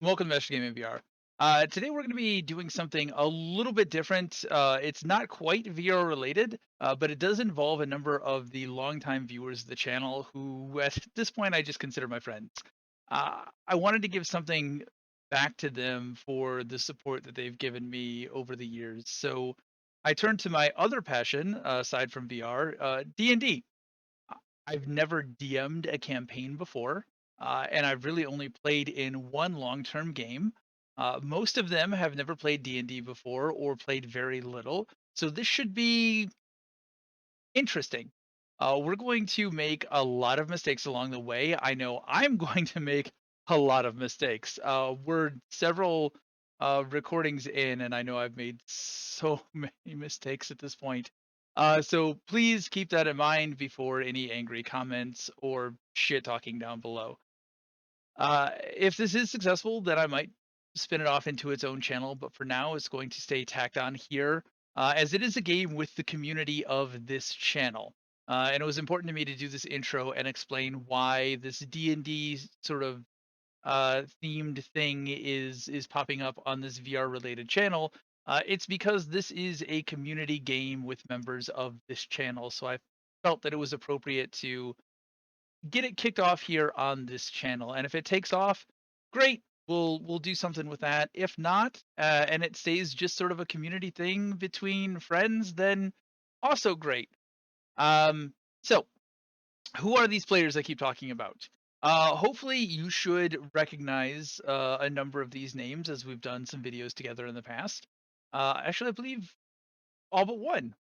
Welcome to MasterGamingVR. Today we're going to be doing something a little bit different. It's not quite VR related, but it does involve a number of the longtime viewers of the channel who, at this point, I just consider my friends. I wanted to give something back to them for the support that they've given me over the years. So I turned to my other passion, aside from VR, D&D. I've never DM'd a campaign before, and I've really only played in one long-term game. Most of them have never played D&D before or played very little, so this should be interesting. We're going to make a lot of mistakes along the way. I know I'm going to make a lot of mistakes. We're several recordings in, and I know I've made so many mistakes at this point. So please keep that in mind before any angry comments or shit talking down below. If this is successful, then I might spin it off into its own channel, but for now, it's going to stay tacked on here, as it is a game with the community of this channel. And it was important to me to do this intro and explain why this D&D sort of themed thing is popping up on this VR related channel. It's because this is a community game with members of this channel, so I felt that it was appropriate to get it kicked off here on this channel. And if it takes off, great. We'll do something with that. If not, and it stays just sort of a community thing between friends, then also great. So who are these players I keep talking about? Hopefully you should recognize a number of these names as we've done some videos together in the past. Actually, I believe all but one.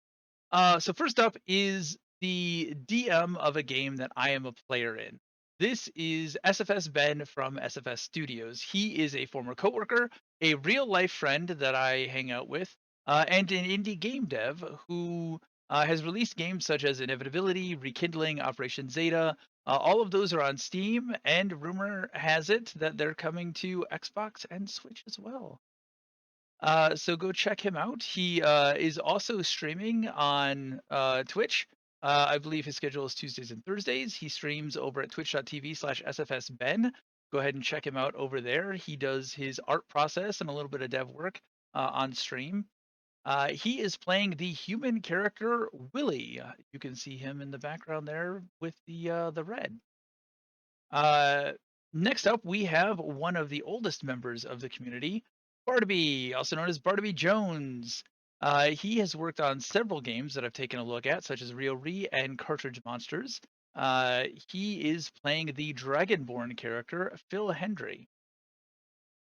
So first up is the DM of a game that I am a player in. This is SFSBen from SFS Studios. He is a former coworker, a real life friend that I hang out with, and an indie game dev who has released games such as Inevitability, Rekindling, Operation Zeta. All of those are on Steam, and rumor has it that they're coming to Xbox and Switch as well. So go check him out. He is also streaming on Twitch. I believe his schedule is Tuesdays and Thursdays. He streams over at twitch.tv/SFSBen. Go ahead and check him out over there. He does his art process and a little bit of dev work on stream. He is playing the human character Willy. You can see him in the background there with the red. Uh, Next up, we have one of the oldest members of the community, Barnaby, also known as Barnaby Jones. He has worked on several games that I've taken a look at, such as Rio Re and Cartridge Monsters. He is playing the Dragonborn character, Phil Hendry.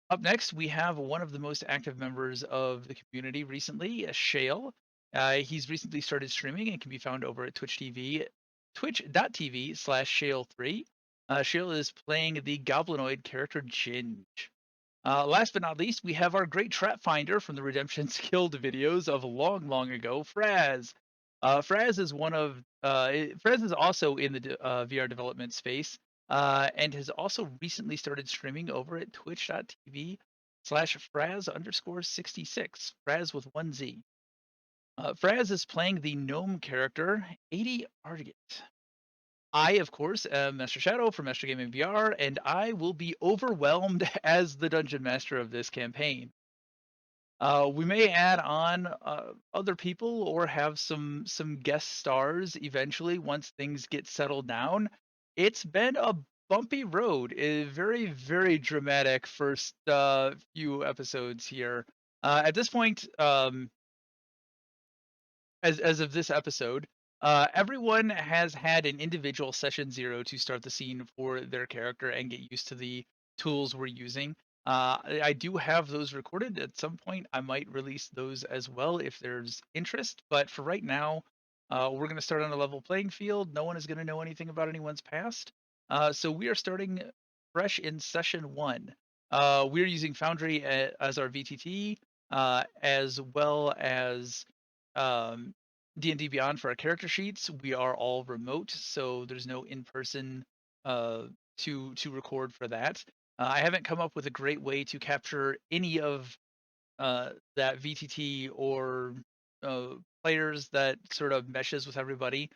Up next, we have one of the most active members of the community recently, Shale. He's recently started streaming and can be found over at twitch.tv/Shale3. Shale is playing the goblinoid character Ginge. Last but not least, we have our great trap finder from the Redemption Guild videos of long, long ago, Frazz. Frazz is Frazz is also in the VR development space, and has also recently started streaming over at twitch.tv/Frazz_66, Frazz with one Z. Frazz is playing the gnome character, Eadi. I, of course, am Master Shadow from Master Gaming VR, and I will be overwhelmed as the dungeon master of this campaign. We may add on other people or have some guest stars eventually once things get settled down. It's been a bumpy road, a very very dramatic first few episodes here. At this point, as of this episode, everyone has had an individual session 0 to start the scene for their character and get used to the tools we're using. I do have those recorded. At some point, I might release those as well if there's interest. But for right now, we're going to start on a level playing field. No one is going to know anything about anyone's past. So we are starting fresh in session 1. We're using Foundry as our VTT, as well as D&D Beyond for our character sheets. We are all remote, so there's no in-person uh, to record for that. I haven't come up with a great way to capture any of that VTT or players that sort of meshes with everybody.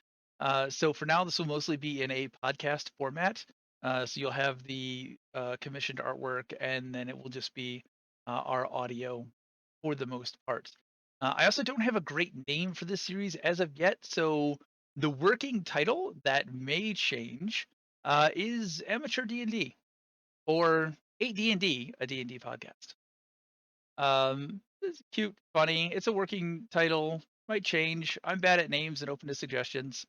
So for now, this will mostly be in a podcast format. So you'll have the commissioned artwork, and then it will just be our audio for the most part. I also don't have a great name for this series as of yet, so the working title that may change is Amateur D&D or AD&D, a D&D podcast. It's cute, funny. It's a working title. Might change. I'm bad at names and open to suggestions.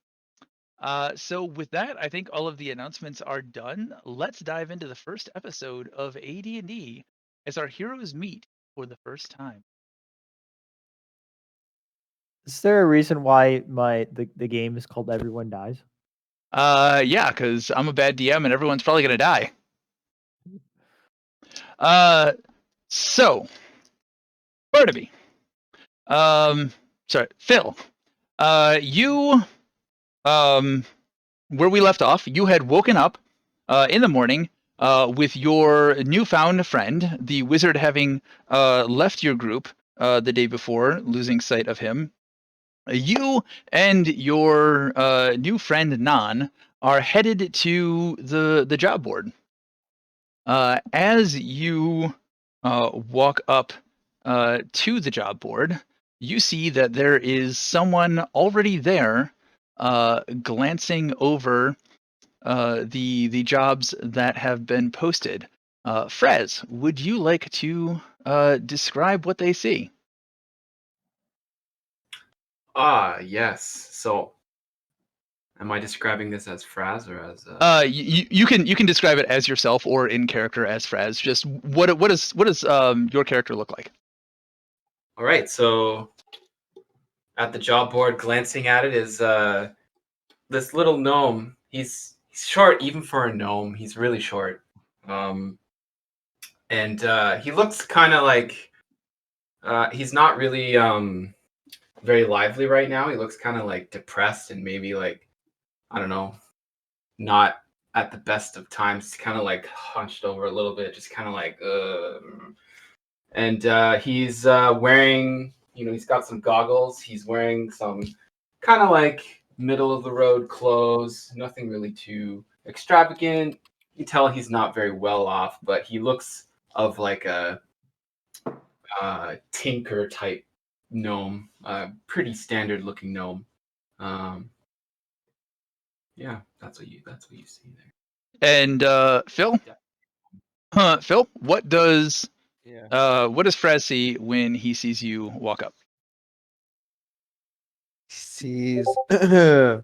So with that, I think all of the announcements are done. Let's dive into the first episode of AD&D as our heroes meet for the first time. Is there a reason why the game is called Everyone Dies? Yeah, because I'm a bad DM and everyone's probably gonna die. So Barnaby, sorry, Phil, you, where we left off, you had woken up in the morning with your newfound friend, the wizard having left your group the day before, losing sight of him. You and your new friend Nan are headed to the job board. As you walk up to the job board, you see that there is someone already there glancing over the jobs that have been posted. Frazz, would you like to describe what they see? Yes. So, am I describing this as Frazz or as? You can describe it as yourself or in character as Frazz. Just what does your character look like? All right. So, at the job board, glancing at it is this little gnome. He's short even for a gnome. He's really short. And he looks kind of like he's not really very lively right now. He looks kind of like depressed and maybe like, I don't know, not at the best of times, kind of like hunched over a little bit, just kind of like and he's wearing, he's got some goggles, he's wearing some kind of like middle of the road clothes, nothing really too extravagant. You tell he's not very well off, but he looks of like a tinker type gnome, pretty standard looking gnome. Yeah, that's what you see there. And Phil, Phil, what does Frazz see when he sees you walk up? Sees a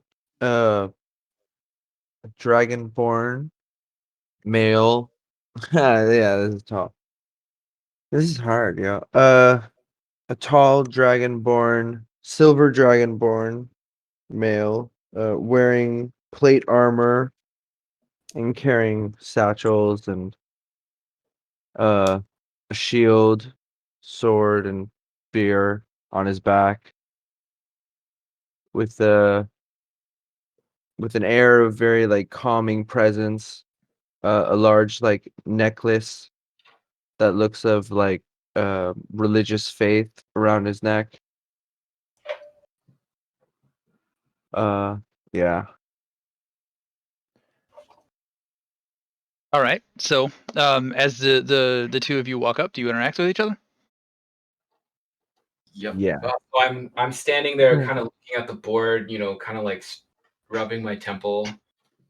dragonborn male. Yeah, this is tough. This is hard, yeah. A tall dragonborn, silver dragonborn male, wearing plate armor and carrying satchels and a shield, sword, and spear on his back, with an air of very like calming presence, a large like necklace that looks of like religious faith around his neck. Yeah. All right. So, as the two of you walk up, do you interact with each other? Yep. Yeah. So I'm standing there, kind of looking at the board, kind of like rubbing my temple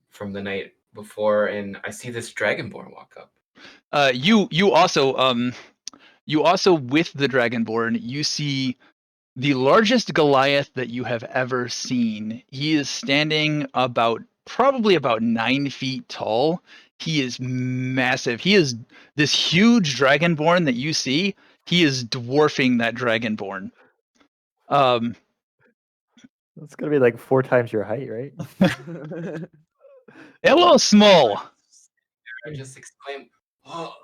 from the night before, and I see this dragonborn walk up. You also with the dragonborn, you see the largest Goliath that you have ever seen. He is standing probably about 9 feet tall. He is massive. He is this huge dragonborn that you see. He is dwarfing that dragonborn. That's gonna be like 4 times your height, right? Hello, small. I just exclaimed, "Oh,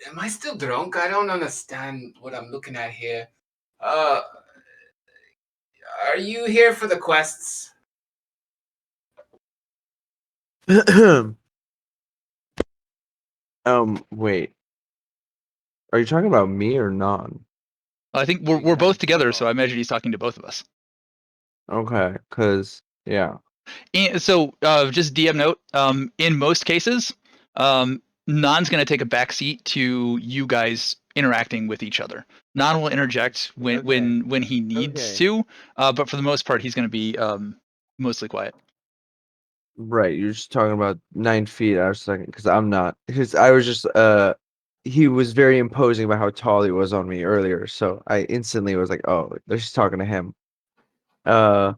am I still drunk? I don't understand what I'm looking at here. Are you here for the quests?" Wait. Are you talking about me or Non? I think we're both together, so I imagine he's talking to both of us. Okay, because yeah. Just DM note. In most cases, Non's going to take a backseat to you guys interacting with each other. Non will interject when he needs Okay. to, but for the most part, he's going to be mostly quiet. Right, you're just talking about 9 feet. I was thinking because I'm not. Because I was just he was very imposing about how tall he was on me earlier, so I instantly was like, oh, they're just talking to him. Well,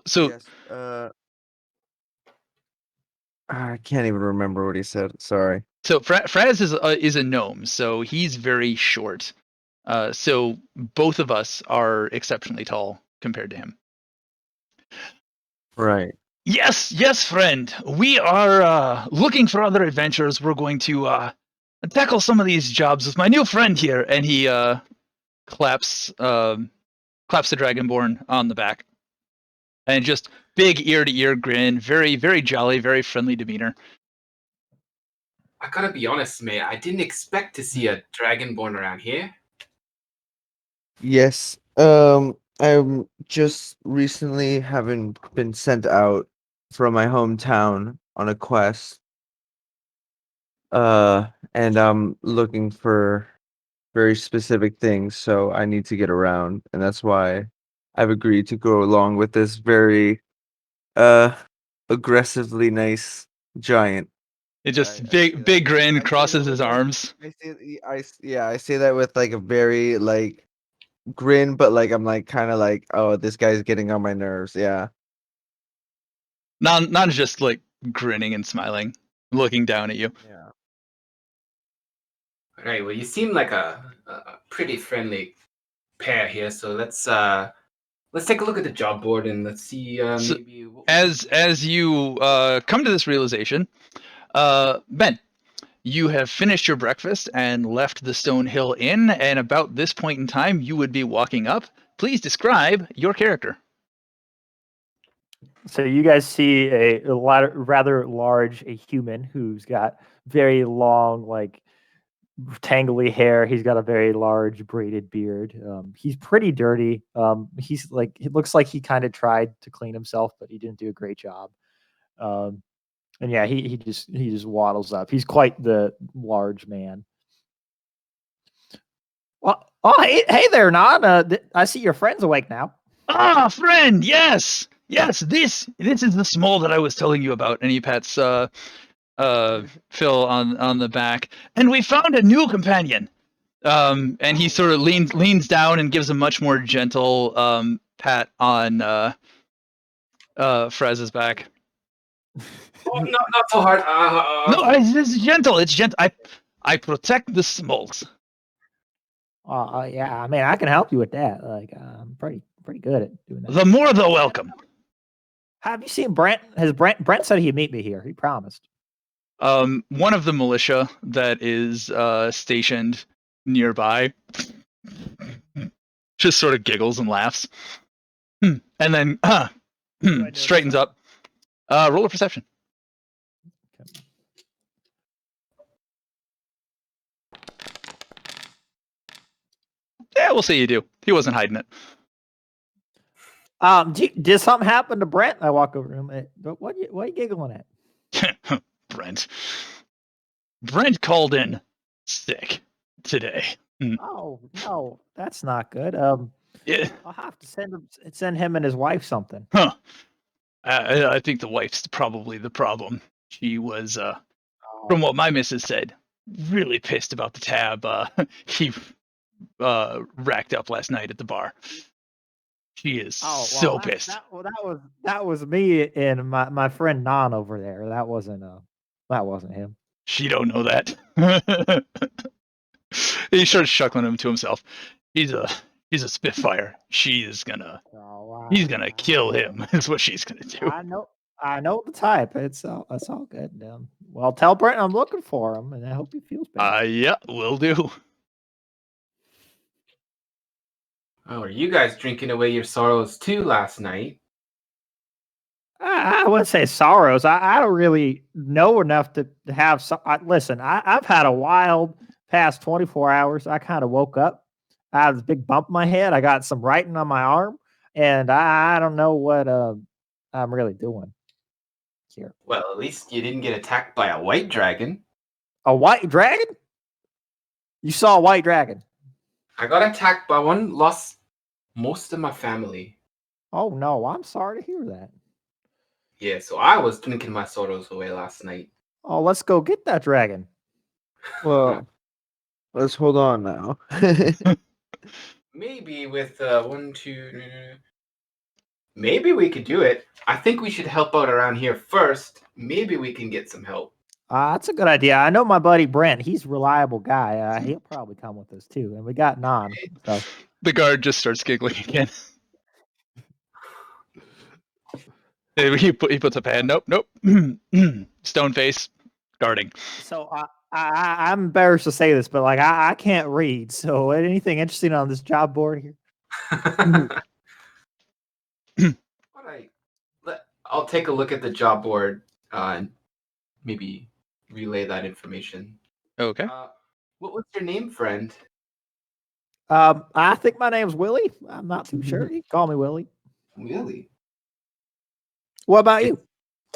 so Yes. I can't even remember what he said. Sorry. so Frazz is a gnome, so he's very short. So both of us are exceptionally tall compared to him. Right. Yes, friend. We are looking for other adventures. We're going to tackle some of these jobs with my new friend here, and he claps the Dragonborn on the back, and just big ear to ear grin, very very jolly, very friendly demeanor. I gotta be honest, mate. I didn't expect to see a dragonborn around here. Yes. I'm just recently having been sent out from my hometown on a quest. And I'm looking for very specific things, so I need to get around, and that's why I've agreed to go along with this very aggressively nice giant. It just I say that. big grin, I say crosses that his with like arms. I say that with like a very like grin, but like I'm like kind of like, oh, this guy's getting on my nerves. Yeah. Not just like grinning and smiling, looking down at you. Yeah. All right. Well, you seem like a pretty friendly pair here. So let's take a look at the job board and let's see So, maybe. What as you come to this realization, Ben, you have finished your breakfast and left the Stone Hill Inn, and about this point in time, you would be walking up. Please describe your character. So you guys see a rather large human who's got very long, like tangly hair. He's got a very large braided beard. He's pretty dirty. He's like, it looks like he kind of tried to clean himself, but he didn't do a great job. And yeah, he just waddles up. He's quite the large man. Well, oh hey there, Non. I see your friend's awake now. Ah, friend, yes, this is the small that I was telling you about. And he pats Phil on the back, and we found a new companion. And he sort of leans down and gives a much more gentle pat on Frazz's back. Oh, not so hard. No, it's gentle. It's gentle. I protect the smolts. Yeah, I mean, I can help you with that. Like, I'm pretty good at doing that. The more the welcome. Have you seen Brent? Has Brent said he'd meet me here? He promised. One of the militia that is stationed nearby just sort of giggles and laughs, and then straightens up. Roll a perception. Okay. Yeah, we'll say you do. He wasn't hiding it. Did something happen to Brent? I walk over to him. What are you giggling at? Brent called in sick today. Oh no, that's not good. Yeah. I'll have to send him and his wife something. Huh. I think the wife's probably the problem. She was, from what my missus said, really pissed about the tab he racked up last night at the bar. She is so pissed. That was me and my friend Non over there. That wasn't him. She don't know that. He starts chuckling him to himself. He's a spitfire. He's gonna kill him. Is what she's gonna do. I know the type. It's all good. Well, tell Brent I'm looking for him, and I hope he feels better. Yeah, will do. Oh, are you guys drinking away your sorrows too last night? I wouldn't say sorrows. I don't really know enough to have some. Listen, I've had a wild past 24 hours. I kind of woke up. I had this big bump in my head. I got some writing on my arm, and I don't know what I'm really doing here. Well, at least you didn't get attacked by a white dragon. A white dragon? You saw a white dragon? I got attacked by one, lost most of my family. Oh no, I'm sorry to hear that. Yeah, so I was drinking my sorrows away last night. Oh, let's go get that dragon. Well, let's hold on now. Maybe with 1, 2. Maybe we could do it. I think we should help out around here first. Maybe we can get some help. That's a good idea. I know my buddy Brent. He's a reliable guy. He'll probably come with us too. And we got Nan. So. The guard just starts giggling again. He puts up a hand. Nope. Stone face. Guarding. So I'm embarrassed to say this, but like I can't read. So anything interesting on this job board here? I'll take a look at the job board and maybe relay that information. Okay. What was your name, friend? I think my name's Willy. I'm not too sure. You can call me Willy. Willy. What about you?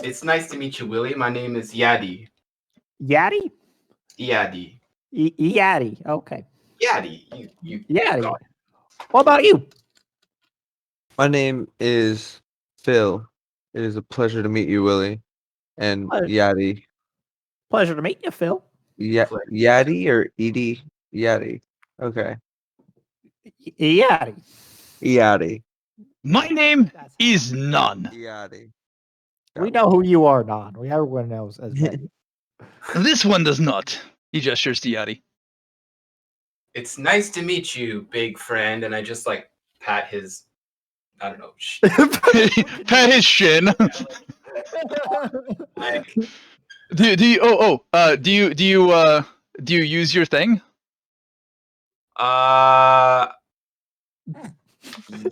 It's nice to meet you, Willy. My name is Eadi. Eadi? Eadi. Eadi. Okay. Eadi. You Eadi. What about you? My name is Phil. It is a pleasure to meet you, Willy. And Eadi. Pleasure to meet you, Phil. Eadi or Eadi? Eadi. Okay. Eadi. Eadi. My name is None. Eadi. We know who you are, Nan. Everyone knows as well. This one does not. He gestures to Eadi. It's nice to meet you, big friend. And I just like pat his, I don't know. Pat his shin. Like, do you use your thing?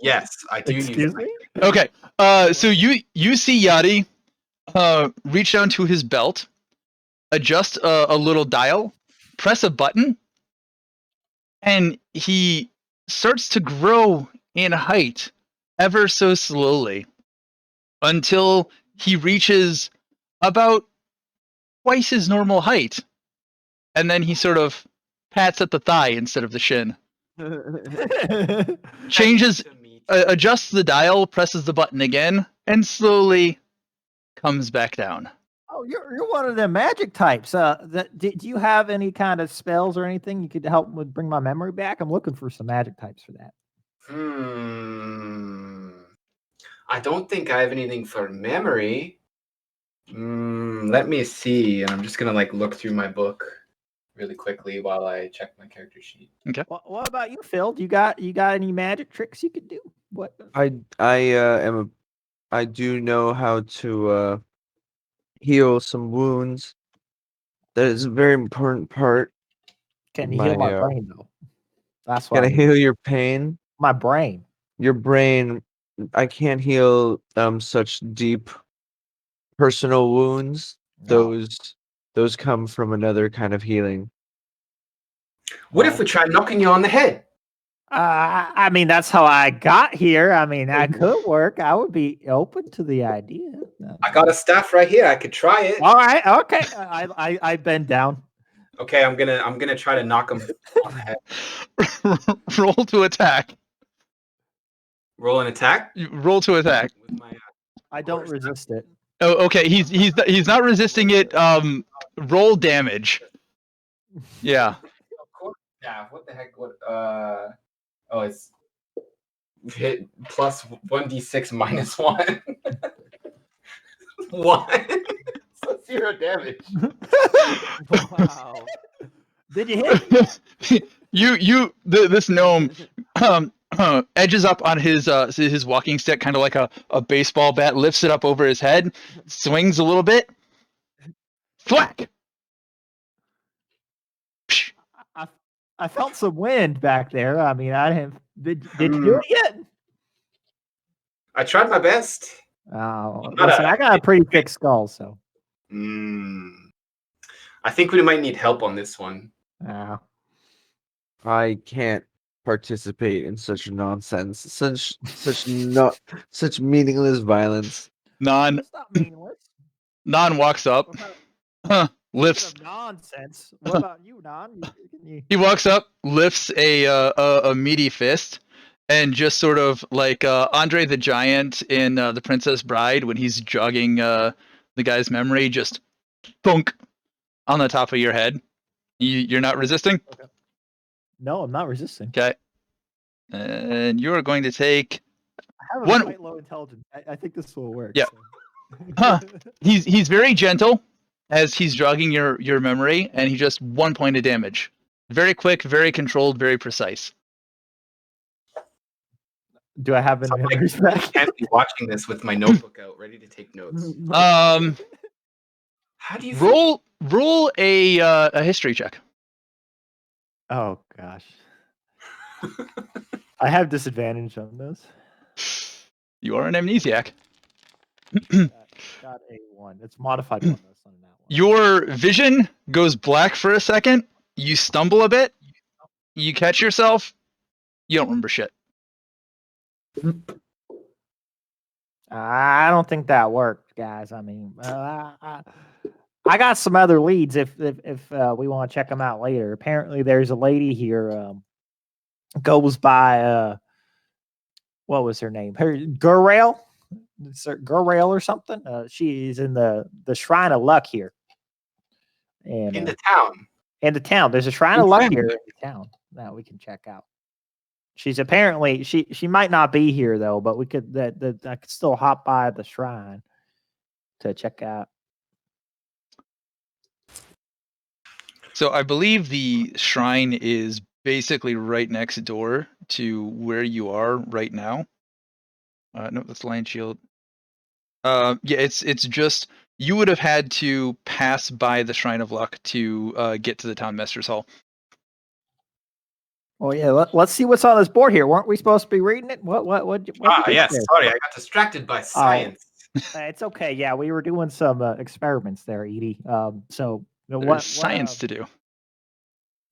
yes, I do. Excuse me? Okay. So you see Eadi reach down to his belt, adjust a little dial, press a button, and he starts to grow in height ever so slowly until he reaches about twice his normal height. And then he sort of pats at the thigh instead of the shin. Changes, adjusts the dial, presses the button again, and slowly comes back down. Oh, you're one of the magic types. Do you have any kind of spells or anything you could help with bring my memory back? I'm looking for some magic types for that. I don't think I have anything for memory. Let me see. And I'm just gonna like look through my book really quickly while I check my character sheet. Okay. What about you, Phil? You got any magic tricks you could do? What? I do know how to heal some wounds. That is a very important part. Can you heal my brain though? That's why. Can I heal your pain? My brain. Your brain. I can't heal such deep personal wounds. No. Those come from another kind of healing. What if we tried knocking you on the head? I mean, that's how I got here. I mean, that could work. I would be open to the idea. I got a staff right here. I could try it. All right. Okay. I bend down. Okay, I'm gonna try to knock him on the head. Roll to attack. Roll an attack. Roll to attack. With my, I don't resist it. Oh, okay. He's not resisting it. Roll damage. Yeah. Of course. Yeah. What the heck? What? Oh, it's hit plus 1d6 minus 1. 1. So 0 damage. Wow. Did you hit? This gnome edges up on his walking stick, kind of like a baseball bat, lifts it up over his head, swings a little bit, thwack. I felt some wind back there. I mean, I didn't. Did you do it yet? I tried my best. Oh, listen, I got a pretty thick skull, so. I think we might need help on this one. I can't participate in such nonsense, such meaningless violence. Non It's not meaningless. walks up, What about lifts. speaking of nonsense? What about you, Non? He walks up, lifts a meaty fist, and just sort of like Andre the Giant in The Princess Bride when he's jogging the guy's memory, just thunk on the top of your head. You're not resisting? Okay. No, I'm not resisting. Okay. And you are going to take I have a one. quite low intelligence. I think this will work. Yeah. So. Huh. He's very gentle as he's jogging your memory, and he just 1 point of damage. Very quick, very controlled, very precise. Do I have any So, like, memories I back? can't be watching this with my notebook out, ready to take notes. How do you Roll a history check. Oh gosh. I have disadvantage on this. You are an amnesiac. Got a 1. It's modified 1. That's not that one. Your vision goes black for a second. You stumble a bit. You catch yourself. You don't remember shit. I don't think that worked, guys. I mean, I got some other leads if we want to check them out later. Apparently, there's a lady here goes by what was her name? Her Gurail or something. She's in the Shrine of Luck here, and in the town? in the town. There's a Shrine of Luck here in the town that we can check out. She's apparently she might not be here though, but we could I could still hop by the shrine to check out. So I believe the shrine is basically right next door to where you are right now. No, that's Lion Shield. Yeah, it's just you would have had to pass by the Shrine of Luck to get to the Town Master's Hall. Oh yeah, let's see what's on this board here. Weren't we supposed to be reading it? What Yes. Sorry, I got distracted by science. It's okay. Yeah, we were doing some experiments there, Eadi. So There's science to do.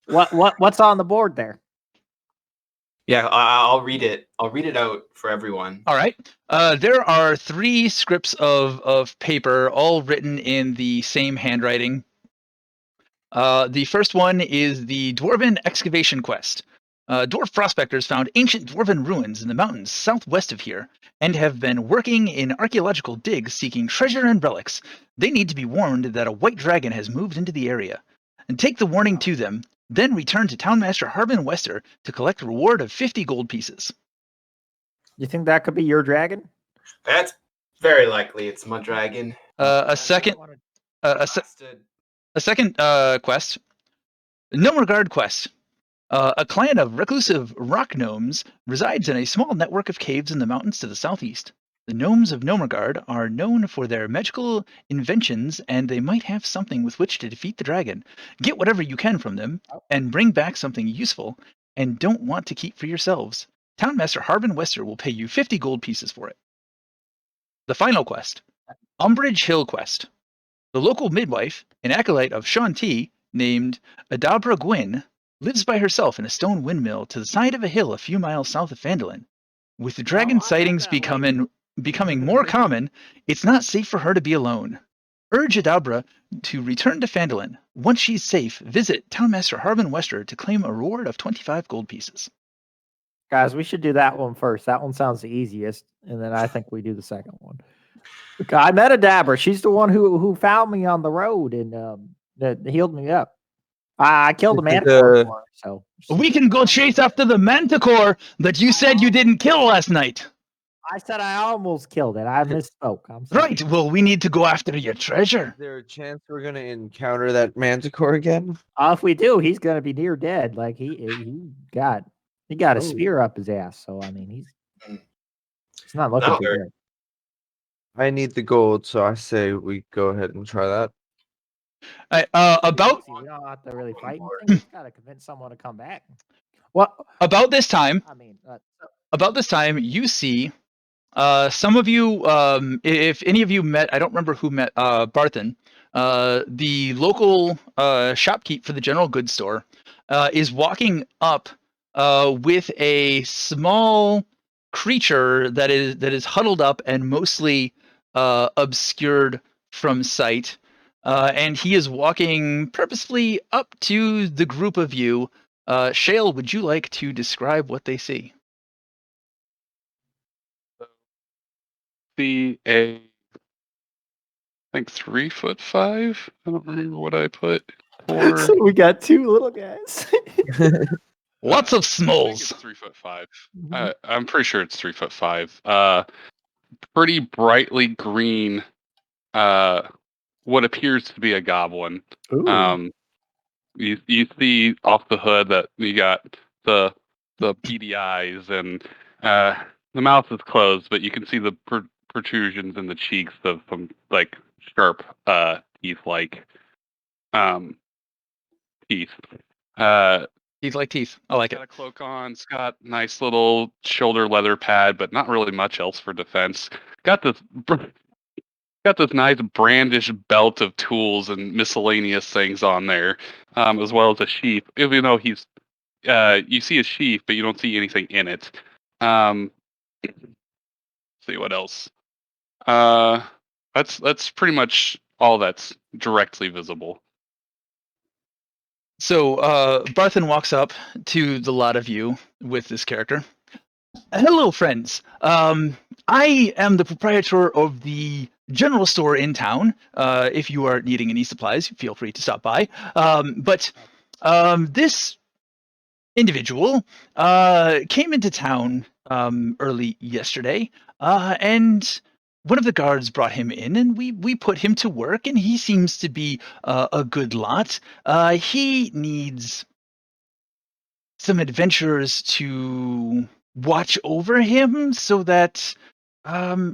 What's on the board there? Yeah, I'll read it. I'll read it out for everyone. All right. There are 3 scripts of paper, all written in the same handwriting. The first one is the Dwarven Excavation Quest. Dwarf prospectors found ancient Dwarven ruins in the mountains southwest of here, and have been working in archaeological digs seeking treasure and relics. They need to be warned that a white dragon has moved into the area. And take the warning to them, then return to Townmaster Harbin Wester to collect a reward of 50 gold pieces. You think that could be your dragon? That's very likely. It's my dragon. A second quest, Nomergard Quest. A clan of reclusive rock gnomes resides in a small network of caves in the mountains to the southeast. The gnomes of Nomergard are known for their magical inventions, and they might have something with which to defeat the dragon. Get whatever you can from them, and bring back something useful, and don't want to keep for yourselves. Townmaster Harbin Wester will pay you 50 gold pieces for it. The final quest, Umbrage Hill Quest. The local midwife, an acolyte of Shanti named Adabra Gwyn, lives by herself in a stone windmill to the side of a hill a few miles south of Phandalin. With the dragon sightings becoming more common, it's not safe for her to be alone. Urge Adabra to return to Phandalin. Once she's safe, visit Townmaster Harbin Wester to claim a reward of 25 gold pieces. Guys, we should do that one first. That one sounds the easiest, and then I think we do the second one. Okay, I met Adabra. She's the one who found me on the road and that healed me up. I killed a manticore for her, so we can go chase after the manticore that you said you didn't kill last night. I said I almost killed it. I misspoke. I'm sorry. Right. Well, we need to go after your treasure. Is there a chance we're gonna encounter that manticore again? If we do, he's gonna be near dead. Like he got a spear up his ass. So I mean, he's not looking too good. I need the gold, so I say we go ahead and try that. We don't have to really fight. You just gotta convince someone to come back. What about this time? I mean, you see, some of you, if any of you met, I don't remember who met Barthen. The local shopkeep for the general goods store is walking up with a small creature that is huddled up and mostly obscured from sight, and he is walking purposefully up to the group of you. Shale, would you like to describe what they see? See a, I think 3'5". I don't remember what I put for. So we got two little guys. Lots of I think smalls. it's 3'5". Mhm. I'm pretty sure it's 3'5". Pretty brightly green. What appears to be a goblin. Ooh. You see off the hood that you got the beady eyes, and the mouth is closed, but you can see the protrusions in the cheeks of some like sharp teeth like teeth. Teeth like teeth. I like it. Got a cloak on. It's got nice little shoulder leather pad, but not really much else for defense. Got this nice brandish belt of tools and miscellaneous things on there, as well as a sheath. Even though he's, you see a sheath, but you don't see anything in it. See what else. That's pretty much all that's directly visible. So Barthen walks up to the lot of you with this character. Hello, friends. I am the proprietor of the general store in town. If you are needing any supplies, feel free to stop by. But this individual came into town early yesterday, and one of the guards brought him in, and we put him to work, and he seems to be a good lot. He needs some adventurers to watch over him so that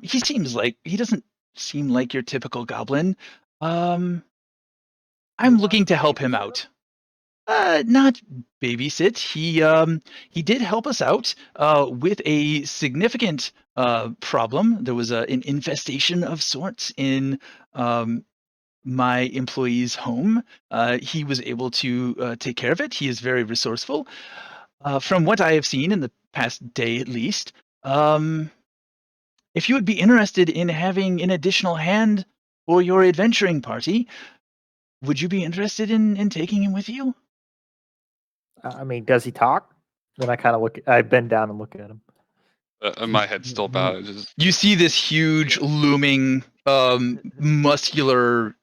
he doesn't seem like your typical goblin. I'm looking to help him out. Not babysit. He did help us out with a significant problem. There was an infestation of sorts in my employee's home. He was able to take care of it. He is very resourceful. From what I have seen in the past day at least, if you would be interested in having an additional hand for your adventuring party, would you be interested in taking him with you? I mean, does he talk? Then I kind of I bend down and look at him. My head's still bowed. Just, You see this huge, looming, muscular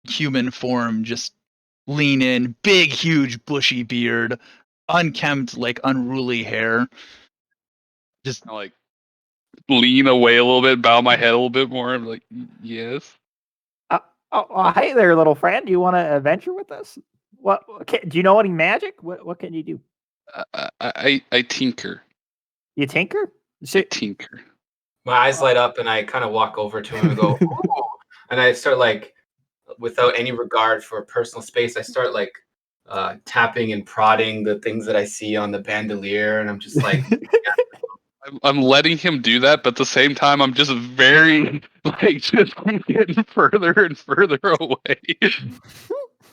human form just lean in, big, huge, bushy beard, unkempt, like unruly hair. Just like lean away a little bit, bow my head a little bit more. I'm like, yes. Hey there, little friend. Do you want to adventure with us? What? Do you know any magic? What can you do? I tinker. You tinker? I tinker. My eyes light up, and I kind of walk over to him and go, "Ooh," and I start like, without any regard for personal space, I start like tapping and prodding the things that I see on the bandolier, and I'm just like, I'm letting him do that, but at the same time, I'm just very like just getting further and further away.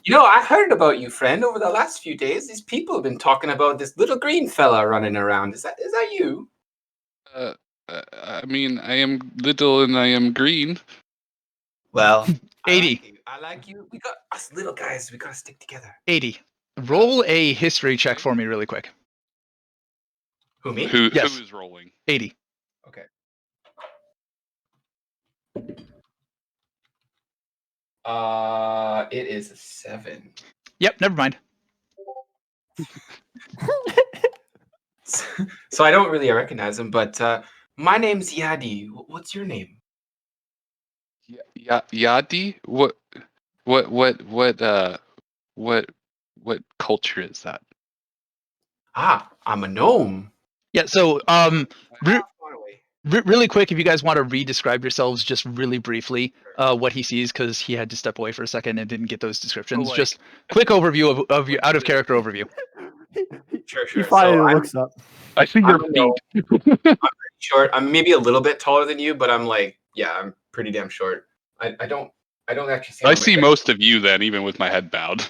you know, I heard about you, friend, over the last few days. These people have been talking about this little green fella running around. Is that you? I mean, I am little and I am green. Well, Eadi. I like you. We got us little guys. We gotta stick together. Eadi, roll a history check for me really quick. Who, me? Yes. Who is rolling? Eadi. Okay. It is a 7. Yep, never mind. So I don't really recognize him, but my name's Eadi. What's your name? Eadi? What culture is that? I'm a gnome. Yeah, so Far away. really quick, if you guys want to re-describe yourselves just really briefly, what he sees, because he had to step away for a second and didn't get those descriptions. like- just quick overview of your out of character overview. Sure. He finally So looks up. I see your I'm a gnome. feet. Short. I'm maybe a little bit taller than you, but I'm like, yeah, I'm pretty damn short. I don't actually see. I see most of you then, even with my head bowed.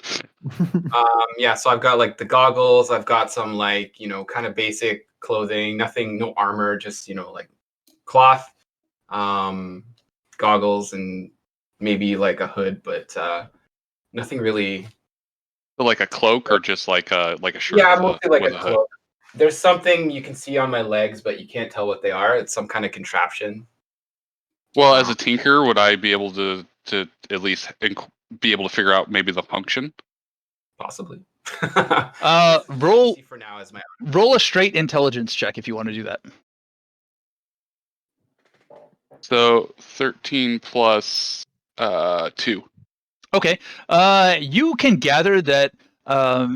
Yeah, so I've got like the goggles. I've got some like, kind of basic clothing. Nothing, no armor, just like cloth. goggles and maybe like a hood, but nothing really. So like a cloak or just like a shirt Yeah, with mostly like with a a hood? cloak. There's something you can see on my legs, but you can't tell what they are. It's some kind of contraption. Well, as a tinker, would I be able to at least be able to figure out maybe the function? Possibly. Roll See for now as my roll a straight intelligence check if you want to do that. So 13 plus 2. Okay. You can gather that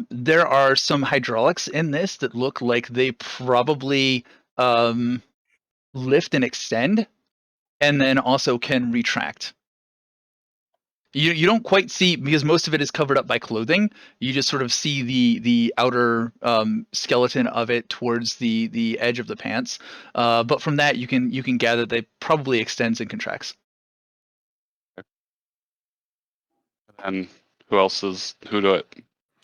there are some hydraulics in this that look like they probably lift and extend, and then also can retract. You don't quite see, because most of it is covered up by clothing. You just sort of see the outer skeleton of it towards the edge of the pants. But from that, you can gather that it probably extends and contracts. And who else is who do it?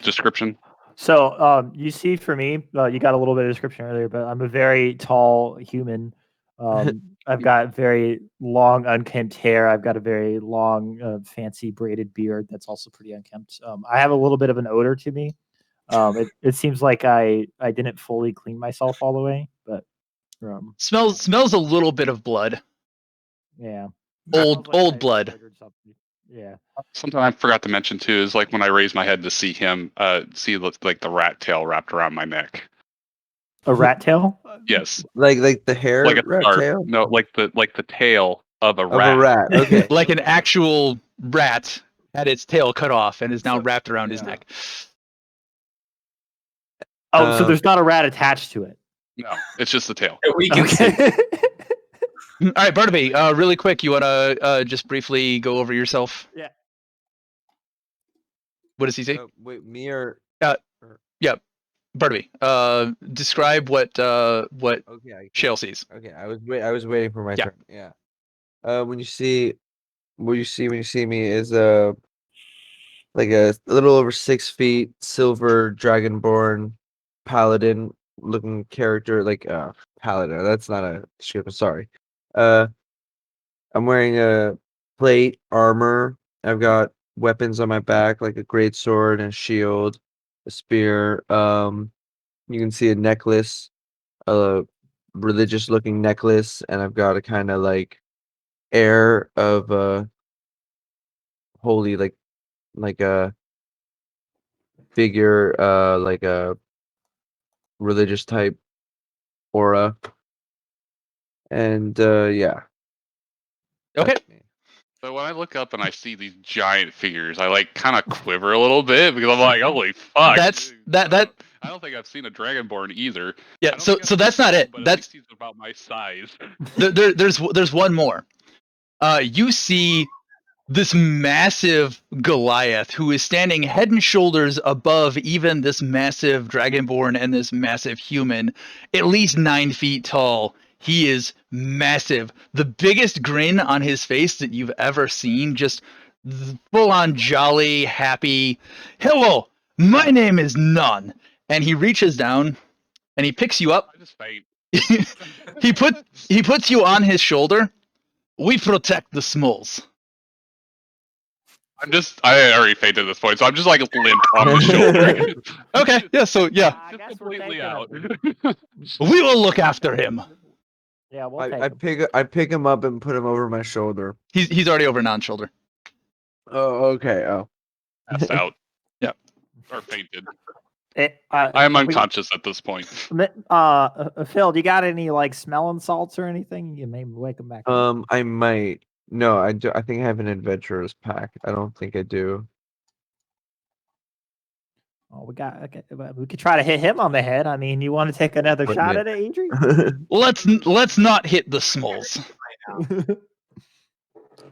Description. So you see, for me, you got a little bit of description earlier, but I'm a very tall human. I've got very long, unkempt hair. I've got a very long, fancy braided beard that's also pretty unkempt. I have a little bit of an odor to me. It seems like I didn't fully clean myself all the way, but Smells a little bit of blood. yeah, Old Smells like I blood. murdered something. Yeah. Something I forgot to mention too is like when I raise my head to see him, see like the rat tail wrapped around my neck. A rat tail? Yes, Like the hair like a rat scarf. tail No, like the tail of a of rat. a rat. Okay. Like an actual rat had its tail cut off and is now wrapped around his yeah. neck. Oh, so there's not a rat attached to it. No, it's just the tail. we can see. Okay. All right, Barnaby, really quick, you want to just briefly go over yourself? Yeah. What does he say? Wait, me or Barnaby, describe what okay? Shale sees. Okay, I was waiting for my Yeah. turn. Yeah. What you see when you see me is like a little over 6 feet, silver dragonborn paladin looking character, like paladin. That's not a description. Sorry. I'm wearing a plate armor. I've got weapons on my back, like a great sword and a shield, a spear. You can see a necklace, a religious looking necklace, and I've got a kind of like air of holy, like a figure, like a religious type aura. And yeah. Okay. That's me. So when I look up and I see these giant figures, I like kind of quiver a little bit because I'm like, holy fuck! I don't think I've seen a dragonborn either. Yeah. So that's not it. But at That's least he's about my size. there's one more. You see this massive Goliath who is standing head and shoulders above even this massive dragonborn and this massive human, at least 9 feet tall. He is massive. The biggest grin on his face that you've ever seen, just full on jolly, happy. Hello, my name is None. And he reaches down and he picks you up. I just faint. He puts you on his shoulder. We protect the Smalls. I already fainted at this point, so I'm just like limp on the shoulder. Okay, yeah, so yeah. I guess Just we're completely taking out. We will look after him. Yeah, we'll I take him. I pick him up and put him over my shoulder. He's already over Non's shoulder. Oh, okay. Oh. Passed out. Yeah. Or fainted. I am unconscious at this point. Phil, do you got any like smelling salts or anything? You maybe wake him back up. I might. No, I do. I think I have an adventurer's pack. I don't think I do. Oh, we could try to hit him on the head. I mean, you want to take another But shot yeah. at it, Adrian? Let's not hit the Smalls.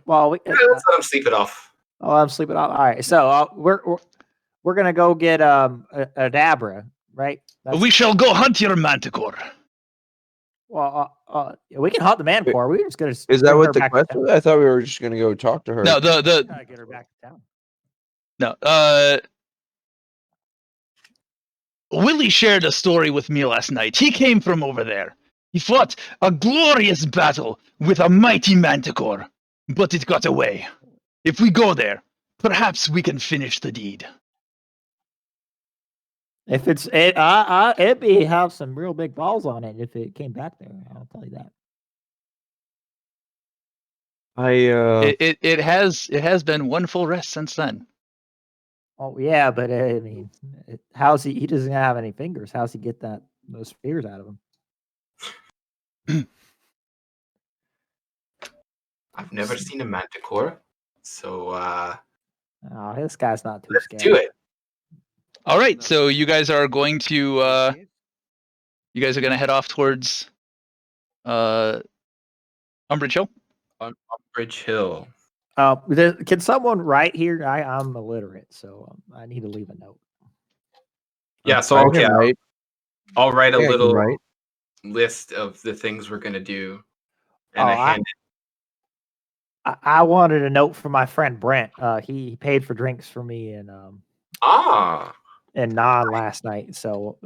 Well, Let's let him sleep it off. oh, I'm sleeping. All right, so we're gonna go get a Dabra, right? We shall go hunt your manticore. Well, we can hunt the Manticore. We're just gonna. Is that bring her what the back to quest town. was? I thought we were just gonna go talk to her. No, Try to get her back to town. Willy shared a story with me last night. He came from over there. He fought a glorious battle with a mighty manticore. but it got away. If we go there, perhaps we can finish the deed. If it'd be have some real big balls on it if it came back there. I'll tell you that. It has been one full rest since then. Oh yeah, but I mean, how's he? He doesn't have any fingers. How's he get those spears out of him? I've never seen a manticore, so Oh, this guy's not too let's scared. do it. All right, so you guys are going to head off towards Umbridge Hill. On Bridge Hill. Can someone write here? I'm illiterate, so I need to leave a note. Yeah, so I okay, can write. I'll write a Yeah, I can little write. list of the things we're gonna do, and Oh, I hand I wanted a note from my friend Brent. He paid for drinks for me and Non last night. So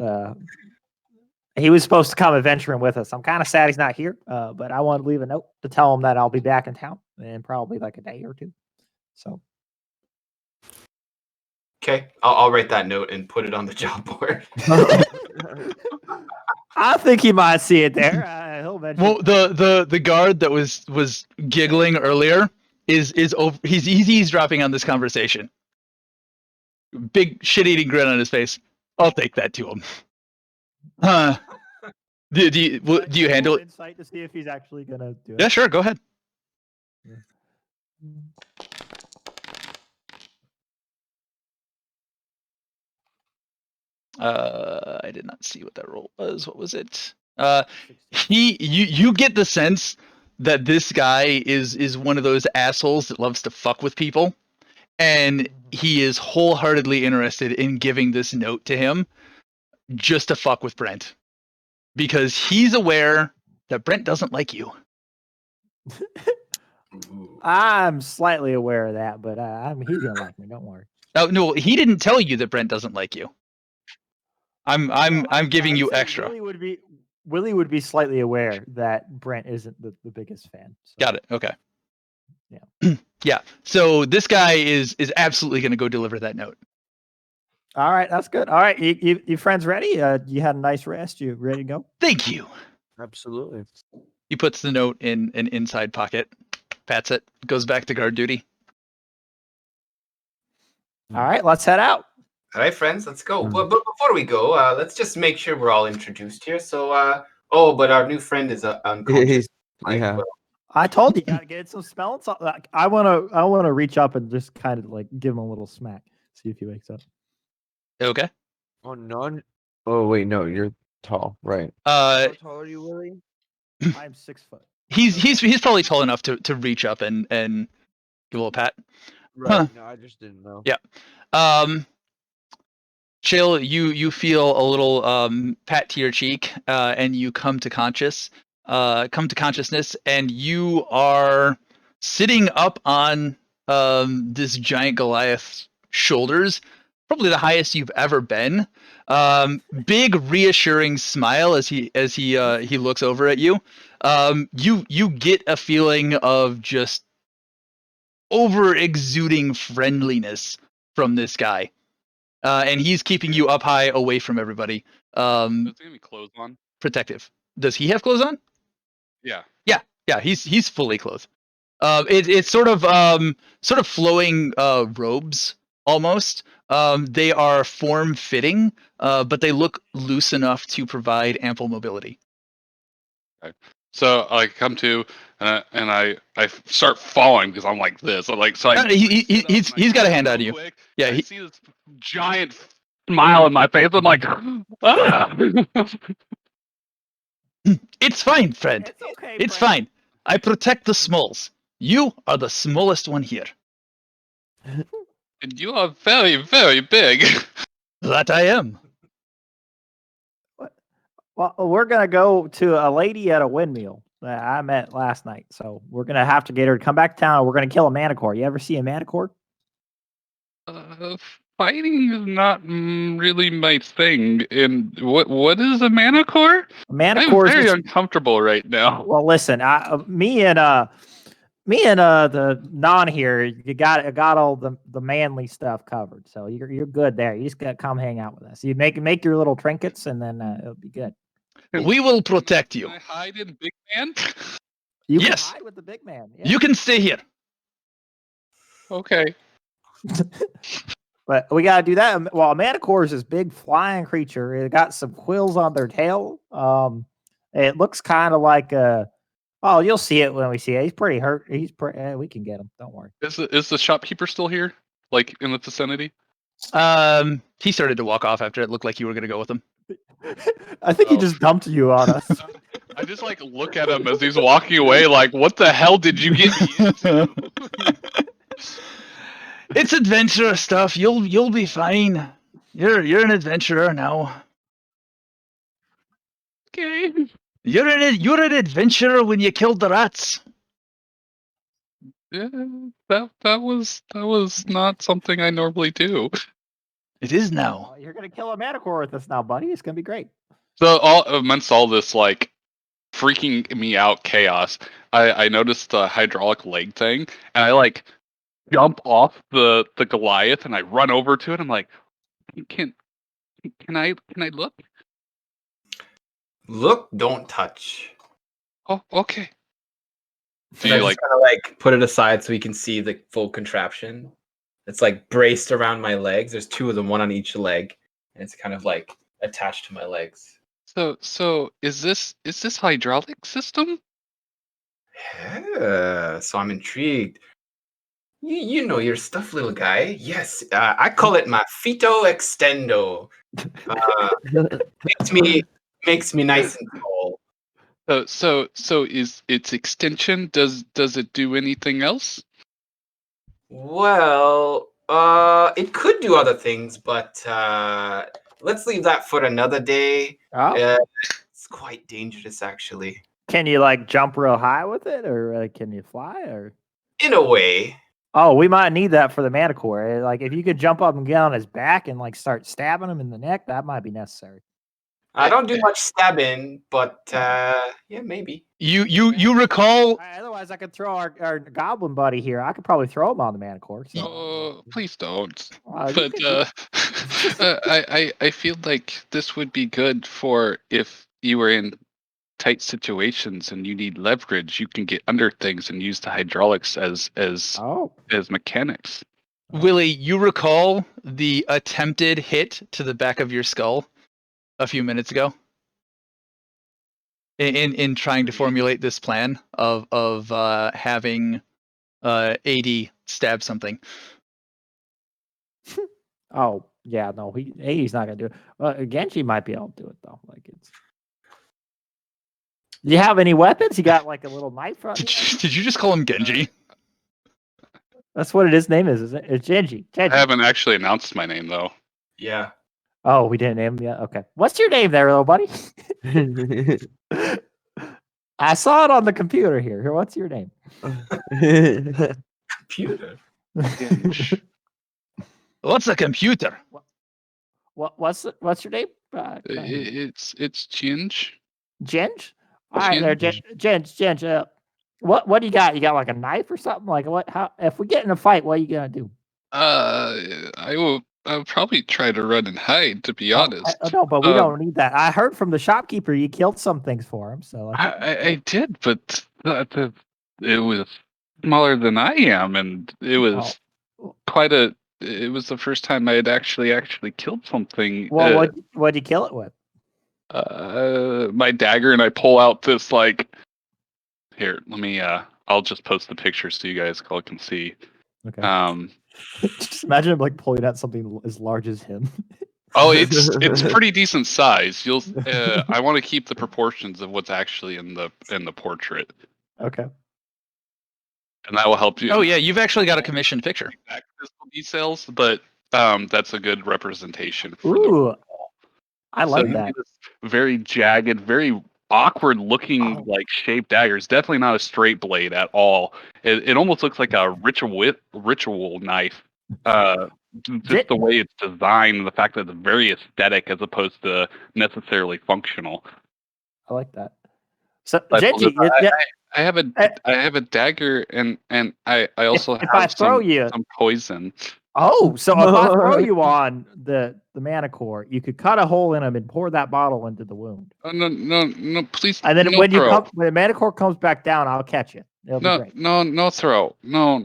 he was supposed to come adventuring with us. I'm kind of sad he's not here, but I want to leave a note to tell him that I'll be back in town in probably like a day or two. So Okay, I'll write that note and put it on the job board. I think he might see it there. He'll mention. Well, the guard that was giggling earlier is over. He's eavesdropping on this conversation. Big shit-eating grin on his face. I'll take that to him. Do you handle it? Insight to see if he's actually gonna do it. Yeah, sure. Go ahead. I did not see what that roll was. What was it? You get the sense that this guy is one of those assholes that loves to fuck with people, and he is wholeheartedly interested in giving this note to him just to fuck with Brent, because he's aware that Brent doesn't like you. I'm slightly aware of that, but he's gonna like me. Don't worry. Oh no, he didn't tell you that Brent doesn't like you. I'm giving you extra. Willy would be slightly aware that Brent isn't the biggest fan. So. Got it. Okay. Yeah. Yeah. So this guy is absolutely going to go deliver that note. All right, that's good. All right, you friends ready? You had a nice rest. You ready to go? Thank you. Absolutely. He puts the note in an inside pocket, pats it, goes back to guard duty. All right, let's head out. All right, friends, let's go. But before we go, let's just make sure we're all introduced here. So, but our new friend is unconscious. Yeah. I told you, gotta get some spelling. I wanna reach up and just kind of like give him a little smack, see if he wakes up. Okay. Oh wait, no, you're tall, right? How tall are you, Willy? I'm 6 foot. He's probably tall enough to reach up and give a little pat. Right. Huh. No, I just didn't know. Yeah. Chill, you feel a little pat to your cheek, and you come to consciousness, and you are sitting up on this giant Goliath's shoulders, probably the highest you've ever been. Big reassuring smile as he looks over at you. You get a feeling of just over exuding friendliness from this guy. And he's keeping you up high away from everybody. Does he have any clothes on? Protective. Does he have clothes on? Yeah. Yeah, he's fully clothed. It's sort of flowing robes almost. They are form fitting, but they look loose enough to provide ample mobility. Okay. So I come to and I start falling because I'm like this. He's got a hand on you. Quick, Yeah, I see this giant smile on my face. I'm like, ah! It's fine, friend. It's okay. It's fine. I protect the smalls. You are the smallest one here. And you are very, very big. That I am. Well, we're gonna go to a lady at a windmill that I met last night. So we're gonna have to get her to come back to town. We're gonna kill a manticore. You ever see a manticore? Fighting is not really my thing. And what is a manticore? A manticore I'm very is uncomfortable right now. well. Listen, me and me and the non here, you got all the manly stuff covered, so you're good there. You just gotta come hang out with us. You make your little trinkets, and then it'll be good. We will protect Can you. I hide in Big Man? You Yes. can hide with the big man. Yeah. You can stay here. Okay. But we gotta do that. Well, a manticore is this big flying creature. It got some quills on their tail. It looks kind of like a. Oh, you'll see it when we see it. He's pretty hurt. We can get him. Don't worry. Is the shopkeeper still here? Like in the vicinity? He started to walk off after it looked like you were gonna go with him. I think he Oh. just dumped you on us. I just like look at him as he's walking away, like, what the hell did you get me into? It's adventure stuff. You'll be fine. You're an adventurer now. Okay. You're an adventurer when you killed the rats. Yeah, that was not something I normally do. It is now. Oh, you're gonna kill a manticore with us now, buddy. It's gonna be great. So amongst all this like freaking me out chaos, I noticed the hydraulic leg thing, and I like jump off the Goliath and I run over to it. I'm like, can I look? Look, don't touch. Oh, okay. Do And I you just like? kind of like put it aside so we can see the full contraption. It's like braced around my legs. There's two of them, one on each leg, and it's kind of like attached to my legs. So is this hydraulic system? Yeah, so I'm intrigued. You know your stuff, little guy. Yes, I call it my Fito Extendo. Makes me nice and tall. So is its extension? Does it do anything else? Well, it could do other things, but let's leave that for another day. Oh, It's quite dangerous, actually. can you like jump real high with it, or can you fly? Or In a way. oh, we might need that for the manticore. Like if you could jump up and get on his back and like start stabbing him in the neck, that might be necessary. I don't do much stabbing, but yeah, maybe. You recall Otherwise, I could throw our goblin buddy here. I could probably throw him on the manticore. So. Oh, please don't. You But could do- I feel like this would be good for if you were in tight situations and you need leverage. You can get under things and use the hydraulics as oh, mechanics. Willy, you recall the attempted hit to the back of your skull a few minutes ago? In trying to formulate this plan of having Eadi stab something. oh, yeah. No, he's not gonna do it. Genji might be able to do it though. Like it's. Do you have any weapons? You got like a little knife? Did you just call him Genji? That's what his name is, isn't it? It's Ginge. I haven't actually announced my name though. Yeah. Oh, we didn't name him yet. Okay. What's your name there, little buddy? I saw it on the computer here. Here, what's your name? Computer. What's a computer? What's your name? It's Ginge. Ginge? All right, there, Ginge. What do you got? You got like a knife or something? Like what? How? If we get in a fight, what are you gonna do? I'll probably try to run and hide. To be honest. No, but we don't need that. I heard from the shopkeeper you killed some things for him. So I did, but it was smaller than I am, and it was quite a. It was the first time I had actually killed something. Well, what'd you kill it with? My dagger, and I pull out this like. Here, let me. I'll just post the picture so you guys all can see. Okay. Just imagine him like pulling out something as large as him. Oh, it's pretty decent size. You'll. I want to keep the proportions of what's actually in the portrait. Okay. And that will help you. Oh yeah, you've actually got a commissioned picture. Exact physical details, but that's a good representation. For the Ooh, I like so that. very jagged, very awkward looking like shaped dagger. It's definitely not a straight blade at all. It almost looks like a ritual knife. Just the way it's designed and the fact that it's very aesthetic as opposed to necessarily functional. I like that. So, Disciples, Ginge, I have a Eh. I have a dagger and I also if I have throw you, some poison. oh, so if I throw you on the mana core, you could cut a hole in him and pour that bottle into the wound. Oh, no, please. And then no when throw. when the mana core comes back down, I'll catch you. It'll be great. No throw. No,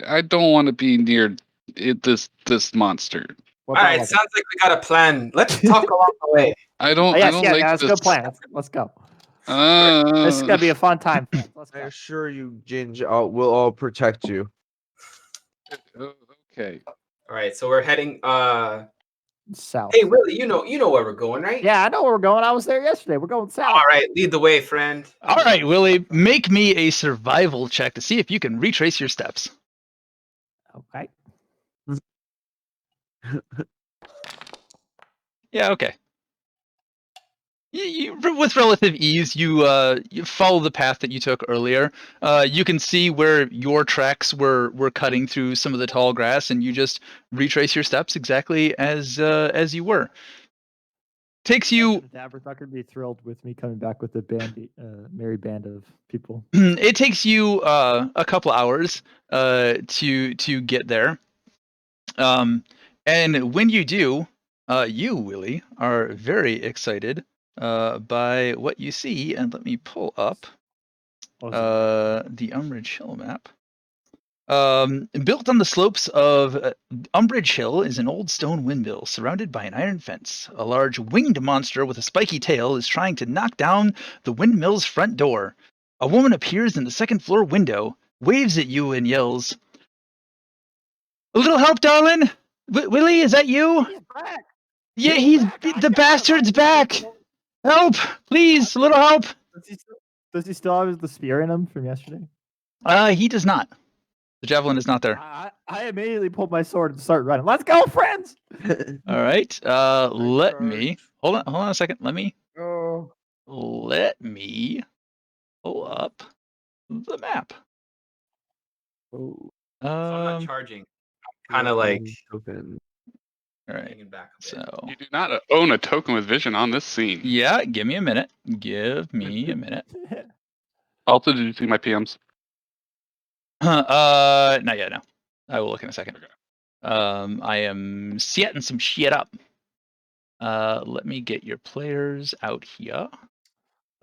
I don't want to be near this monster. All right, sounds like we got a plan. Let's talk along the way. I don't. Yes, I don't yeah, like that's a this. good plan. Let's go. This is gonna be a fun time. Friends. Let's I go. assure you, Ginge, we'll all protect you. Okay. All right, so we're heading. South. Hey, Willy, you know where we're going, right? Yeah, I know where we're going. I was there yesterday. We're going south. All right, lead the way, friend. All right, Willy, make me a survival check to see if you can retrace your steps. Okay. Yeah, okay. With relative ease, you follow the path that you took earlier. You can see where your tracks were cutting through some of the tall grass, and you just retrace your steps exactly as you were. Takes you. Dabertucker would be thrilled with me coming back with a merry band of people. It takes you a couple hours to get there. And when you do, you, Willy, are very excited by what you see. And let me pull up the Umbrage Hill map. Built on the slopes of Umbrage Hill is an old stone windmill surrounded by an iron fence. A large winged monster with a spiky tail is trying to knock down the windmill's front door. A woman appears in the second floor window, waves at you, and yells, "A little help, darling? Willy, is that you?" He's back. Yeah, the bastard's back. Help, please, a little help. Does he still have the spear in him from yesterday? He does not. The javelin is not there. I immediately pulled my sword and started running. Let's go, friends! All right. Let me hold on a second. Let me pull up the map. Oh. So I'm not charging. I'm kind of like Open. all right. Hanging back a bit. So You do not own a token with vision on this scene. yeah, give me a minute. Give me a minute. Also, did you see my PMs? Not yet. No, I will look in a second. Okay. I am setting some shit up. Let me get your players out here.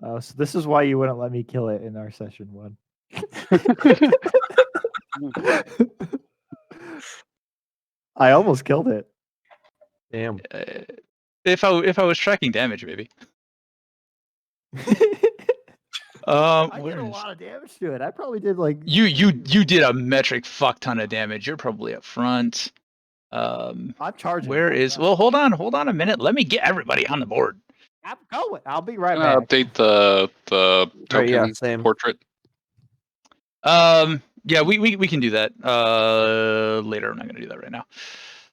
Oh, so this is why you wouldn't let me kill it in our session 1. I almost killed it. Damn. If I was tracking damage, maybe. I did a lot of damage to it. I probably did like you did a metric fuck ton of damage. You're probably up front. I'm charging. Where is? Well, hold on a minute. Let me get everybody on the board. I'm going. I'll be right I'm back. gonna update the token yeah, same. portrait. Yeah, we can do that later. I'm not gonna do that right now.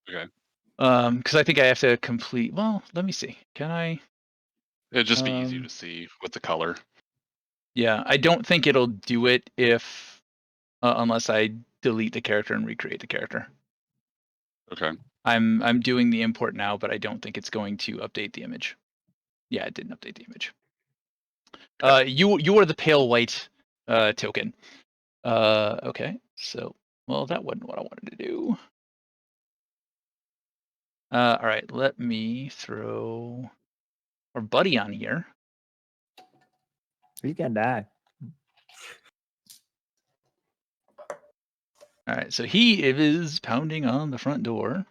Okay. Because I think I have to complete. Well, let me see. Can I? It'd just be easier to see with the color. Yeah, I don't think it'll do it if unless I delete the character and recreate the character. Okay. I'm doing the import now, but I don't think it's going to update the image. Yeah, it didn't update the image. You are the pale white token. Okay, so well that wasn't what I wanted to do. All right, let me throw our buddy on here. You can die. All right, so he is pounding on the front door.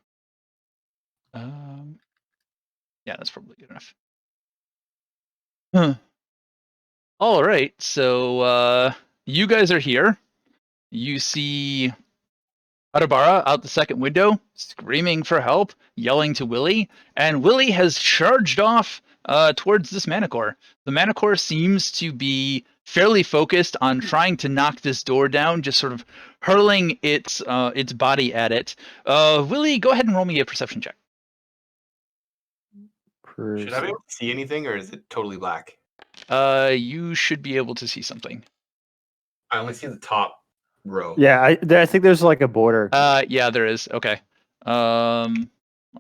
Yeah, that's probably good enough. Huh. All right, so you guys are here. You see Adabara out the second window, screaming for help, yelling to Willy, and Willy has charged off towards this Manicore. The Manicore seems to be fairly focused on trying to knock this door down, just sort of hurling its body at it. Willy, go ahead and roll me a perception check. Should I be able to see anything, or is it totally black? You should be able to see something. I only see the top row. Yeah, I think there's like a border. Yeah, there is. Okay. One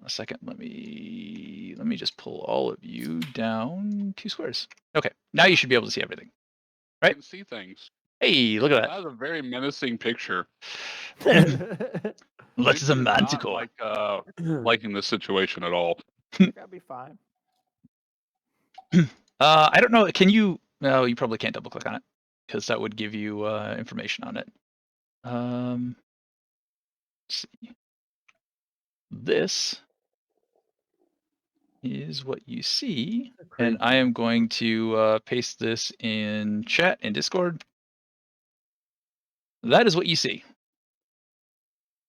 second. Let me just pull all of you down 2 squares. Okay. Now you should be able to see everything. I Right. can see things. Hey, look at that. That was a very menacing picture. Unless it's a Ginge is not manticore. liking this situation at all. That'll be fine. I don't know. Can you? No, you probably can't double click on it because that would give you information on it. Let's see. This is what you see, and I am going to paste this in chat in Discord. That is what you see.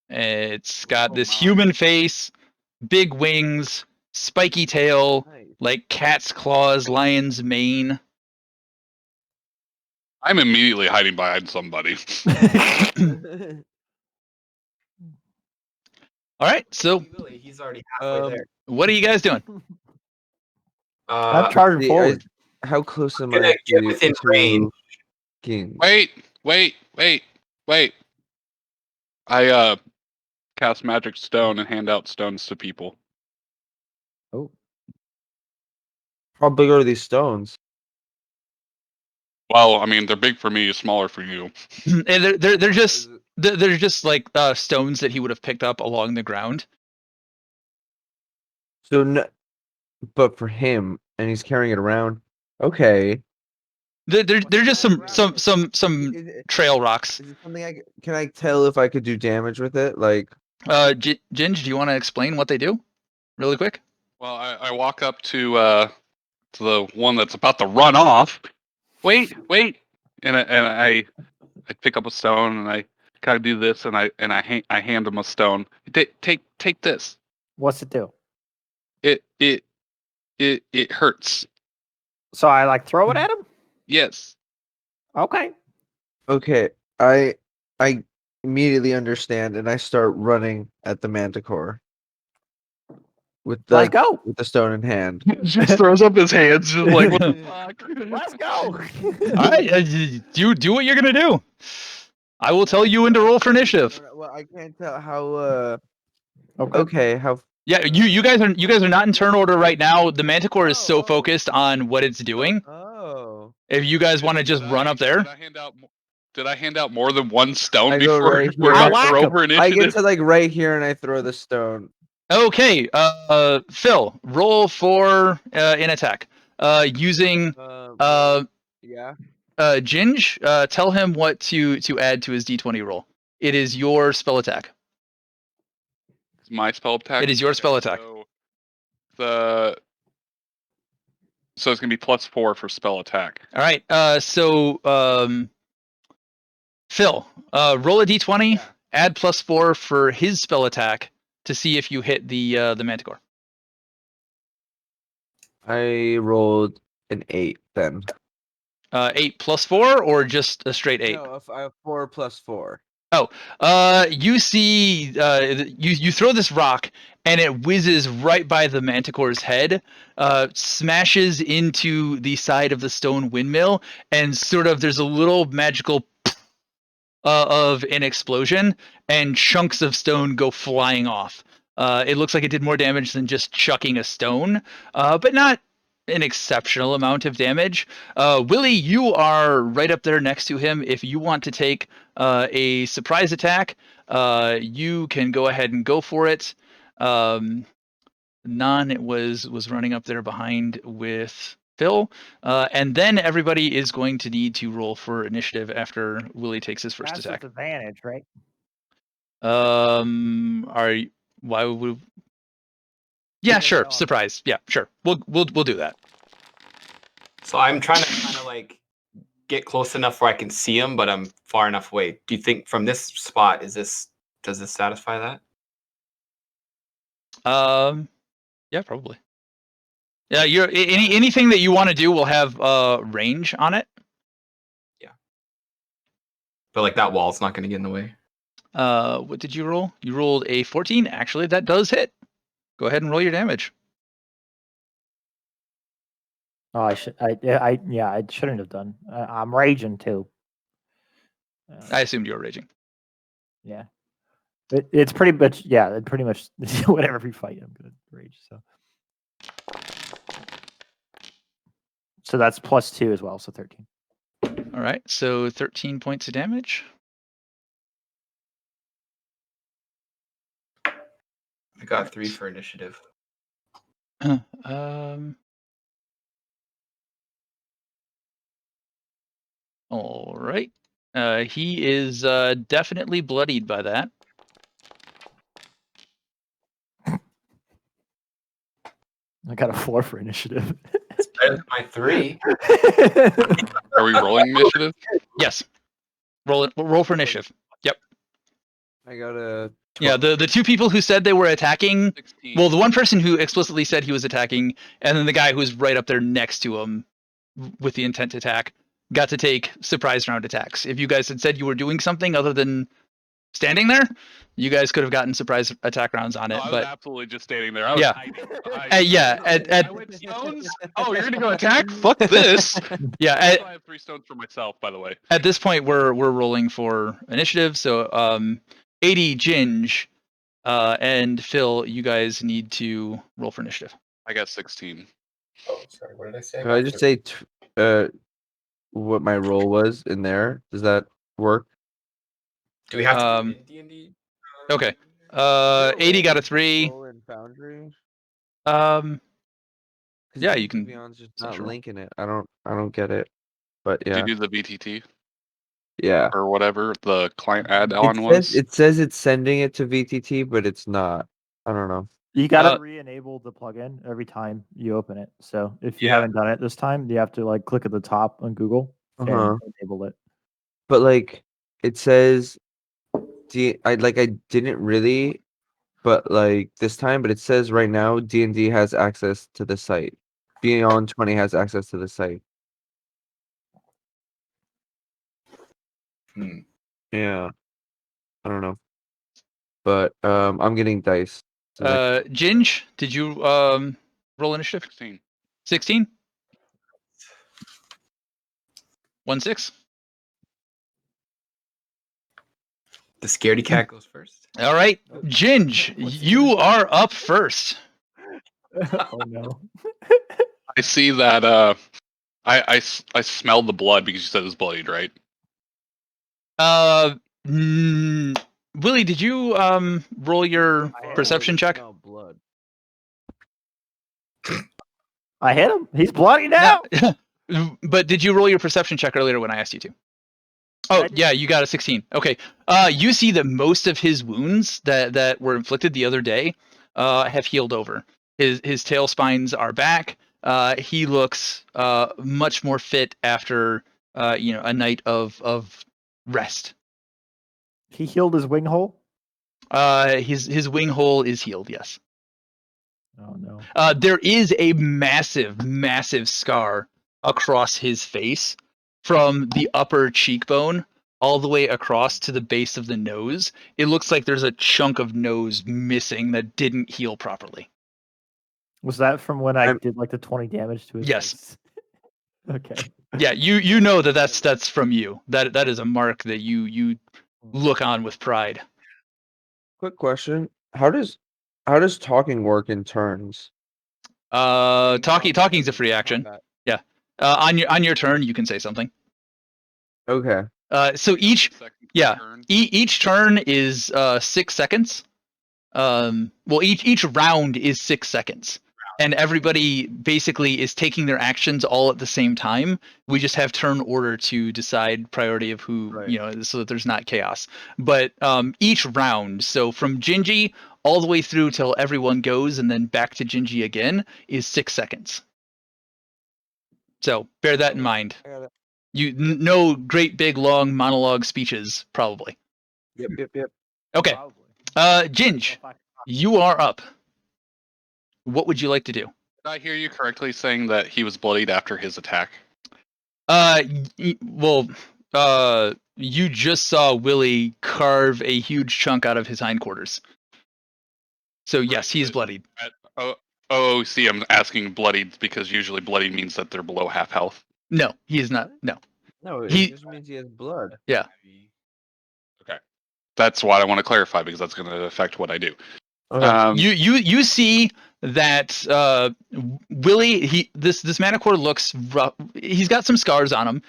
It's got Oh this my. human face, big wings, spiky tail, Nice. like cat's claws, lion's mane. I'm immediately hiding behind somebody. All right, so Willy, he's already halfway there. what are you guys doing? I'm charging See, forward. how close am gonna I get within range. Ginge? Wait. I cast magic stone and hand out stones to people. Oh. How big are these stones? Well, I mean, they're big for me, smaller for you. And they're just Is it- they're just like stones that he would have picked up along the ground. So, but for him, and he's carrying it around. Okay. They're just some Is it, trail rocks. is it something can I tell if I could do damage with it? Like, Ginge, do you want to explain what they do, really quick? Well, I walk up to the one that's about to run off. Wait, and I pick up a stone and I kind of do this and I hand him a stone. Take this. What's it do? It hurts. So I like throw it at him? Yes. Okay. okay, I immediately understand, and I start running at the manticore with Let's go. with the stone in hand. Just throws up his hands, just like what the fuck. Let's go. All right, you do what you're gonna do. I will tell you when to roll for initiative. Well, I can't tell how. Okay. Okay, how. Yeah, you guys are not in turn order right now. The manticore is so focused on what it's doing. Oh. If you guys want to just run up there, Did I hand out more than one stone I go before right we're here. I up whack for him. over I initiative? get to like right here, and I throw the stone. okay. Phil, roll for an attack. Using Yeah. Ginge, tell him what to add to his D20 roll. It is your spell attack. It's my spell attack. It is your spell attack. So it's gonna be +4 for spell attack. All right. Phil, roll a D20. Yeah. Add +4 for his spell attack to see if you hit the manticore. I rolled an 8 then. 8 + 4, or just a straight 8? No, I have 4 + 4. You see, you throw this rock and it whizzes right by the manticore's head, smashes into the side of the stone windmill, and sort of there's a little magical of an explosion, and chunks of stone go flying off. It looks like it did more damage than just chucking a stone, but not an exceptional amount of damage. Willy, you are right up there next to him. If you want to take a surprise attack, you can go ahead and go for it. Nan was running up there behind with Phil, and then everybody is going to need to roll for initiative after Willy takes his first That's attack. with advantage, right? Why would? Yeah, sure. Surprise. Yeah, sure. We'll do that. So I'm trying to kind of like get close enough where I can see him, but I'm far enough away. Do you think from this spot does this satisfy that? Yeah, probably. Yeah, anything that you want to do will have range on it. Yeah. But like that wall's not going to get in the way. What did you roll? You rolled a 14. Actually, that does hit. Go ahead and roll your damage. Oh, I shouldn't have done. I'm raging too. I assumed you were raging. Yeah. It's pretty much whatever we fight, I'm gonna rage. So that's +2 as well, so 13. All right, so 13 points of damage. I got 3 for initiative. All right. He is definitely bloodied by that. I got a 4 for initiative. It's better than my 3. Are we rolling initiative? Yes. Roll for initiative. I got a. Yeah, the 2 people who said they were attacking. 16. Well, the one person who explicitly said he was attacking, and then the guy who was right up there next to him with the intent to attack, got to take surprise round attacks. If you guys had said you were doing something other than standing there, you guys could have gotten surprise attack rounds on it. Oh, I was but absolutely just standing there. I was Yeah. hiding yeah, I went stones. Oh, you're gonna go attack? Fuck this. yeah. I have 3 stones for myself, by the way. At this point, we're rolling for initiative. So, Eadi, Ginge, and Phil, you guys need to roll for initiative. I got 16. Oh, sorry. What did I say? Can I just say what my role was in there? Does that work? Do we have to Um, do D&D? Okay. 80 got a 3. Role in Foundry? Um, 'Cause Yeah, you can Beyond's just set not your role. linking it. I don't get it. But Did yeah, you do the VTT yeah. or whatever the client add-on was? It says it's sending it to VTT, but it's not. I don't know. You gotta Uh, re-enable the plugin every time you open it. So if you Yeah. haven't done it this time, you have to like click at the top on Google Uh-huh. and enable it. But like it says I didn't really, but like this time, but it says right now D&D has access to the site. Beyond 20 has access to the site. Hmm. Yeah. I don't know. But I'm getting dice. So like, Ginge, did you roll initiative? 16. 16? 1-6. The scaredy cat goes first. All right, Ginge, you are up first. Oh no. I see that. I smelled the blood because you said it was bloodied, right? Willy, did you roll your perception check? smell blood. I hit him. He's bloody now. But did you roll your perception check earlier when I asked you to? Oh, I did. yeah, you got a 16. Okay. You see that most of his wounds that were inflicted the other day have healed over. His tail spines are back. He looks much more fit after a night of rest. He healed his wing hole. His wing hole is healed, yes. Oh no. There is a massive scar across his face from the upper cheekbone all the way across to the base of the nose. It looks like there's a chunk of nose missing that didn't heal properly. Was that from when I I'm- did like the 20 damage to his Yes. face? Okay. Yeah, you know that's from you. That is a mark that you look on with pride. Quick question. How does talking work in turns? Talking's a free action. Yeah. On your turn, you can say something. Okay. So each Second per yeah. turn. each turn is 6 seconds. Well, each round is 6 seconds, and everybody basically is taking their actions all at the same time. We just have turn order to decide priority of who, Right. so that there's not chaos. But each round, so from Ginge all the way through till everyone goes, and then back to Ginge again, is 6 seconds. So bear that in mind. I got it. No great big long monologue speeches, probably. Yep. Okay. Probably. Ginge, you are up. What would you like to do? Did I hear you correctly saying that he was bloodied after his attack? You just saw Willy carve a huge chunk out of his hindquarters. So yes, he's bloodied. See, I'm asking bloodied because usually bloodied means that they're below half health. No, he is not. No. No, it He- just means he has blood. Yeah. Okay, that's what I want to clarify because that's going to affect what I do. Okay. Um, You see that Willy, this Manticore looks rough. He's got some scars on him.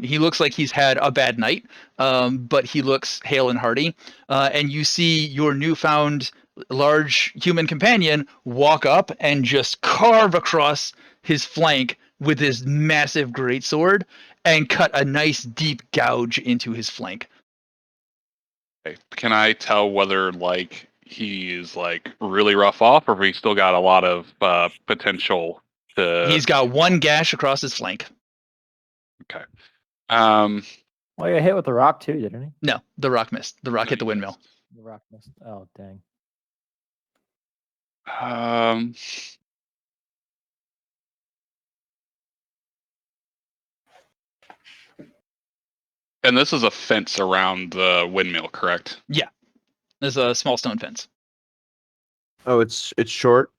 He looks like he's had a bad night, but he looks hale and hearty. And you see your newfound large human companion walk up and just carve across his flank with his massive greatsword and cut a nice deep gouge into his flank. Okay. Can I tell whether like he's like really rough off, or if he's still got a lot of potential to? He's got one gash across his flank. Okay. Um. Well, he got hit with the rock too, didn't he? No, the rock missed. The rock no, hit the he windmill. missed. The rock missed. Oh, dang. And this is a fence around the windmill, correct? There's a small stone fence. Oh, it's short.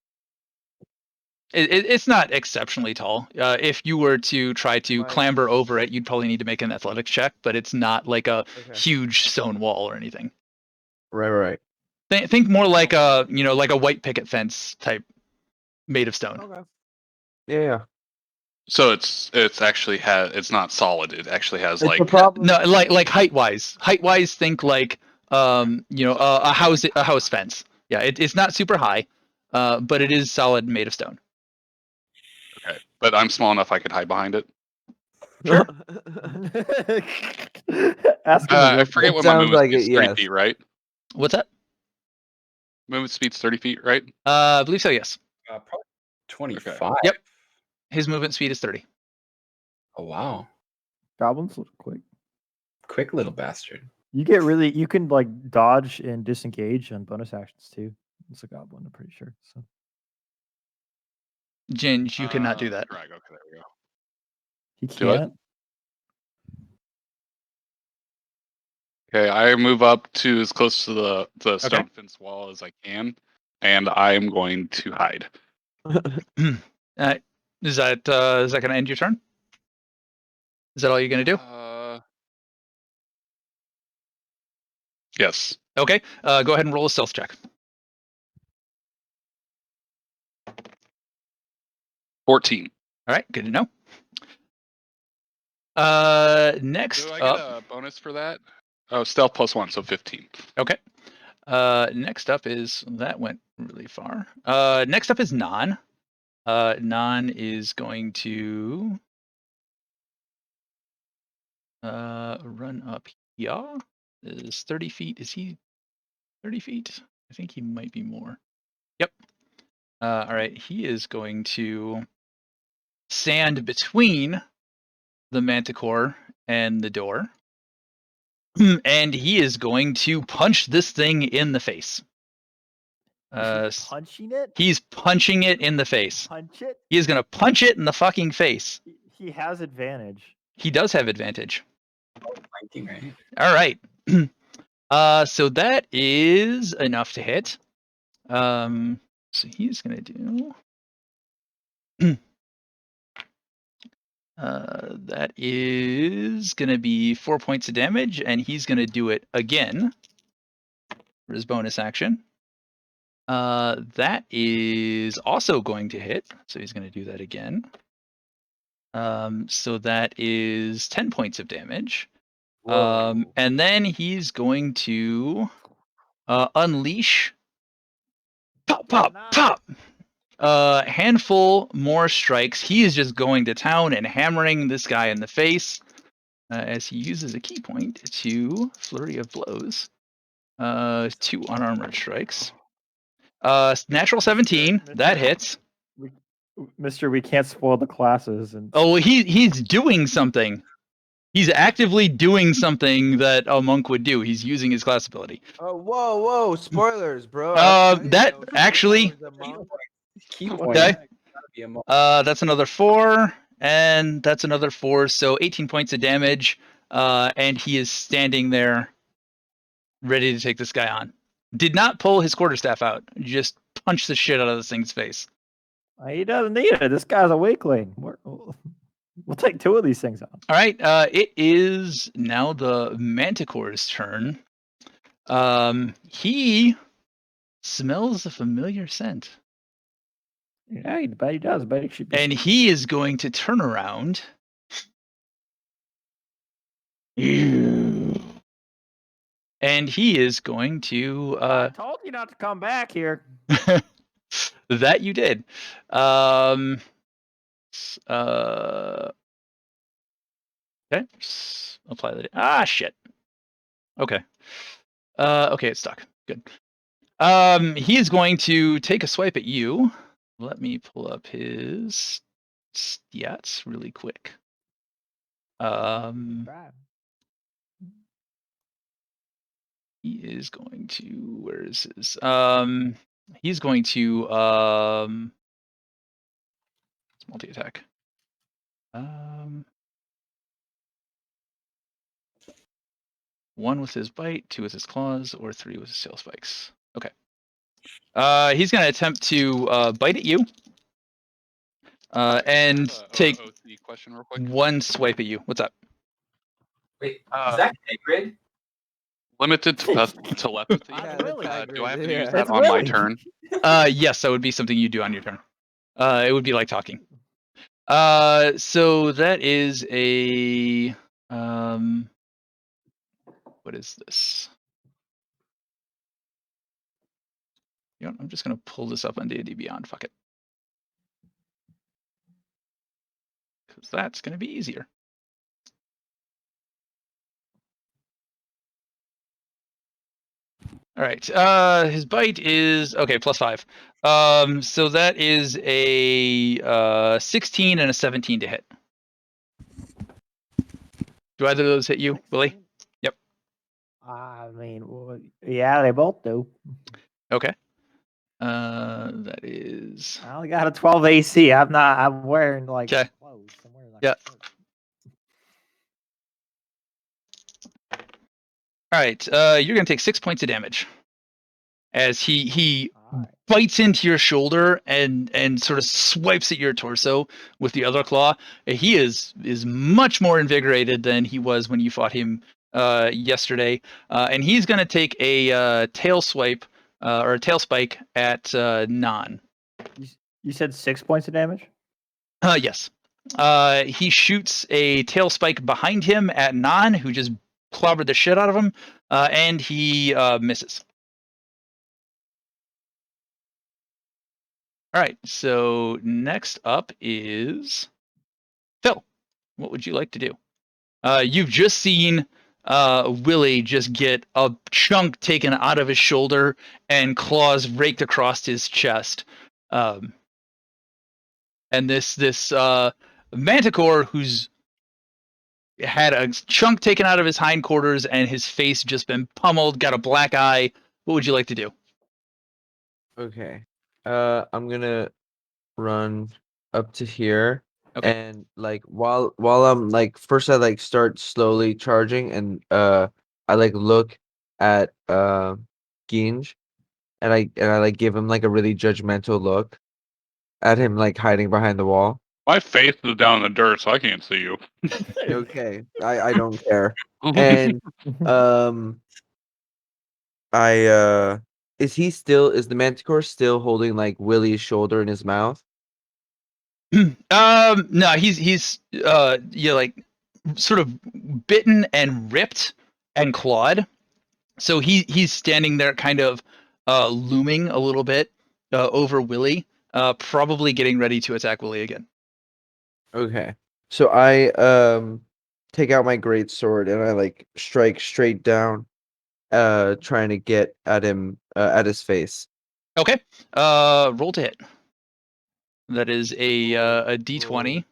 It's not exceptionally tall. If you were to try to Right. clamber over it, you'd probably need to make an athletics check, but it's not like a Okay. huge stone wall or anything. Right. Think more like a like a white picket fence type, made of stone. Okay. Yeah. So it's actually it's not solid. It actually has It's like a problem. No, like height wise. Height wise, think like a house fence. Yeah, it's not super high, but it is solid, made of stone. okay, but I'm small enough I could hide behind it. Sure. Ask him. I forget It what my sounds movement like speed's it, 30 yes. feet, right? What's that? Movement speed's 30 feet, right? I believe so. Yes. Probably 25. Yep. His movement speed is 30. Oh wow, Goblins look quick. quick little bastard. You can like dodge and disengage on bonus actions too. It's a goblin, I'm pretty sure. So Ginge, you cannot do that. Drag. Okay, there we go. he Do it. can't. Okay, I move up to as close to the stone fence wall as I can, and I am going to hide. Is that going to end your turn? Is that all you're going to do? Yes. Okay. Go ahead and roll a stealth check. 14. All right. Good to know. Next Do I up. get a bonus for that? Oh, stealth +1, so 15. Okay. Next up is that went really far. Next up is Non. Non is going to run up here. Is 30 feet. Is he 30 feet? I think he might be more. Yep. All right. He is going to stand between the Manticore and the door. And he is going to punch this thing in the face. Is he punching it? He's punching it in the face. Punch it? He is going to punch it in the fucking face. He has advantage. He does have advantage. Flanking, right? All right. So that is enough to hit. So he's going to do... that is going to be 4 points of damage, and he's going to do it again for his bonus action. That is also going to hit, so he's going to do that again. So that is 10 points of damage. And then he's going to unleash pop, pop. Handful more strikes. He is just going to town and hammering this guy in the face as he uses a key point to flurry of blows. 2 unarmored strikes. Natural 17, that hits. Mister, we can't spoil the classes. And Oh, he's doing something. He's actively doing something that a monk would do. He's using his class ability. Oh, whoa! Spoilers, bro. That actually. Okay. That's another 4, and that's another 4, so 18 points of damage. And he is standing there, ready to take this guy on. Did not pull his quarterstaff out. Just punched the shit out of this thing's face. He doesn't need it. This guy's a weakling. We'll take 2 of these things out. All right. It is now the Manticore's turn. He smells a familiar scent. Yeah, I bet he does. I bet he should be. And he is going to turn around. And he is going to I told you not to come back here. that you did. Okay. Apply that. Ah, shit. Okay. Okay, it's stuck. Good. He is going to take a swipe at you. Let me pull up his stats really quick. He is going to. Where is his? He's going to multi-attack. 1 with his bite, 2 with his claws, or 3 with his tail spikes. Okay. He's going to attempt to bite at you. And take OC question real quick. 1 swipe at you. What's up? Wait, is that grid? Limited to telepathy. That's Willy. Do I have to Yeah. use that That's on my Willy. turn? Yes, that would be something you do on your turn. It would be like talking. So that is a what is this? You know what, I'm just gonna pull this up on D&D Beyond. Fuck it, because that's gonna be easier. All right. His bite is okay, +5. So that is a 16 and a 17 to hit. Do either of those hit you, Willy? Yep. I mean, well, yeah, they both do. Okay. That is. I only got a 12 AC. I'm wearing like 'Kay. clothes. I'm wearing like Yeah. a shirt. All right. You're gonna take 6 points of damage as he All right. bites into your shoulder and sort of swipes at your torso with the other claw. He is much more invigorated than he was when you fought him yesterday, and he's gonna take a tail swipe or a tail spike at Non. You said 6 points of damage? Yes. He shoots a tail spike behind him at Non, who just clobbered the shit out of him, and he misses. All right, so next up is Phil. What would you like to do? You've just seen Willy just get a chunk taken out of his shoulder and claws raked across his chest. And this manticore who's had a chunk taken out of his hindquarters and his face just been pummeled, got a black eye. What would you like to do? Okay. I'm gonna run up to here. Okay. And like while I'm like first I like start slowly charging and I like look at Ginge and I like give him like a really judgmental look at him like hiding behind the wall. My face is down in the dirt, so I can't see you. Okay. I don't care. And I is the manticore still holding like Willy's shoulder in his mouth? No, he's like sort of bitten and ripped and clawed. So he's standing there kind of looming a little bit over Willy, probably getting ready to attack Willy again. Okay. So I take out my great sword and I like strike straight down trying to get at him at his face. Okay. Roll to hit. That is a D20.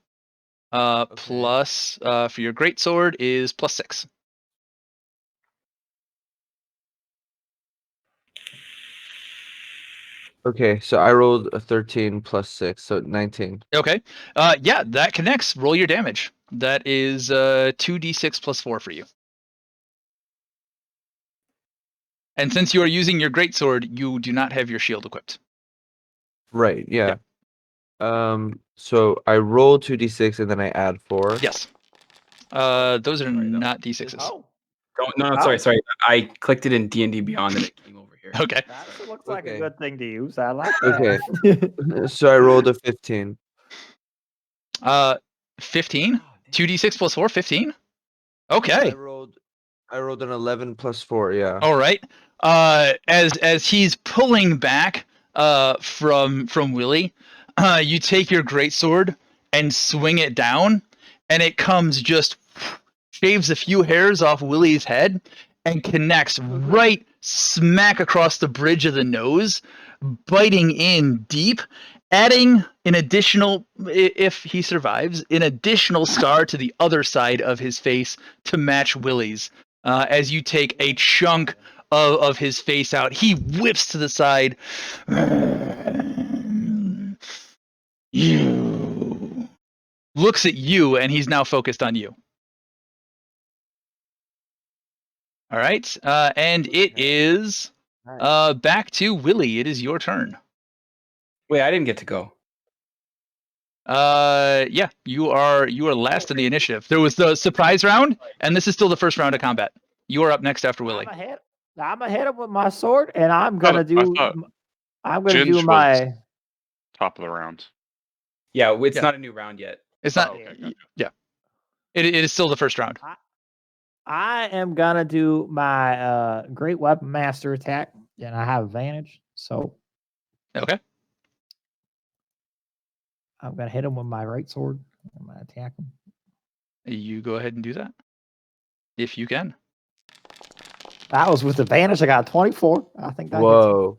Okay. Plus for your great sword is +6. Okay, so I rolled a 13 plus 6, so 19. Okay. Yeah, that connects. Roll your damage. That is 2d6 plus 4 for you. And since you are using your greatsword, you do not have your shield equipped. Right, yeah. So I roll 2d6 and then I add 4. Yes. Those are Right up. not d6s. Oh. No, sorry. I clicked it in D&D Beyond and it came over here. Okay. That looks like a Okay. good thing to use. I like that. Okay. So I rolled a 15. 15. 2d6 plus 4. 15. I Okay. rolled an 11 plus 4. Yeah. All right. As he's pulling back from Willy, you take your greatsword and swing it down, and it comes just shaves a few hairs off Willy's head and connects right smack across the bridge of the nose, biting in deep, adding an additional, if he survives, an additional scar to the other side of his face to match Willy's. As you take a chunk of his face out, he whips to the side. You looks at you, and he's now focused on you. All right, and it is back to Willy. It is your turn. Wait, I didn't get to go. Yeah, you are last in the initiative. There was the surprise round, and this is still the first round of combat. You are up next after Willy. I'm gonna hit him with my sword, and I'm gonna do. I'm gonna Ginge do was my. top of the round. Yeah, it's Yeah. not a new round yet. It's not. okay, gotcha. Yeah, it is still the first round. I am gonna do my great weapon master attack, and I have advantage. So Okay. I'm gonna hit him with my right sword. I'm gonna attack him. You go ahead and do that, if you can. That was with advantage. I got 24. I think that hits Whoa.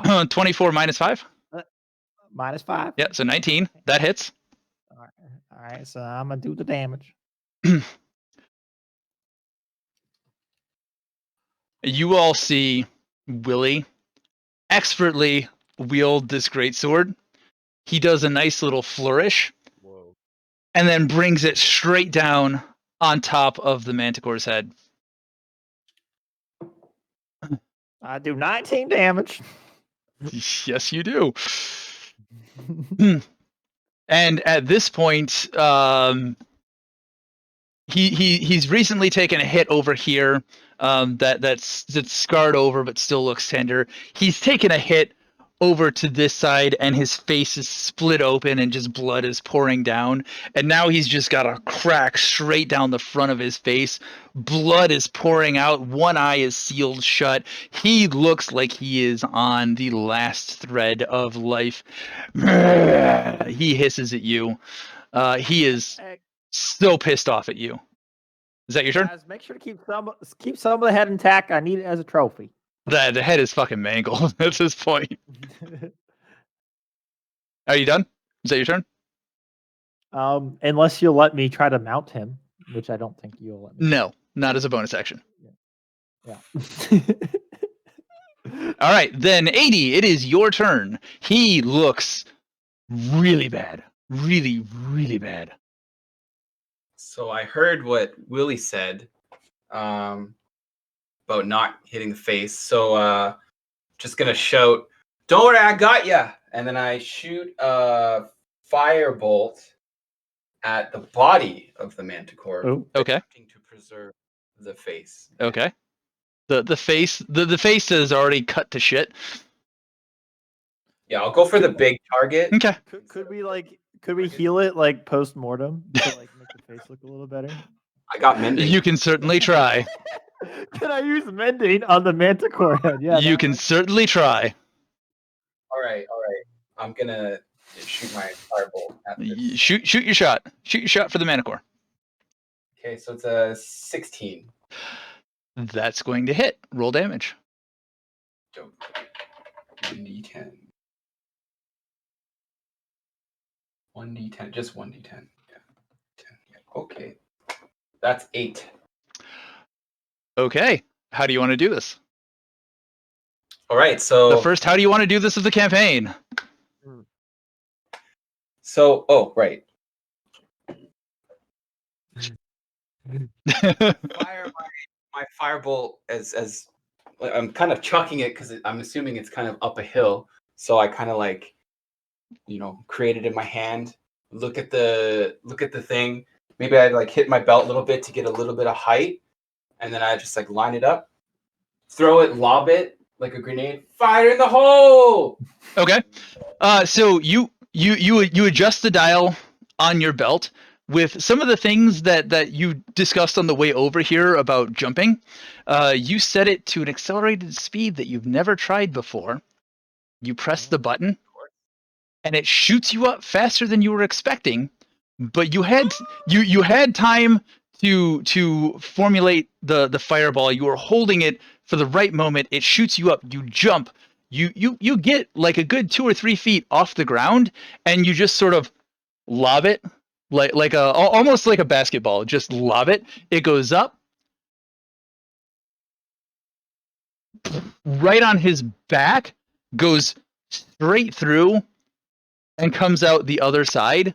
Wow. 24 minus 5. him. -5. Yeah, so 19. That hits. All right. So I'm gonna do the damage. You all see Willy expertly wield this greatsword. He does a nice little flourish, Whoa. and then brings it straight down on top of the Manticore's head. I do 19 damage. Yes, you do. And at this point, he's recently taken a hit over here that's scarred over but still looks tender. He's taken a hit over to this side, and his face is split open and just blood is pouring down. And now he's just got a crack straight down the front of his face. Blood is pouring out. One eye is sealed shut. He looks like he is on the last thread of life. He hisses at you. He is so pissed off at you. Is that your turn? Guys, make sure to keep some of the head intact. I need it as a trophy. The head is fucking mangled at this point. Are you done? Is that your turn? Unless you'll let me try to mount him, which I don't think you'll let me. No, not as a bonus action. Yeah. All right, then Eadi, it is your turn. He looks really bad. Really, really bad. So I heard what Willy said about not hitting the face. So just gonna shout, "Don't worry, I got ya!" And then I shoot a firebolt at the body of the Manticore, Oh, Okay. attempting to preserve the face. Okay. The face is already cut to shit. Yeah, I'll go for the big target. Okay. could we heal it like post mortem to like make the face look a little better? I got mending. You can certainly try. Can I use mending on the Manticore head? Yeah. You can certainly try. All right. I'm gonna shoot my firebolt at this. Shoot your shot. Shoot your shot for the Manticore. Okay, so it's a 16. That's going to hit. Roll damage. Dope. 1d10. 1d10, just 1d10. Yeah. 10. Yeah. Okay. That's 8. Okay. How do you want to do this? All right, so The first, how do you want to do this of the campaign? right. Fire my firebolt as I'm kind of chucking it because I'm assuming it's kind of up a hill. So I kind of like, create it in my hand. Look at the thing. Maybe I like hit my belt a little bit to get a little bit of height, and then I just like line it up, throw it, lob it like a grenade, fire in the hole. Okay. So you adjust the dial on your belt with some of the things that you discussed on the way over here about jumping. You set it to an accelerated speed that you've never tried before. You press the button, and it shoots you up faster than you were expecting. But you had time to formulate the fireball. You were holding it for the right moment. It shoots you up. You jump. You get like a good 2 or 3 feet off the ground, and you just sort of lob it like almost like a basketball. Just lob it. It goes up right on his back, goes straight through, and comes out the other side,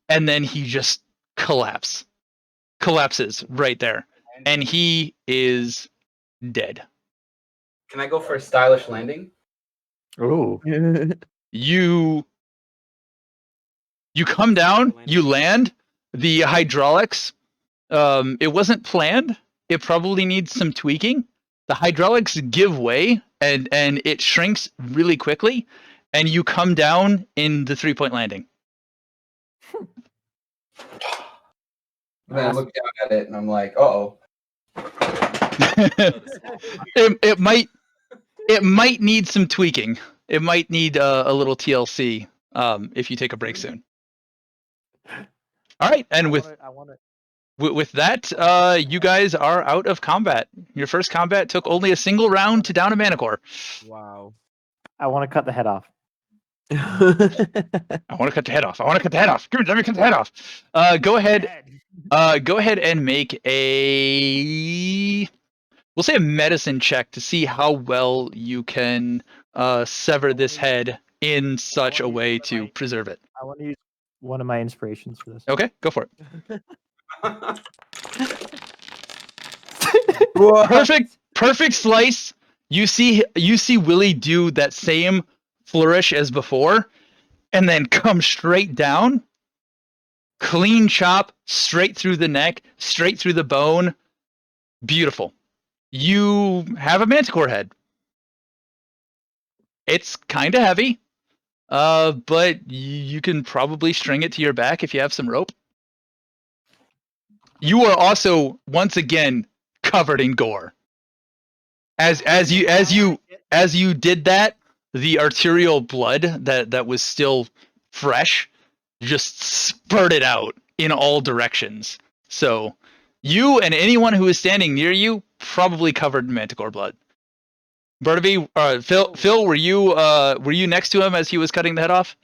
and then he just collapses right there, and he is dead. Can I go for a stylish landing? Ooh. You come down, you land. The hydraulics, it wasn't planned. It probably needs some tweaking. The hydraulics give way, and it shrinks really quickly, and you come down in the 3-point landing. Then I look down at it and I'm like, uh-oh. it might need some tweaking. It might need a little TLC if you take a break soon. All right, and with that, you guys are out of combat. Your first combat took only a single round to down a Manicore. Wow. I want to cut the head off. I want to cut the head off. Let me cut the head off. Go ahead and make we'll say a medicine check to see how well you can sever this head in such a way to preserve it. I want to use one of my inspirations for this. Okay, go for it. What? Perfect slice. You see Willy do that same flourish as before, and then come straight down. Clean chop, straight through the neck, straight through the bone. Beautiful. You have a manticore head. It's kind of heavy, but you can probably string it to your back if you have some rope. You are also once again covered in gore. As you did that, the arterial blood that was still fresh just spurted out in all directions. So you and anyone who is standing near you probably covered in manticore blood. Barnaby, Phil, were you next to him as he was cutting the head off?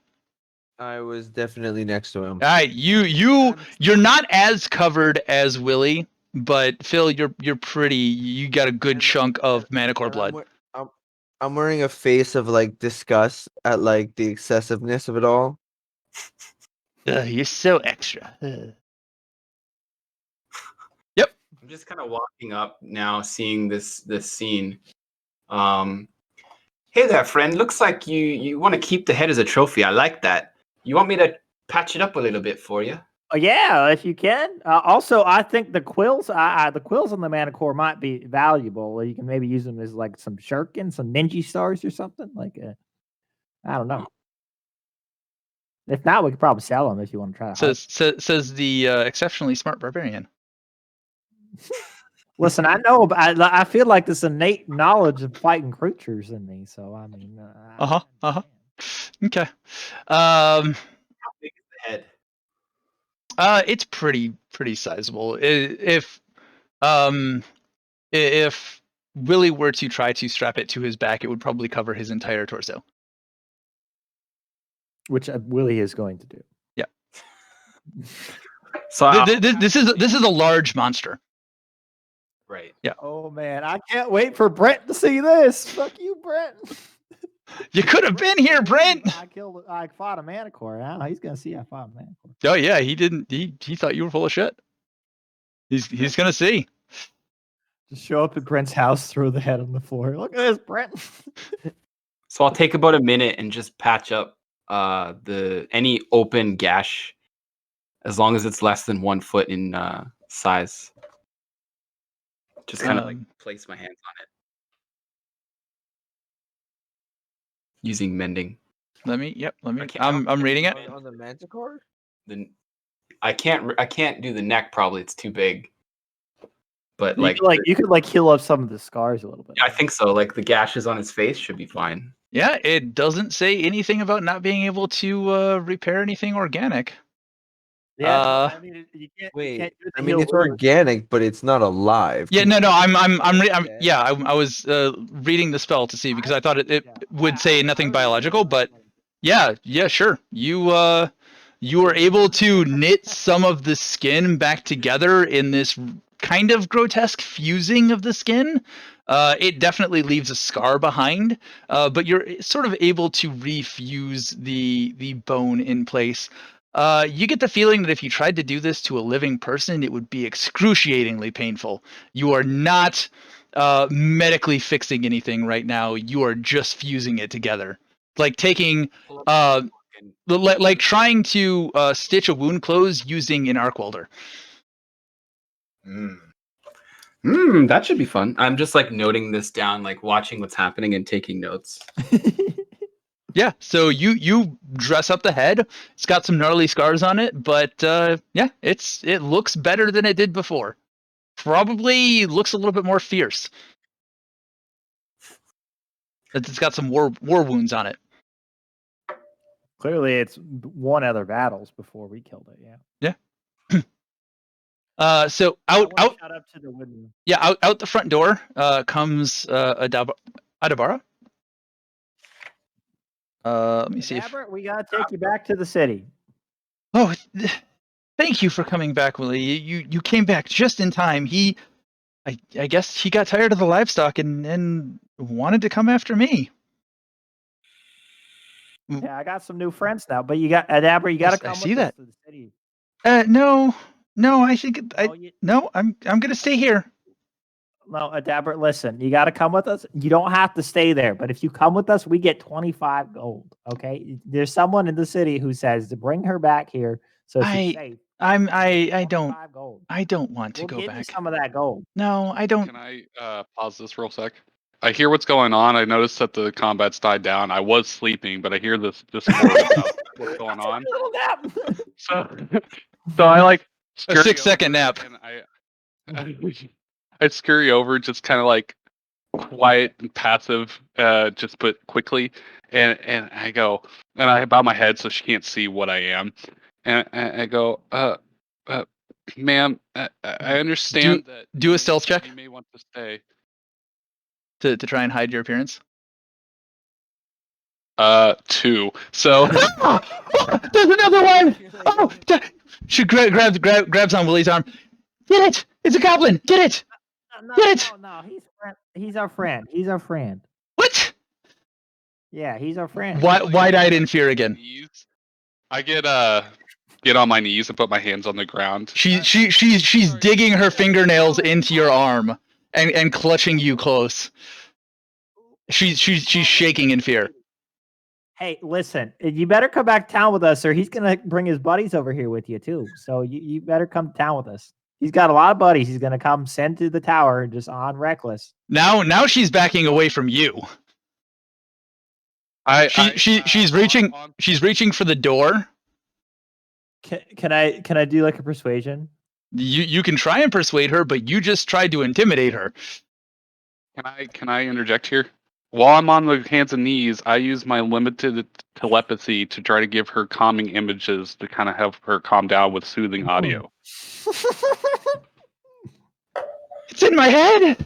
I was definitely next to him. All right, you're not as covered as Willy, but Phil, you're pretty. You got a good chunk of manticore blood. I'm wearing a face of like disgust at like the excessiveness of it all. You're so extra. Yep. I'm just kind of walking up now, seeing this scene. Hey there, friend. Looks like you want to keep the head as a trophy. I like that. You want me to patch it up a little bit for you? Yeah, if you can. Also, I think the quills on the Manicore might be valuable. You can maybe use them as like some shuriken, some ninja stars or something. Like, I don't know. If not, we could probably sell them if you want to try. Says the exceptionally smart barbarian. Listen, I know, but I feel like this innate knowledge of fighting creatures in me. So I mean, Okay. How big is the head? It's pretty sizable. If Willy were to try to strap it to his back, it would probably cover his entire torso. Which Willy is going to do. Yeah. So this is a large monster. right. Yeah. Oh man, I can't wait for Brent to see this. Fuck you, Brent. You could have been here, Brent. I fought a Manicore. Now he's gonna see I fought a Manicore. Oh yeah, he didn't. He thought you were full of shit. He's gonna see. Just show up at Brent's house, throw the head on the floor. Look at this, Brent. So I'll take about a minute and just patch up any open gash, as long as it's less than 1 foot in size. Just kind of like Um, place my hands on it using mending. let me. Yep. Let me. I don't I'm reading it. On the Manticore? Then I can't do the neck. Probably it's too big. But You could like heal up some of the scars a little bit. I think so. Like the gashes on his face should be fine. Yeah, it doesn't say anything about not being able to repair anything organic. Yeah, I mean, you can't. Wait, you can't do the I mean heal it's word. organic, but it's not alive. Yeah, no, I'm Yeah. yeah, I was reading the spell to see because I thought it Yeah. would say nothing I biological, but remember. yeah, sure. You were able to knit some of the skin back together in this kind of grotesque fusing of the skin. It definitely leaves a scar behind, but you're sort of able to refuse the bone in place. You get the feeling that if you tried to do this to a living person, it would be excruciatingly painful. You are not medically fixing anything right now. You are just fusing it together, like taking like trying to stitch a wound close using an arc welder. That should be fun. I'm just like noting this down, like watching what's happening and taking notes. Yeah, so you dress up the head. It's got some gnarly scars on it, but yeah, it looks better than it did before. Probably looks a little bit more fierce. It's got some war wounds on it. Clearly, it's won other battles before we killed it. Yeah. So I out wanna shout up to the wooden. yeah out the front door comes Adabara. Let me see. Dabber, we gotta take you back to the city. Oh, thank you for coming back, Willy. You came back just in time. I guess he got tired of the livestock and wanted to come after me. Yeah, I got some new friends now, but you got Dabber. You gotta I come see with us that. to the city. No, I think I'm gonna stay here. No, Dabber, listen, you got to come with us. You don't have to stay there, but if you come with us, we get 25 gold. Okay, there's someone in the city who says to bring her back here so she's safe. I don't 25 gold. I don't want to We'll go give you back. some of that gold. No, I don't. Can I pause this real sec? I hear what's going on. I noticed that the combat's died down. I was sleeping, but I hear this discord about what's going on. A little nap. So I like A 6-second nap. And I scurry over, just kind of like quiet and passive, just put quickly, and I go, and I bow my head so she can't see what I am, and I go, ma'am, I understand that do a stealth check. You may want to stay. To try and hide your appearance. 2. So there's another one. Oh, she grabs on Willy's arm. Get it! It's a goblin. Get it! Get it! No, he's our friend. He's our friend. What? Yeah, he's our friend. Wide-eyed in fear again. I get on my knees and put my hands on the ground. She's digging her fingernails into your arm and clutching you close. She's shaking in fear. Hey, listen, you better come back to town with us, or he's gonna bring his buddies over here with you too. So you better come to town with us. He's got a lot of buddies. He's gonna come send to the tower just on reckless. Now she's backing away from you. She's reaching for the door. Can I do like a persuasion? You can try and persuade her, but you just tried to intimidate her. Can I interject here? While I'm on the hands and knees, I use my limited telepathy to try to give her calming images to kind of have her calm down with soothing audio. It's in my head.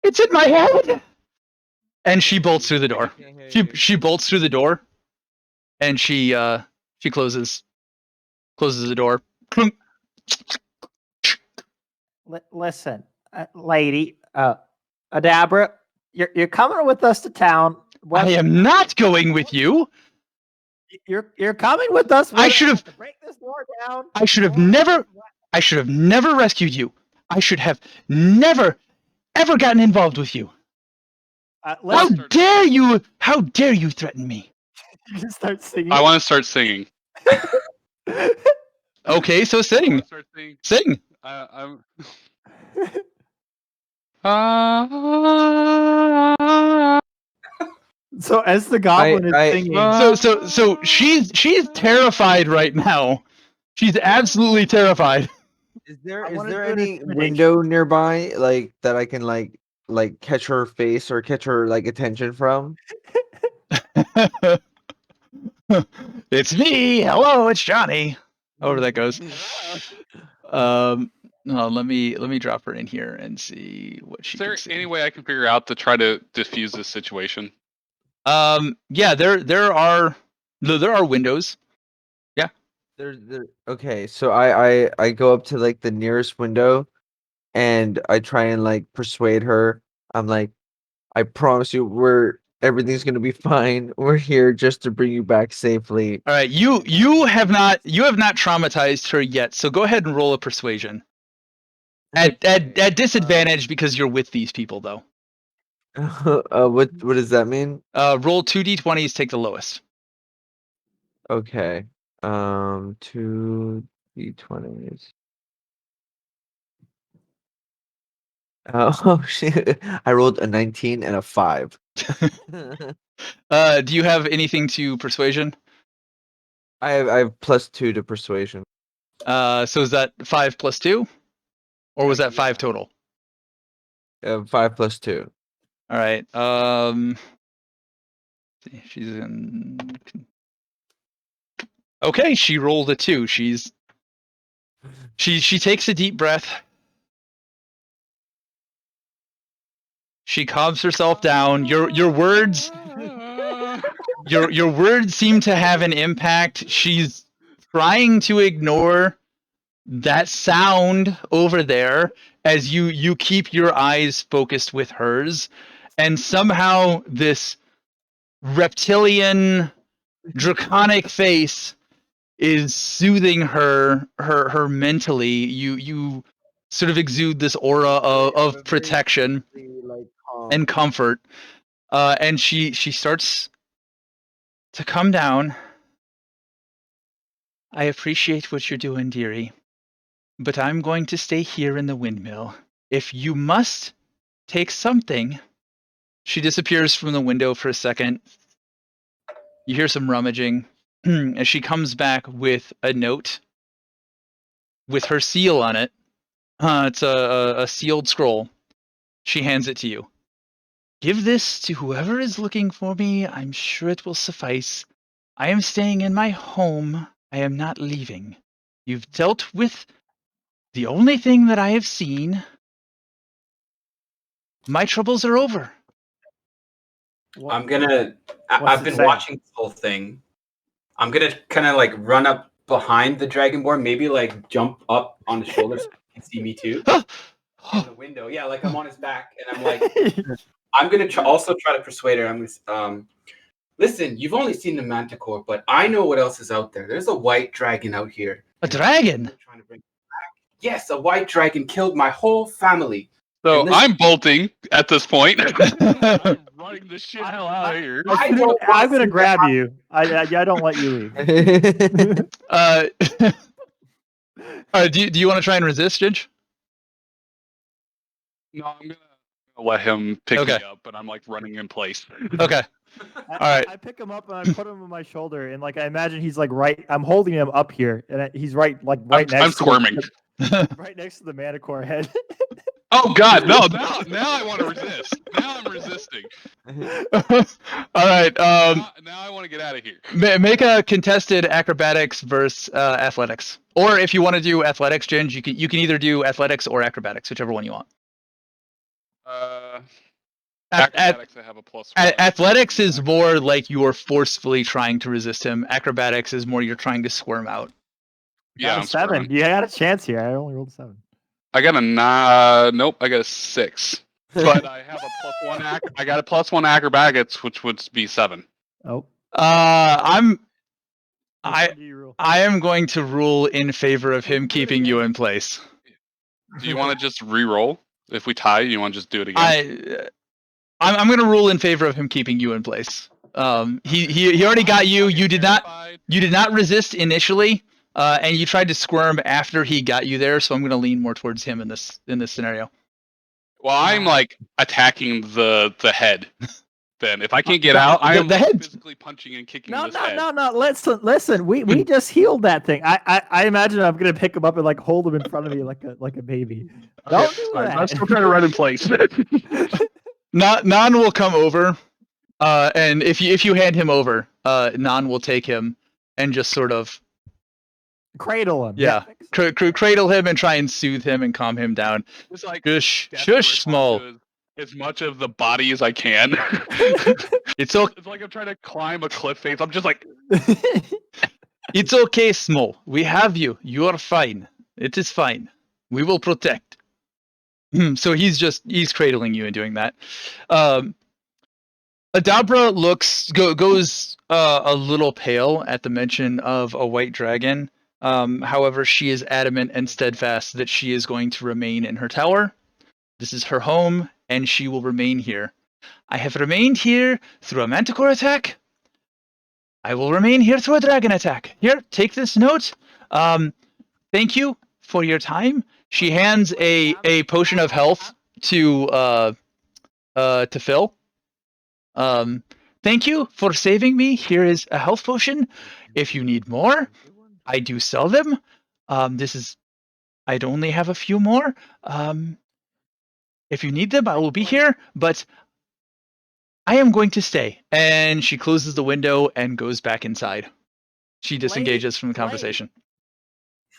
It's in my head. And she bolts through the door. She bolts through the door, and she closes the door. Listen, lady, Adabra, you're coming with us to town. I am not going with you. You're coming with us. I should have break this door down. I should have never rescued you. I should have never ever gotten involved with you. How dare you? How dare you threaten me? You just start singing. I want to start singing. Okay, so sing. Sing. Sing. So as the goblin is singing, So she's terrified right now. She's absolutely terrified. Is I there wanna do an any intimidation. window nearby like that I can like catch her face or catch her like attention from? It's me. Hello, it's Johnny. However that goes. No, let me drop her in here and see what she Is there can see. any way I can figure out to try to diffuse this situation? Yeah, there are windows. Okay, so I go up to like the nearest window and I try and like persuade her. I'm like, I promise you everything's gonna be fine. We're here just to bring you back safely. All right, you have not traumatized her yet, so go ahead and roll a persuasion. At disadvantage because you're with these people though. What does that mean? Roll 2d20s, take the lowest. Okay. 2 d20s. Oh shit! I rolled a 19 and a 5. Do you have anything to persuasion? I have +2 to persuasion. So is that 5 plus 2? Or was that 5 Yeah. total? 5 + 2. All right. She's in. Okay, she rolled a 2. She takes a deep breath. She calms herself down. Your words your words seem to have an impact. She's trying to ignore that sound over there as you keep your eyes focused with hers, and somehow this reptilian draconic face is soothing her mentally. You sort of exude this aura of protection and comfort, and she starts to come down. I appreciate what you're doing, dearie, but I'm going to stay here in the windmill. If you must take something. She disappears from the window for a second. You hear some rummaging as she comes back with a note with her seal on it. It's a sealed scroll. She hands it to you. Give this to whoever is looking for me. I'm sure it will suffice. I am staying in my home. I am not leaving. You've dealt with the only thing that I have seen. My troubles are over. I'm gonna. I've been watching this whole thing. I'm gonna kind of like run up behind the dragonborn, maybe like jump up on his shoulders so he can see me too. In the window, yeah, like I'm on his back, and I'm like, I'm gonna also try to persuade her. I'm gonna, listen, you've only seen the manticore, but I know what else is out there. There's a white dragon out here. A dragon? Trying to bring it back. Yes, a white dragon killed my whole family. So I'm bolting at this point. I'm running the shit hell out of here. I'm gonna grab you. I don't let you leave. Do you want to try and resist, Ginge? No, I'm gonna let him pick me up, but I'm like running in place. Okay. All right. I pick him up and I put him on my shoulder, and like I imagine he's like right. I'm holding him up here, and he's right next. I'm squirming. Right next to the manticore head. Oh God, no! Now I want to resist. Now I'm resisting. All right. Now I want to get out of here. Make a contested acrobatics versus athletics, or if you want to do athletics, Ginge, you can either do athletics or acrobatics, whichever one you want. Acrobatics, I have a +1. Athletics is more like you're forcefully trying to resist him. Acrobatics is more you're trying to squirm out. Yeah, I'm 7. squirming. You got a chance here. I only rolled a 7. I got a 9. Nope, I got a 6. But I have a +1. I got a +1 acrobatics, which would be 7. Oh. I am going to rule in favor of him keeping you in place. Do you want to just re-roll? If we tie, you want to just do it again? I'm going to rule in favor of him keeping you in place. He already got you. You did not resist initially, and you tried to squirm after he got you there. So I'm going to lean more towards him in this scenario. Well, I'm like attacking the head. Then if I can't get out, I am the head. physically punching and kicking No, this no, head. no. Listen. We just healed that thing. I imagine I'm gonna pick him up and like hold him in front of me like a baby. Don't do fine. that. I'm still trying to run in place. Nan will come over, and if you hand him over, Nan will take him and just sort of Cradle him. Yeah. cradle him and try and soothe him and calm him down. Just like Shush, desperate shush, small. onto as much of the body as I can. It's okay. It's like I'm trying to climb a cliff face. I'm just like, It's okay, small. We have you. You are fine. It is fine. We will protect. So he's cradling you and doing that. Adabra goes a little pale at the mention of a white dragon. However, she is adamant and steadfast that she is going to remain in her tower. This is her home, and she will remain here. I have remained here through a manticore attack. I will remain here through a dragon attack. Here, take this note. Thank you for your time. She hands a potion of health to Phil. Thank you for saving me. Here is a health potion. If you need more, I do sell them. I'd only have a few more. If you need them, I will be here, but I am going to stay. And she closes the window and goes back inside. She disengages from the conversation.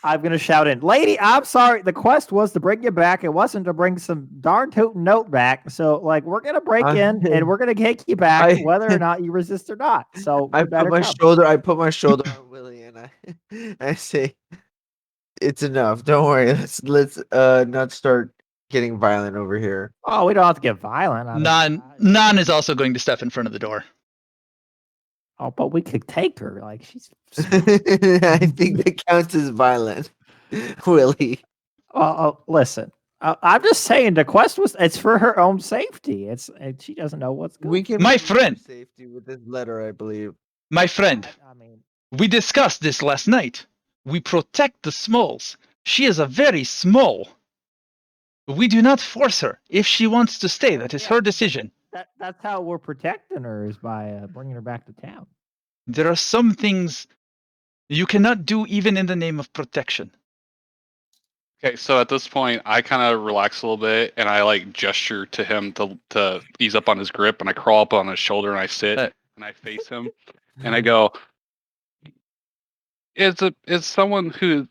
I'm going to shout in, lady, I'm sorry. The quest was to bring you back. It wasn't to bring some darn tootin' note back. So, like, we're going to break in and we're going to take you back, whether or not you resist or not. So I put my shoulder on Willy, and I say, it's enough. Don't worry. Let's not start getting violent over here. Oh, we don't have to get violent. Nan is also going to step in front of the door. Oh, but we could take her. Like, she's. I think that counts as violent, Willy. Listen. I'm just saying the quest it's for her own safety. She doesn't know what's going on. We can My prove friend. safety with this letter, I believe. My friend. I mean, we discussed this last night. We protect the smalls. She is a very small. We do not force her. If she wants to stay, that is her decision. That's how we're protecting her, is by bringing her back to town. There are some things you cannot do even in the name of protection. okay, so at this point, I kind of relax a little bit, and I like gesture to him to ease up on his grip, and I crawl up on his shoulder, and I sit, and I face him, and I go, "As someone who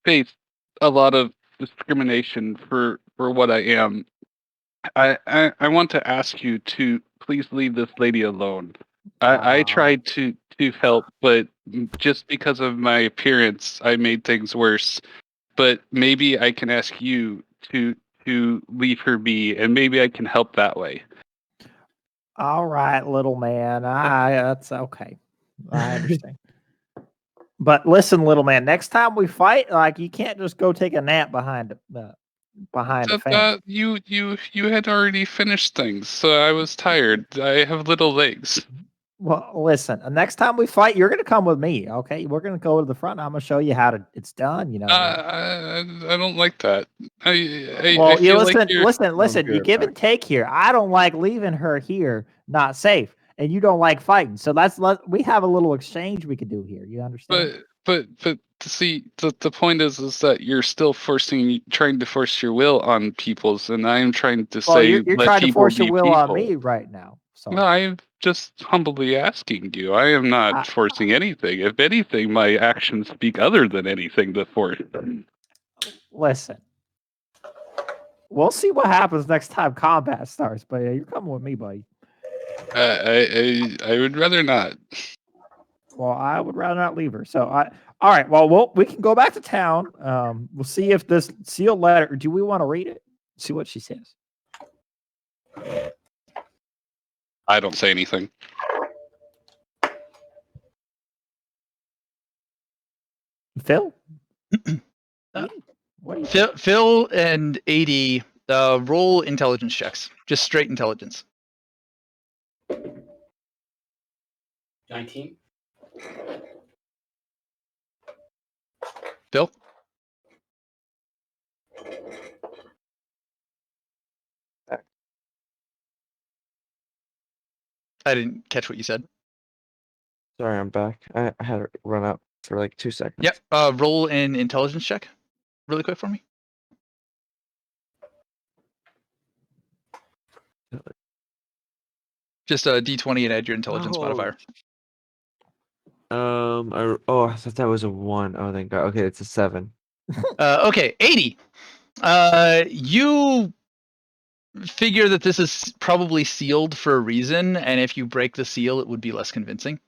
faced a lot of discrimination for what I am, I want to ask you to please leave this lady alone. I tried to help, but just because of my appearance, I made things worse. But maybe I can ask you to leave her be, and maybe I can help that way." All right, little man. That's okay. I understand. But listen, little man, next time we fight, like, you can't just go take a nap behind a fence. You had already finished things, so I was tired. I have little legs. Well, listen, next time we fight, you're gonna come with me, okay? We're gonna go to the front. I'm gonna show you how it's done. You know. I don't like that. Well, I you feel listen, like listen. You give and take here. I don't like leaving her here not safe, and you don't like fighting. So we have a little exchange we could do here. You understand? But see, the point is that you're still trying to force your will on people's, and I'm trying to say you're let trying to people force be your will people. on me right now. So. No, I'm just humbly asking you. I am not forcing anything. If anything, my actions speak other than anything that force. Listen, we'll see what happens next time combat starts. But you're coming with me, buddy. I would rather not. Well, I would rather not leave her. So all right. Well, we can go back to town. We'll see if this sealed letter. Do we want to read it? See what she says. I don't say anything. Phil? Phil and Eadi roll intelligence checks. Just straight intelligence. 19. Phil? I didn't catch what you said. Sorry, I'm back. I had to run out for like 2 seconds. Yep. Roll an intelligence check, really quick for me. Just a D20 and add your intelligence modifier. I thought that was a 1. Oh, thank God. Okay, it's a 7. Okay, 80. You figure that this is probably sealed for a reason, and if you break the seal, it would be less convincing.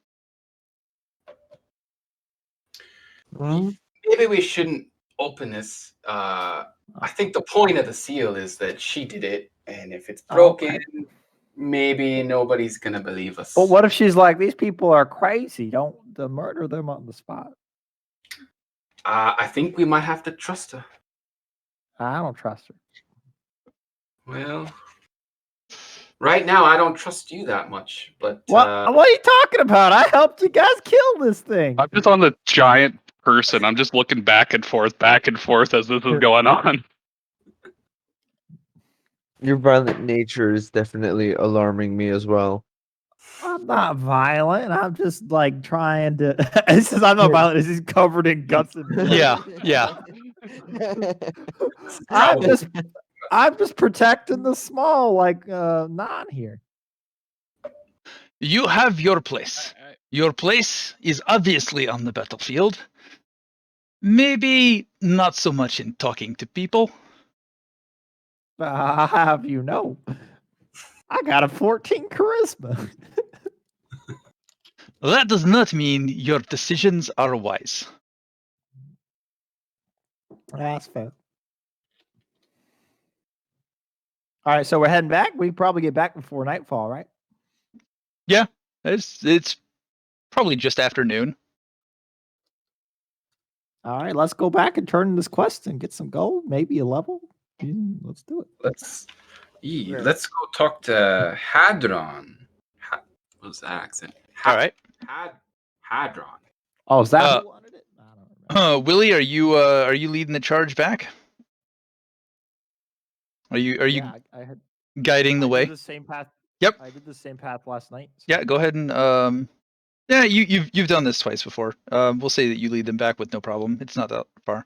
Well, Maybe we shouldn't open this. I think the point of the seal is that she did it, and if it's broken, maybe nobody's gonna believe us. But what if she's like, these people are crazy? Don't murder them on the spot. I think we might have to trust her. I don't trust her. Well, right now I don't trust you that much. But What are you talking about? I helped you guys kill this thing. I'm just on the giant person. I'm just looking back and forth as this is going on. your violent nature is definitely alarming me as well. I'm not violent. I'm just like trying to. It says I'm not violent. This is covered in guts and blood. Yeah. I'm just protecting the small, like non here. You have your place. Your place is obviously on the battlefield. Maybe not so much in talking to people. I'll have you know, I got a 14 charisma. That does not mean your decisions are wise. That's fair. All right, so we're heading back. We probably get back before nightfall, right? Yeah, it's probably just afternoon. All right, let's go back and turn in this quest and get some gold, maybe a level. Let's do it. let's go talk to Hadron. What's that accent? All right. Hadron. Oh, is that who wanted it? I don't remember. Willy, are you leading the charge back? Are you Yeah, I had guiding the I way? did the same path. Yep. I did the same path last night. So. Yeah, go ahead and yeah, you've done this twice before. We'll say that you lead them back with no problem. It's not that far.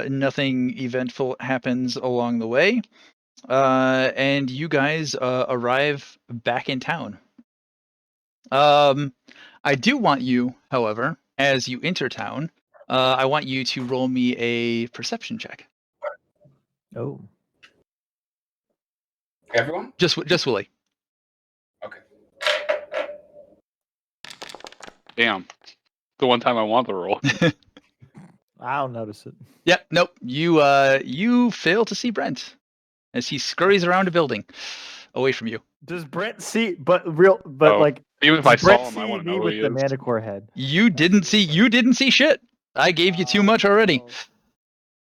Nothing eventful happens along the way. And you guys arrive back in town. I do want you, however, as you enter town, I want you to roll me a perception check. Oh. Everyone? Just Willy. Okay. Damn. The one time I want the roll. I'll notice it. Yeah, nope. You fail to see Brent as he scurries around a building away from you. Does Brent see? But like, even if I does Brent saw him, I see want to me know who with he the is. manticore head. You didn't see shit. I gave you too much already.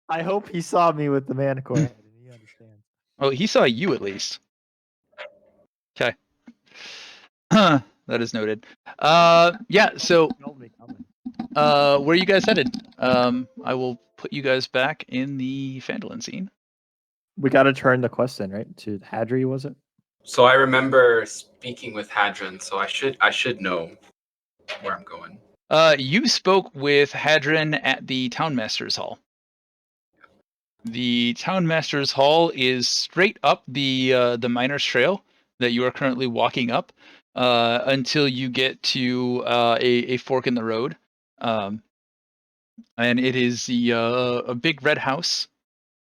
I hope he saw me with the manticore head and he understands. Oh, he saw you at least. Okay. That is noted. Yeah, so where are you guys headed? I will put you guys back in the Phandalin scene. We got to turn the quest in, right? To Hadri, was it? So I remember speaking with Hadron, so I should know where I'm going. You spoke with Hadron at the Townmaster's Hall. The Townmaster's Hall is straight up the Miner's Trail that you are currently walking up until you get to a fork in the road. And it is a big red house.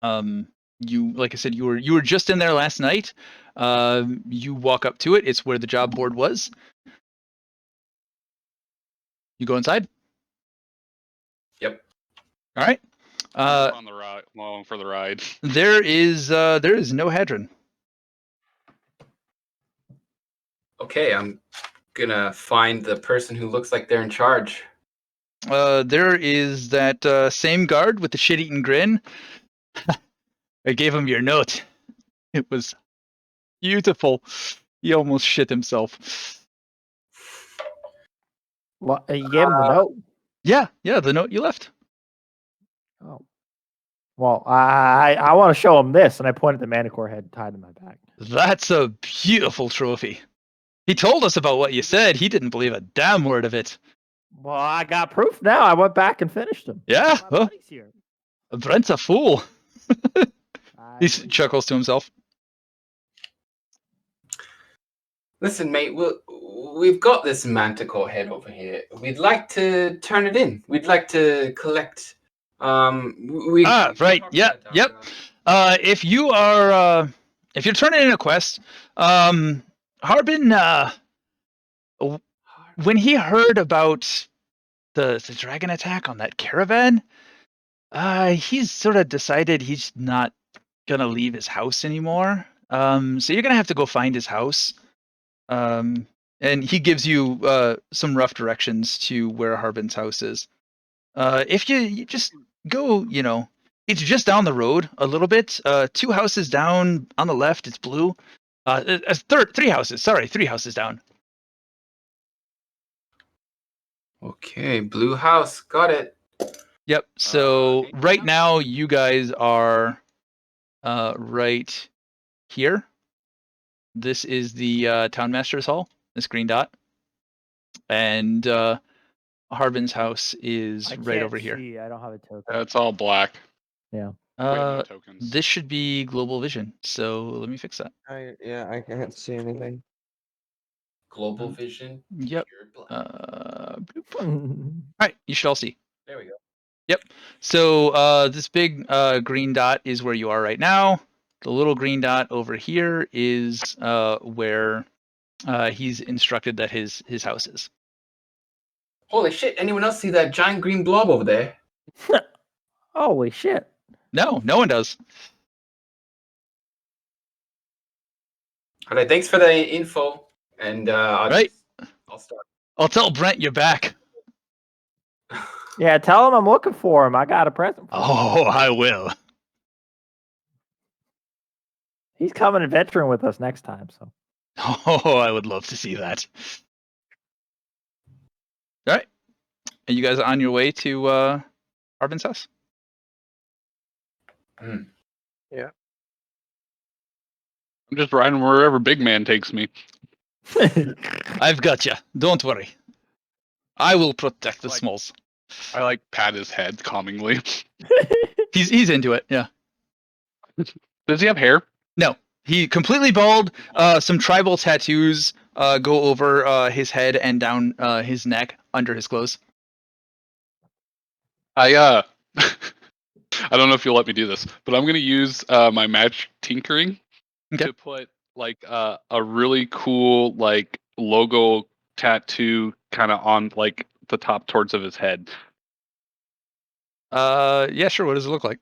Like I said, you were just in there last night. You walk up to it. It's where the job board was. You go inside. Yep. All right. On the ride, along for the ride. There is no Hadron. Okay, I'm gonna find the person who looks like they're in charge. There is that same guard with the shit-eating grin. I gave him your note. It was beautiful. He almost shit himself. What? You gave him the note? Yeah, the note you left. Oh. Well, I want to show him this, and I pointed the manticore head tied to my back. That's a beautiful trophy. He told us about what you said. He didn't believe a damn word of it. Well, I got proof now. I went back and finished them. Yeah, My well, buddy's here. Brent's a fool. He I chuckles to himself. Listen, mate, we've got this manticore head over here. We'd like to turn it in. We'd like to collect. We Right. talked Yeah. about Yep. Dara. If you're turning in a quest, Harbin, when he heard about the dragon attack on that caravan, he's sort of decided he's not gonna leave his house anymore. So you're gonna have to go find his house. And he gives you some rough directions to where Harbin's house is. If you just go, it's just down the road a little bit. 2 houses down on the left, it's blue. 3 houses. Sorry, 3 houses down. Okay, blue house. Got it. Yep. So anything right else? now you guys are right here. This is the town master's hall. This green dot, and Harbin's house is I right can't over here. see. I don't have a token. It's all black. Yeah. We have no tokens. This should be global vision. So let me fix that. I can't see anything. Global vision. Yep. Pure black. Bloop. All right, you should all see. There we go. Yep. So this big green dot is where you are right now. The little green dot over here is where he's instructed that his house is. Holy shit! Anyone else see that giant green blob over there? Holy shit. No one does. All right, thanks for the info. And I'll start. I'll tell Brent you're back. Yeah, tell him I'm looking for him. I got a present for him. Oh, I will. He's coming adventuring with us next time. So Oh, I would love to see that. All right. Are you guys on your way to Harbin's house? Yeah. I'm just riding wherever big man takes me. I've got you. Don't worry. I will protect the Like- smalls. I pat his head calmingly. He's into it. Yeah. Does he have hair? No, he completely bald. Some tribal tattoos go over his head and down his neck under his clothes. I I don't know if you'll let me do this, but I'm gonna use my match tinkering Okay. to put a really cool logo tattoo kind of on the top towards of his head. Yeah, sure. What does it look like?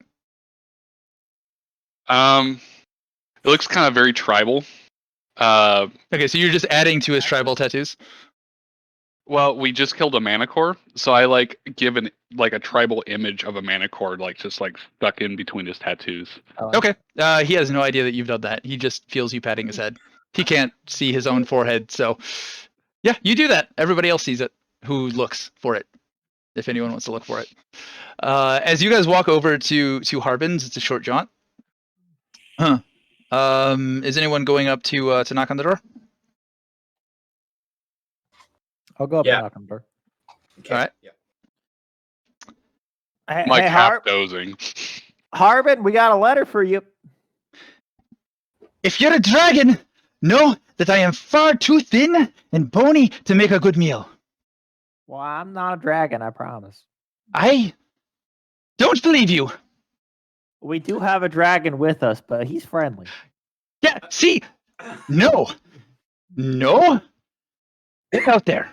It looks kind of very tribal. Okay, so you're just adding to his tribal tattoos. Well, we just killed a manicore, so I give a tribal image of a manicore just stuck in between his tattoos. Okay. He has no idea that you've done that. He just feels you patting his head. He can't see his own forehead, so yeah, you do that. Everybody else sees it who looks for it, if anyone wants to look for it. As you guys walk over to Harbin's, it's a short jaunt. Huh. Is anyone going up to knock on the door? I'll go up Yeah. and knock on the door. Okay. All right. Yeah. Hey, Like hey, half dozing. Harbin, we got a letter for you. If you're a dragon, know that I am far too thin and bony to make a good meal. Well, I'm not a dragon, I promise. I don't believe you. We do have a dragon with us, but he's friendly. Yeah, see? No. Get out there.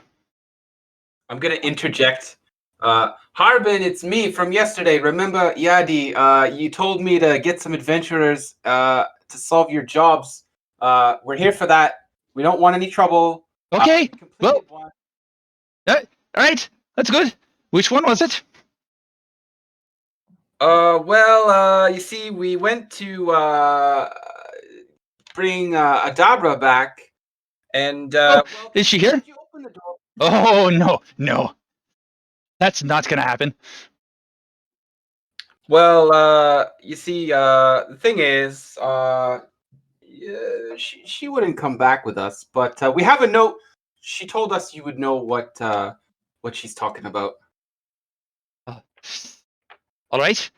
I'm gonna interject. Harbin, it's me from yesterday. Remember, Eadi, you told me to get some adventurers to solve your jobs. We're here for that. We don't want any trouble. Okay, Completed well- one. All right, that's good. Which one was it? You see, we went to bring Adabra back, and Is she here? could you open the door? Oh, no. That's not gonna happen. Well, you see, the thing is, Yeah, she wouldn't come back with us, but we have a note. She told us you would know what she's talking about. All right.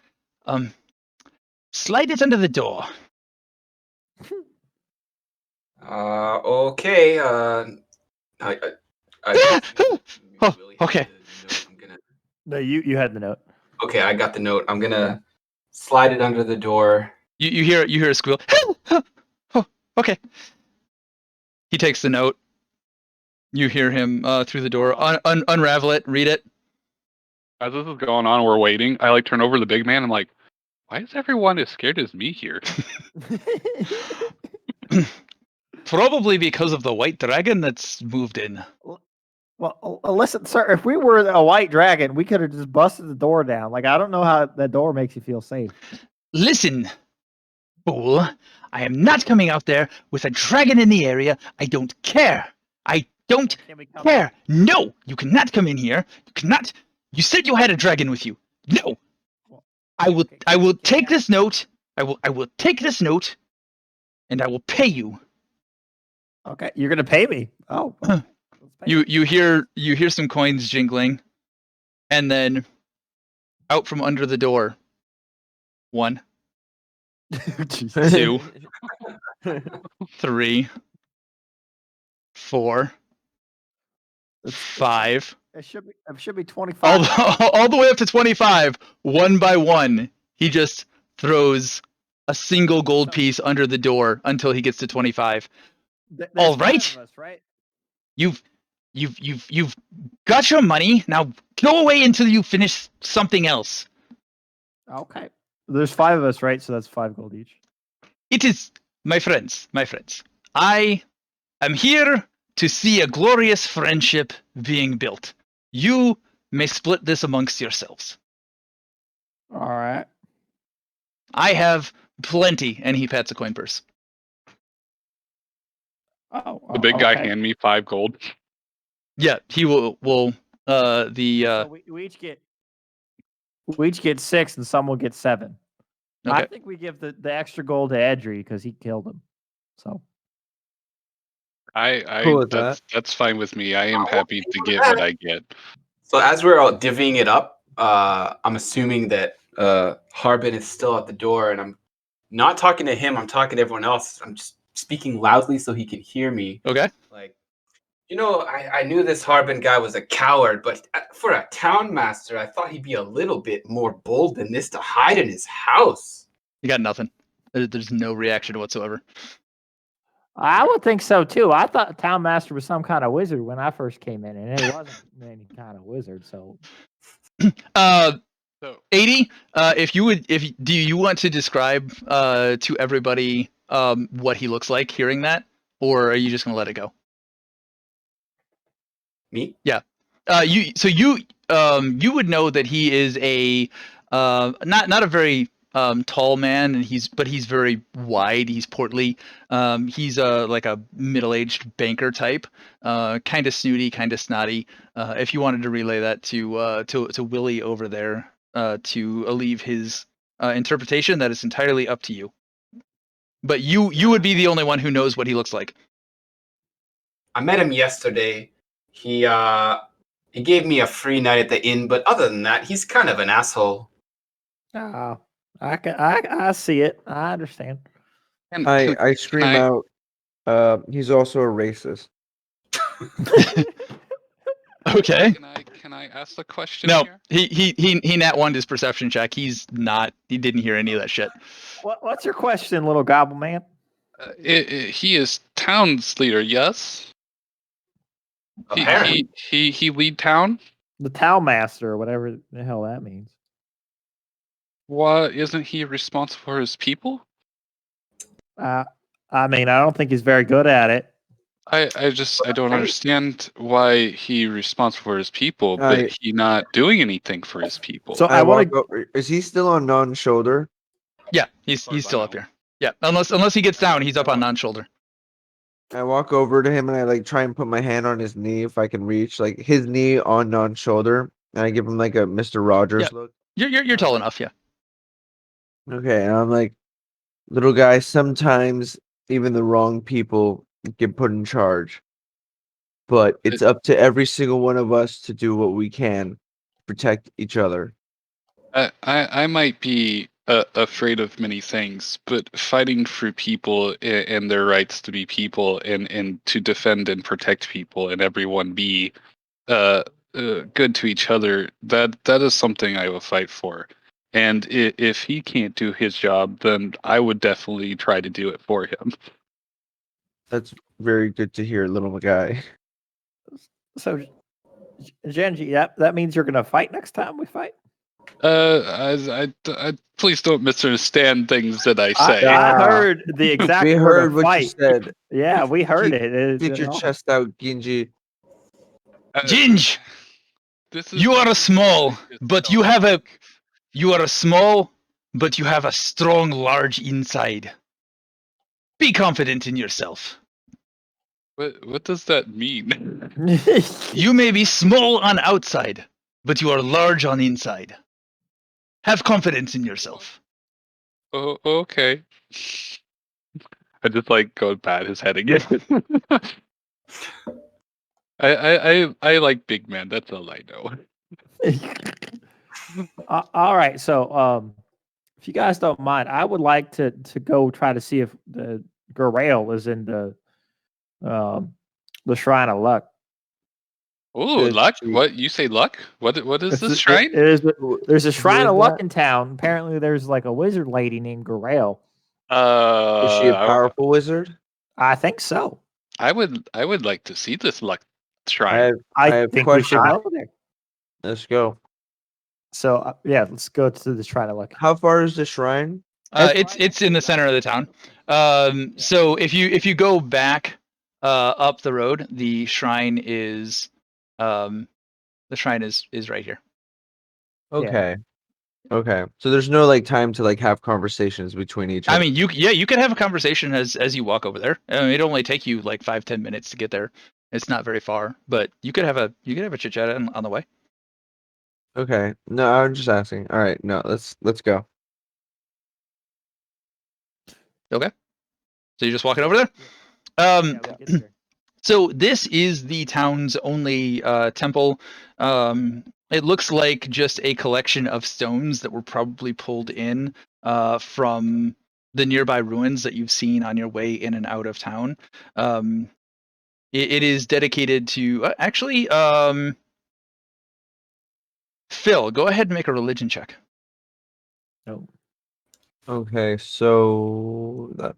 Slide it under the door. Okay. I Oh, okay. I'm gonna. No, you had the note. Okay, I got the note. I'm gonna slide it under the door. You hear a squeal. Oh, okay. He takes the note. You hear him through the door. Unravel it. Read it. As this is going on, we're waiting. I like turn over to the big man. I'm like, why is everyone as scared as me here? Probably because of the white dragon that's moved in. Well, listen, sir. If we were a white dragon, we could have just busted the door down. Like, I don't know how that door makes you feel safe. Listen, fool. I am not coming out there with a dragon in the area. I don't care. I don't Can we come? care. No, you cannot come in here. You cannot. You said you had a dragon with you. No. I will. Okay, I will can take we- this note. I will take this note, and I will pay you. Okay, you're gonna pay me. Oh, well, let's pay You hear some coins jingling, and then out from under the door. 1, Jesus. 2, 3, 4, It's- 5. It should be 25. All the way up to 25, one by one. He just throws a single gold piece under the door until he gets to 25. There's all five right. of us, right? You've got your money. Now go away until you finish something else. Okay. There's 5 of us, right? So that's 5 gold each. It is, my friends. I am here to see a glorious friendship being built. You may split this amongst yourselves. All right. I have plenty, and he pats a coin purse. Oh, The big guy okay. hand me 5 gold. Yeah, he will. So we each get 6, and some will get 7. I Okay. think we give the extra gold to Edry because he killed him. So Cool with that's fine with me. I am Oh, happy to cool get with what that. I get. So as we're all divvying it up, I'm assuming that Harbin is still at the door, and I'm not talking to him. I'm talking to everyone else. I'm just speaking loudly so he can hear me. Okay. Like, I knew this Harbin guy was a coward, but for a town master, I thought he'd be a little bit more bold than this to hide in his house. You got nothing. There's no reaction whatsoever. I would think so too. I thought Town Master was some kind of wizard when I first came in, and it wasn't any kind of wizard. So So Eadi, do you want to describe to everybody what he looks like hearing that, or are you just gonna let it go? Me? You would know that he is a not a very tall man, and he's very wide. He's portly. He's like a middle-aged banker type, kind of snooty, kind of snotty. If you wanted to relay that to Willy over there to alleviate his interpretation, that is entirely up to you. But you would be the only one who knows what he looks like. I met him yesterday. He gave me a free night at the inn, but other than that, he's kind of an asshole. I see it. I understand. and I scream I- out. He's also a racist. Okay. Can I ask the question No, here? he nat one his perception check. He didn't hear any of that shit. What's your question, little gobble man? He is town's leader, yes? Apparently. He lead town? The Town Master, or whatever the hell that means. What, isn't he responsible for his people? I mean, I don't think he's very good at it. I don't understand why he responsible for his people, but he not doing anything for his people. So I I want walk over. Is he still on non-shoulder? Yeah, he's far as still I up know. here. Yeah, unless he gets down, he's up on non-shoulder. I walk over to him and I like try and put my hand on his knee if I can reach, like his knee on non-shoulder, and I give him like a Mr. Rogers Yeah. look. You're tall enough, yeah. Okay, and I'm like, little guy, sometimes even the wrong people get put in charge. But it's up to every single one of us to do what we can to protect each other. I might be afraid of many things, but fighting for people and their rights to be people and to defend and protect people and everyone be good to each other, that is something I will fight for. And if he can't do his job, then I would definitely try to do it for him. That's very good to hear, little guy. So, Genji, that means you're gonna fight next time we fight. I please don't misunderstand things that I say. I heard the exact We word heard of what fight. you said. Yeah, we heard Keep- it. Stick your chest out, Ginge. Ginge, This is you are this is small, just but so you have a like- you are small, but you have a strong, large inside. Be confident in yourself. What does that mean? You may be small on outside, but you are large on inside. Have confidence in yourself. Oh, okay. I just like go pat his head again. I like big man. That's all I know. All right, so if you guys don't mind, I would like to go try to see if the Garail is in the Shrine of Luck. Oh, Good luck! treat. What you say? Luck? What is this It shrine? is there's a Shrine is of Luck that? in town. Apparently, there's like a wizard lady named Garail. Is she a powerful wizard? I think so. I would like to see this luck I shrine. have, I have think we should questions. go there. Let's go. So yeah, let's go to the Shrine of Luck. How far is the shrine? It's in the center of the town. So if you go back up the road, the shrine is right here. Okay. Okay. So there's no like time to like have conversations between each other. I mean, you can have a conversation as you walk over there. It only take you like 5-10 minutes to get there. It's not very far, but you could have a chit chat on the way. Okay. No, I'm just asking. All right. No, let's go. Okay. So you're just walking over there. Yeah, we get there. So this is the town's only temple. It looks like just a collection of stones that were probably pulled in from the nearby ruins that you've seen on your way in and out of town. It is dedicated to Phil, go ahead and make a religion check. No. Okay. So that.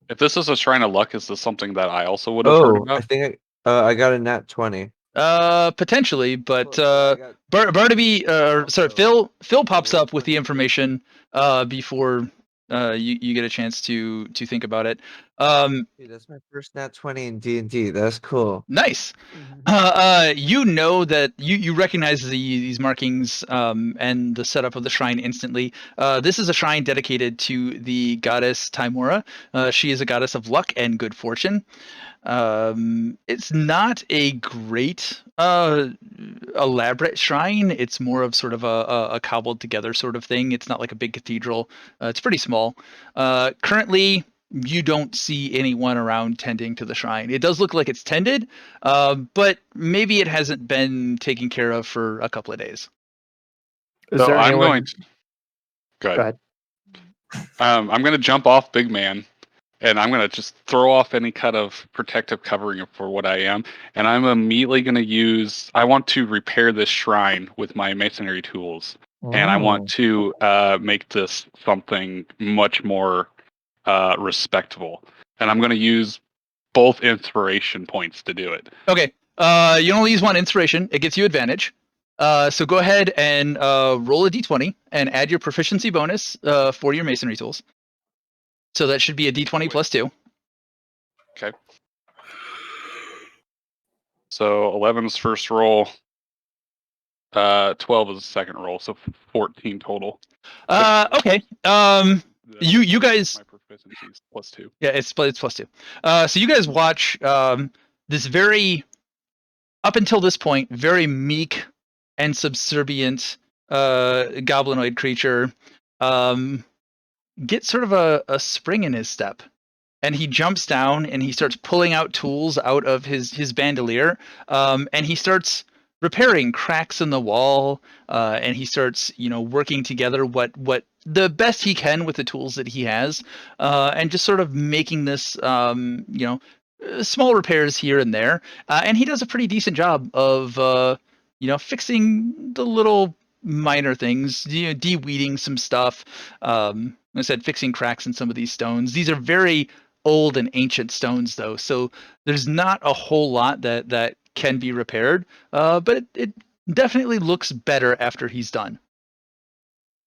If this is a shrine of luck, is this something that I also would have heard Oh, I about? think I got a nat 20. Potentially, but So I got- Barnaby, Phil pops up with the information before you get a chance to think about it. Dude, that's my first nat 20 in D&D. That's cool. Nice. You know that you recognize these markings and the setup of the shrine instantly. This is a shrine dedicated to the goddess Timora. She is a goddess of luck and good fortune. It's not a great elaborate shrine. It's more of sort of a cobbled together sort of thing. It's not like a big cathedral. It's pretty small. Currently, you don't see anyone around tending to the shrine. It does look like it's tended, but maybe it hasn't been taken care of for a couple of days. Is So there I'm anyone? going to go Go ahead. ahead. I'm going to jump off Big Man, and I'm going to just throw off any kind of protective covering for what I am, and I'm immediately going to use. I want to repair this shrine with my masonry tools, and I want to make this something much more respectable. And I'm going to use both inspiration points to do it. Okay. You only use one inspiration. It gets you advantage. So go ahead and roll a d20 and add your proficiency bonus for your masonry tools. So that should be a d20 plus 2. Okay. So 11 is first roll. 12 is the second roll. So 14 total. Okay. You guys. My proficiency is plus 2. Yeah, it's plus 2. So you guys watch this very, up until this point, very meek and subservient goblinoid creature get sort of a spring in his step and he jumps down and he starts pulling out tools out of his bandolier, and he starts repairing cracks in the wall, and he starts working together what the best he can with the tools that he has, and just sort of making this small repairs here and there, and he does a pretty decent job of fixing the little minor things, de-weeding some stuff. Like I said, fixing cracks in some of these stones. These are very old and ancient stones, though, so there's not a whole lot that can be repaired. But it definitely looks better after he's done.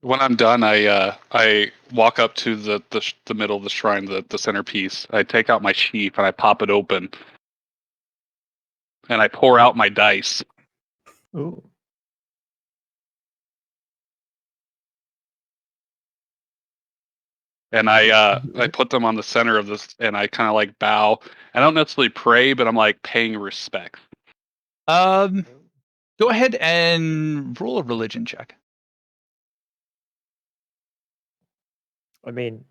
When I'm done, I walk up to the middle of the shrine, the centerpiece. I take out my sheath and I pop it open, and I pour out my dice. Ooh. And I put them on the center of this, and I kind of like bow. I don't necessarily pray, but I'm like paying respect. Go ahead and roll a religion check. I mean,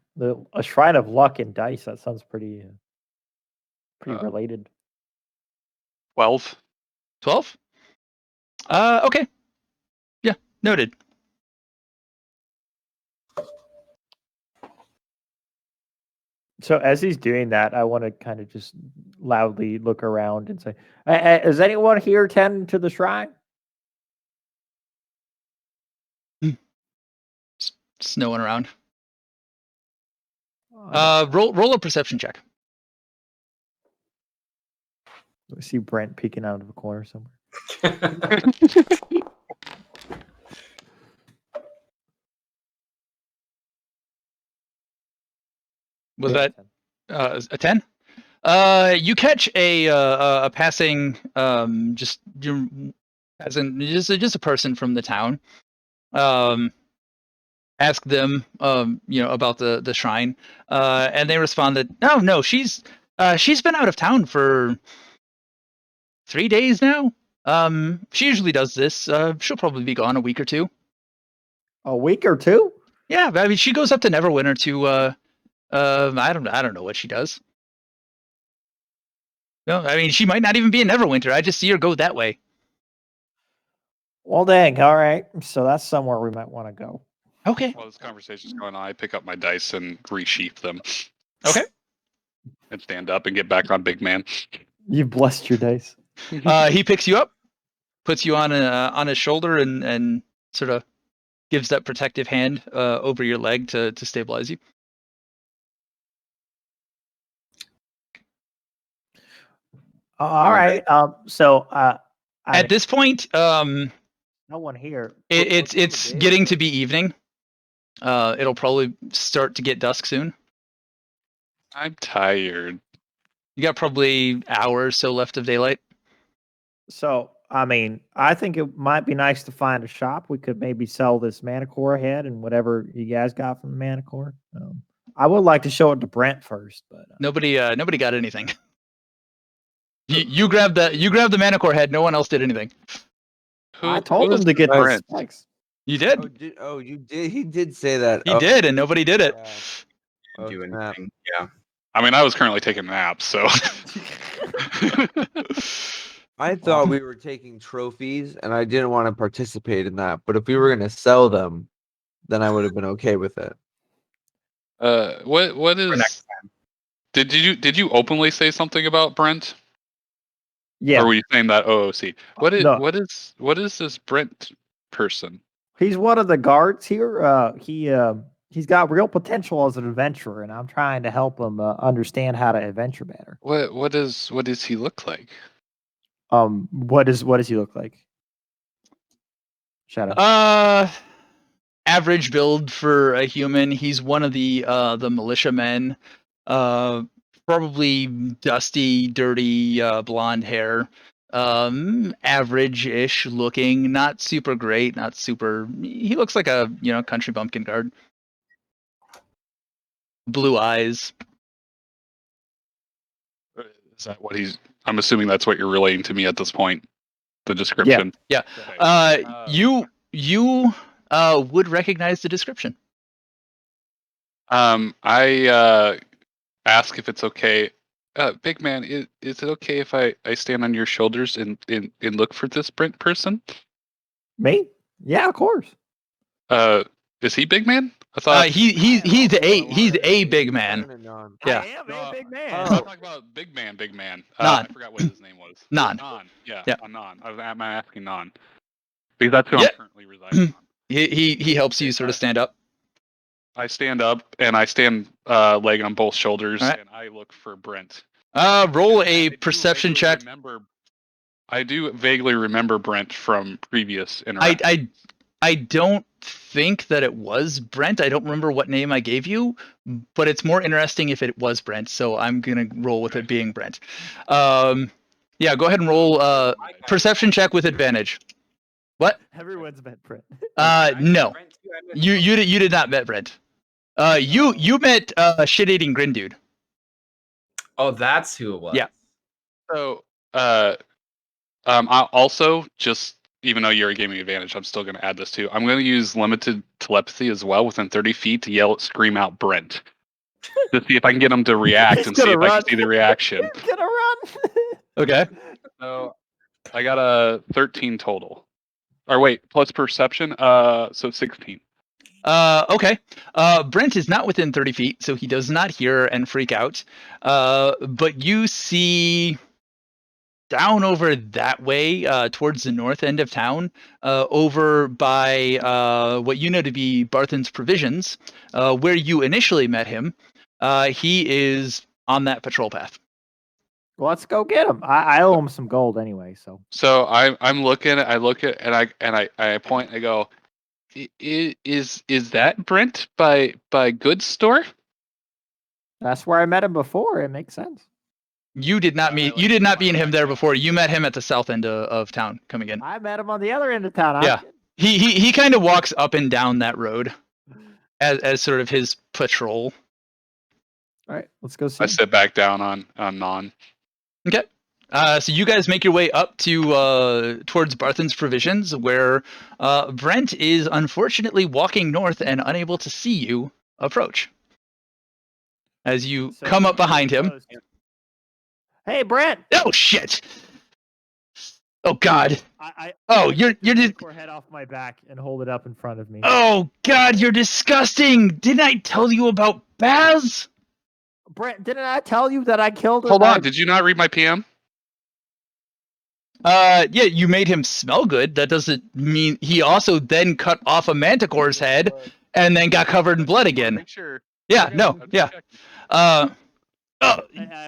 a shrine of luck and dice. That sounds pretty related. 12. 12? Okay. Yeah, noted. So as he's doing that, I want to kind of just loudly look around and say, "Is anyone here tending to the shrine?" Snowing around. Roll a perception check. I see Brent peeking out of a corner somewhere. Was Yeah, that a 10? You catch a passing just a person from the town. Ask them about the shrine, and they respond that no, she's been out of town for 3 days now. She usually does this. She'll probably be gone a week or two. A week or two? Yeah, I mean, she goes up to Neverwinter to I don't know what she does. No, I mean, she might not even be in Neverwinter. I just see her go that way. Well, dang. All right. So that's somewhere we might want to go. Okay. While this conversation's going on, I pick up my dice and resheath them. Okay. And stand up and get back on big man. You've blessed your dice. He picks you up, puts you on his shoulder, and sort of gives that protective hand over your leg to stabilize you. All right. So at this point, no one here. It's getting to be evening. It'll probably start to get dusk soon. I'm tired. You got probably hour or so left of daylight. So, I mean, I think it might be nice to find a shop. We could maybe sell this Manicore head and whatever you guys got from the Manicore. I would like to show it to Brent first, but nobody got anything. You grabbed the Manicore head. No one else did anything. I told him to get the specs. You did. You did. He did say that. He did, and nobody did it. Yeah. Do anything. Yeah. I mean, I was currently taking a nap, so. I thought we were taking trophies, and I didn't want to participate in that. But if we were going to sell them, then I would have been okay with it. What is? For next time. Did you openly say something about Brent? Yeah. Or were you saying that OOC? No. What is this Brent person? He's one of the guards here. He's got real potential as an adventurer, and I'm trying to help him understand how to adventure better. What does he look like? What does he look like? Shadow. Average build for a human. He's one of the militiamen. Probably dusty, dirty, blonde hair. Average-ish looking, not super great, not super. He looks like a country bumpkin guard. Blue eyes. Is that what he's? I'm assuming that's what you're relaying to me at this point. The description. Yeah. You would recognize the description. I ask if it's okay. Big man, is it okay if I stand on your shoulders and look for this Brent person? Me? Yeah, of course. Is he big man? I thought He's a big man. Yeah. I am No, a big man. I'm talking about big man. Non. I forgot what his name was. Non. Non. Yeah. Yeah. Non. I'm asking Non because that's who Yeah. I'm currently residing on. He helps you sort of stand up. I stand up and I stand leg on both shoulders, Alright. and I look for Brent. Roll And a I do perception vaguely check. I do vaguely remember Brent from previous interactions. I don't think that it was Brent. I don't remember what name I gave you, but it's more interesting if it was Brent. So I'm gonna roll with it being Brent. Yeah, go ahead and roll perception check with advantage. What? Everyone's met Brent. No, you did not met Brent. You met shit-eating Grin dude. Oh, that's who it was. Yeah. So, I also just, even though you're a gaming advantage, I'm still going to add this too. I'm going to use limited telepathy as well within 30 feet to scream out Brent, to see if I can get him to react and see if I can see the reaction. He's gonna run. Okay. So I got a 13 total. Or wait, plus perception, so 16. Okay. Brent is not within 30 feet, so he does not hear and freak out. But you see down over that way, towards the north end of town, over by what you know to be Barthen's Provisions, where you initially met him. He is on that patrol path. Well, let's go get him. I owe him some gold anyway. So I'm looking. I look at and I point. I go, is that Brent by Goods Store? That's where I met him before. It makes sense. You did not meet him there before. You met him at the south end of town coming in. I met him on the other end of town. Yeah. He kind of walks up and down that road as sort of his patrol. All right, let's go see. I sit back down on Non. Okay. So you guys make your way up to towards Barthen's Provisions, where Brent is unfortunately walking north and unable to see you approach. As you come up behind him. Hey, Brent! Oh shit! Oh god! You're take your head off my back and hold it up in front of me. Oh god, you're disgusting! Didn't I tell you about Baz? Brent, didn't I tell you that I killed him? Hold on, did you not read my PM? Yeah, you made him smell good. That doesn't mean he also then cut off a manticore's head and then got covered in blood again. Make sure. Yeah, no, yeah. I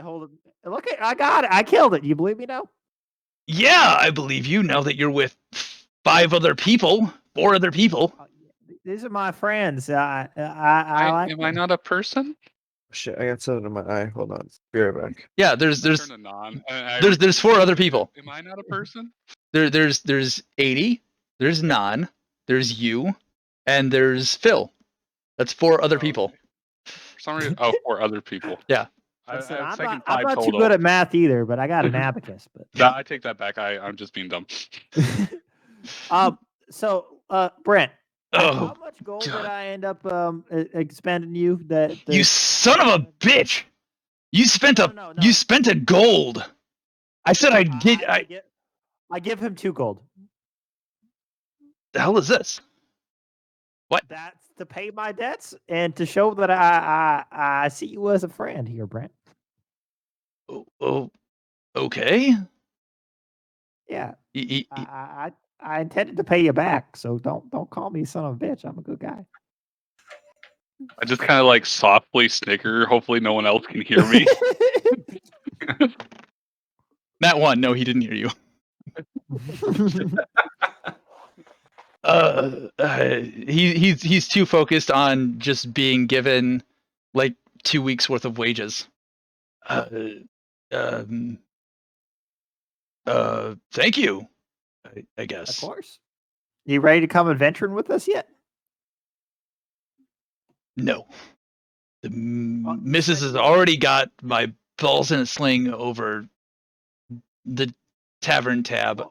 hold it. Look, I got it. I killed it. You believe me now? Yeah, I believe you now that you're with 4 other people. These are my friends. I like am I not a person? Shit, I got something in my eye. Hold on. Be right back. Yeah, there's Turn to Non. there's 4 other people. Am I not a person? There's Eadi, there's Non, there's you, and there's Phil. That's 4 other people. For some reason, 4 other people. Yeah. Listen, I'm I'm not too good at math either, but I got an abacus. But No, I take that back. I'm just being dumb. So Brent, Oh, how much gold God. did I end up expending you? You son of a bitch! You spent No. you spent a gold. I said I'd get. I give him 2 gold. The hell is this? What? That's to pay my debts and to show that I see you as a friend here, Brent. Oh, okay. Yeah, Y- y- I intended to pay you back, so don't call me son of a bitch. I'm a good guy. I just kind of like softly snicker. Hopefully, no one else can hear me. That one. No, he didn't hear you. He's too focused on just being given like 2 weeks worth of wages. Thank you. I guess. Of course. You ready to come adventuring with us yet? No. The missus has already got my balls in a sling over the tavern tab.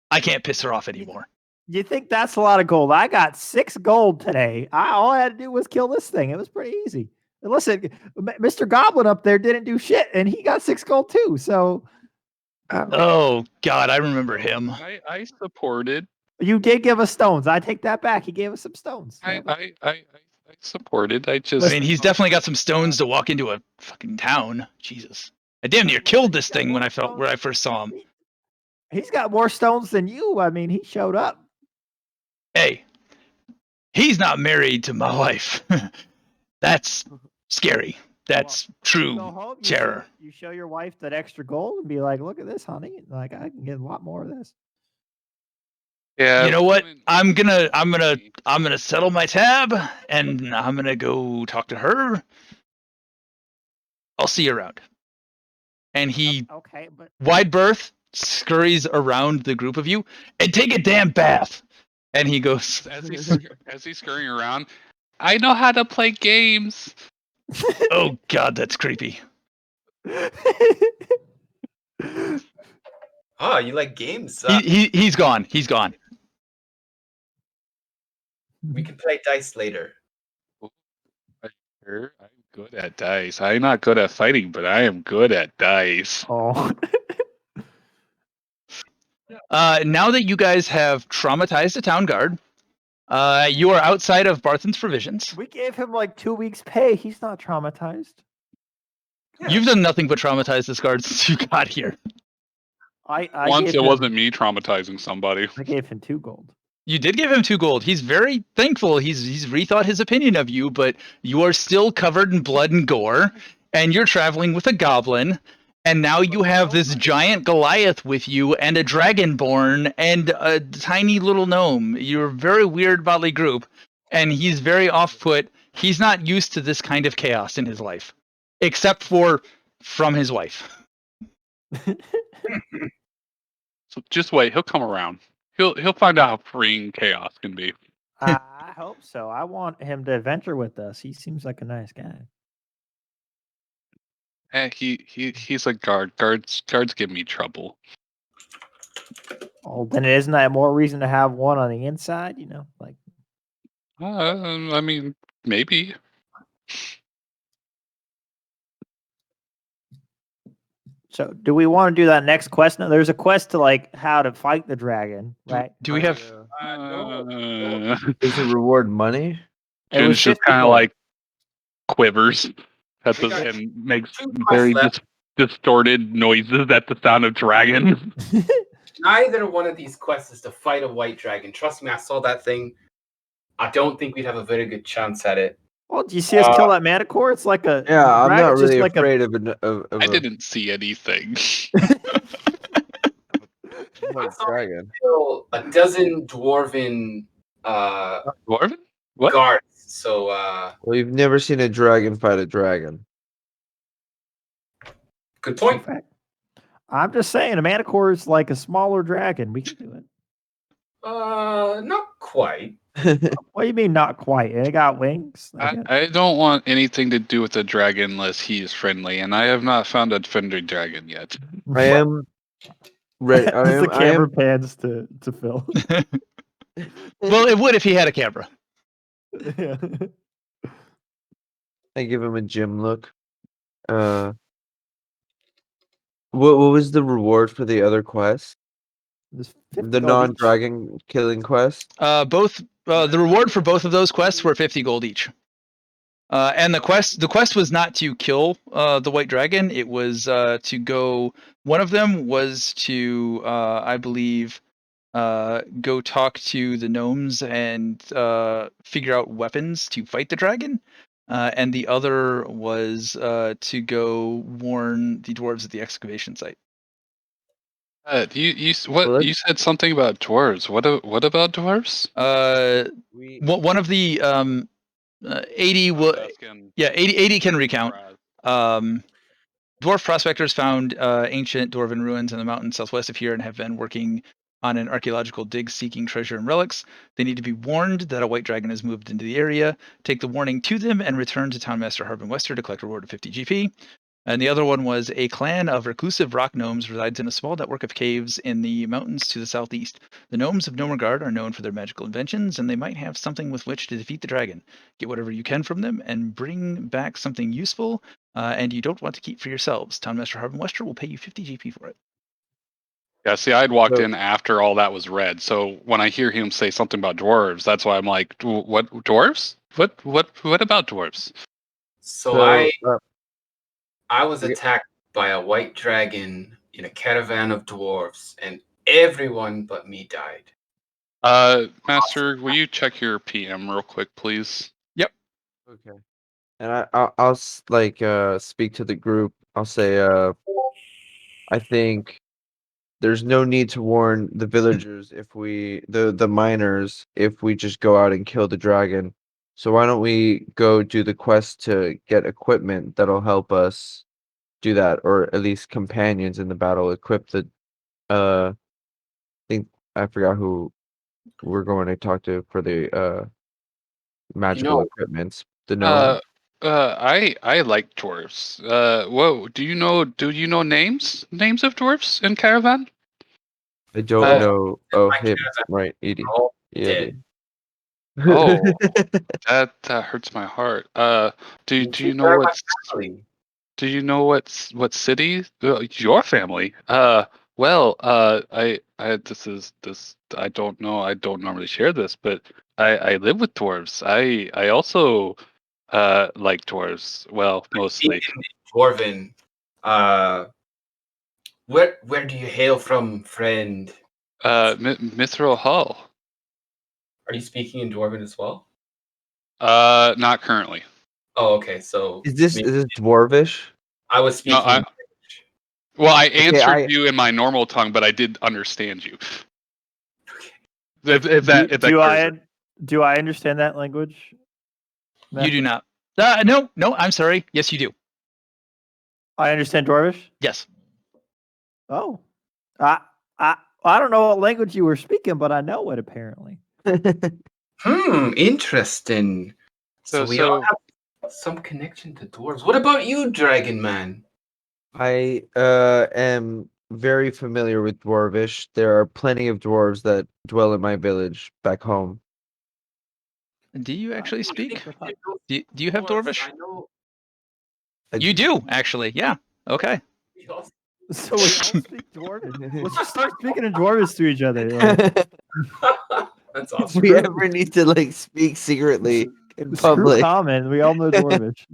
I can't piss her off anymore. You think that's a lot of gold? I got 6 gold today. All I had to do was kill this thing. It was pretty easy. Listen, Mr. Goblin up there didn't do shit, and he got 6 gold too. So Oh God, I remember him. I supported. you did give us stones. I take that back. He gave us some stones. I supported. I just. I mean, he's definitely got some stones to walk into a fucking town. Jesus, I damn near killed this thing when I first saw him. He's got more stones than you. I mean, he showed up. Hey, he's not married to my wife. That's scary. That's Go true home, terror. You show your wife that extra gold and be like, "Look at this, honey. Like I can get a lot more of this." Yeah. You know what? I'm gonna settle my tab, and I'm gonna go talk to her. I'll see you around. And he, Okay, but wide berth, scurries around the group of you, and take a damn bath. And he goes, As he's scurrying around, I know how to play games. "Oh God, that's creepy." Oh, you like games? He's gone. He's gone. We can play dice later. Sure, I'm good at dice. I'm not good at fighting, but I am good at dice. Oh. Now that you guys have traumatized a town guard, you are outside of Barthen's provisions. We gave him like 2 weeks' pay. He's not traumatized. Yeah. You've done nothing but traumatize this guard since you got here. I Once gave it him, wasn't me traumatizing somebody. I gave him 2 gold. You did give him 2 gold. He's very thankful. He's rethought his opinion of you, but you are still covered in blood and gore, and you're traveling with a goblin, and now you have this giant Goliath with you, and a dragonborn, and a tiny little gnome. You're a very weird bodily group, and he's very off-put. He's not used to this kind of chaos in his life, except for from his wife. So just wait, he'll come around. He'll find out how freeing chaos can be. I hope so. I want him to adventure with us. He seems like a nice guy. He's a guard. Guards give me trouble. Oh, then isn't that more reason to have one on the inside? You know, like I mean, maybe. so. Do we want to do that next quest? No, there's a quest to like how to fight the dragon, right? Do we have? Does it reward money? It was Ginge just 50 kind of gold. like quivers at We the got and makes 2 quests very left. distorted noises at the sound of dragon. Neither one of these quests is to fight a white dragon. Trust me, I saw that thing. I don't think we'd have a very good chance at it. Well, do you see us kill that manicore? It's like a Yeah, I'm not dragon's just really like afraid of I a didn't see anything. white dragon. Kill a dozen dwarven Dwarven? What? guards. So Well, you've never seen a dragon fight a dragon. good point. fact. I'm just saying, a manicore is like a smaller dragon. We can do it. Not quite. What do you mean, not quite? It got wings. I don't want anything to do with the dragon unless he is friendly, and I have not found a friendly dragon yet. I am ready. As the camera pans to Phil. Well, it would if he had a camera. Yeah. I give him a gym look. What was the reward for the other quest? There's 50 The gold each. non-dragon killing quest? Both the reward for both of those quests were 50 gold each. And the quest was not to kill the white dragon. It was to go. One of them was to, I believe, go talk to the gnomes and figure out weapons to fight the dragon. And the other was to go warn the dwarves at the excavation site. You Well, you said something about dwarves. What about dwarves? One of the Eadi will. Yeah, Eadi can recount. Dwarf prospectors found ancient dwarven ruins in the mountains southwest of here and have been working on an archaeological dig seeking treasure and relics. They need to be warned that a white dragon has moved into the area. Take the warning to them and return to Town Master Harbin Wester to collect a reward of 50 GP. And the other one was a clan of reclusive rock gnomes resides in a small network of caves in the mountains to the southeast. The gnomes of Gnomeregard are known for their magical inventions, and they might have something with which to defeat the dragon. Get whatever you can from them and bring back something useful, and you don't want to keep for yourselves. Townmaster Harbin Wester will pay you 50 GP for it. Yeah, see, I'd walked So- in after all that was read, so when I hear him say something about dwarves, that's why I'm like, what dwarves? What about dwarves? So I uh, was okay. attacked by a white dragon in a caravan of dwarves, and everyone but me died. Master, will you check your PM real quick, please? Okay. And I'll speak to the group. I'll say I think there's no need to warn the villagers if we the miners if we just go out and kill the dragon. So why don't we go do the quest to get equipment that'll help us do that, or at least companions in the battle equip the I think I forgot who we're going to talk to for the magical know- equipments. The gnome. I like dwarves. Whoa, do you know names of dwarves in Caravan? I don't know. Oh, my him, caravan right, Eadi. are all Yeah. dead. Oh, that hurts my heart. Do you know Where are my what's family? Do you know what city? Your family. Well, I don't know. I don't normally share this, but I live with dwarves. I also like dwarves. Well, mostly. Speaking in Dwarven, where do you hail from, friend? Mithril Hall. Are you speaking in Dwarven as well? Not currently. Oh, okay. So Is this maybe Dwarvish? I was speaking. No, well, I answered I- you in my normal tongue, but I did understand you. If that Do I understand that language? You do not. No, I'm sorry. Yes, you do. I understand Dwarvish. Yes. Oh, I don't know what language you were speaking, but I know it apparently. Interesting. So we all have some connection to dwarves. What about you, Dragon Man? I am very familiar with Dwarvish. There are plenty of dwarves that dwell in my village back home. Do you actually speak? I Do you have Dwarvish? I know. You do, actually. Yeah. Okay. we all- So we all speak Dwarvish. Let's just start speaking in Dwarvish to each other. Like, That's If awesome. we ever need to speak secretly in screw public. common. We all know Dwarvish.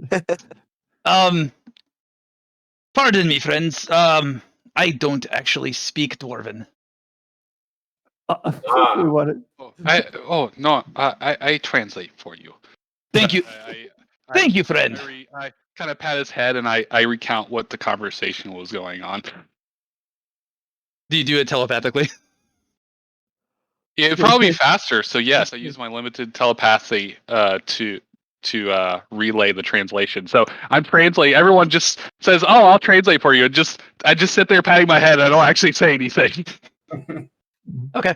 Pardon me, friends. I don't actually speak Dwarven. We want it. No, I translate for you. Thank you. Thank you, friend. I kind of pat his head and I recount what the conversation was going on. Do you do it telepathically? It'd probably be faster. So yes, I use my limited telepathy to relay the translation. So I'm translating. Everyone just says, "Oh, I'll translate for you." And I just sit there patting my head. I don't actually say anything. Okay.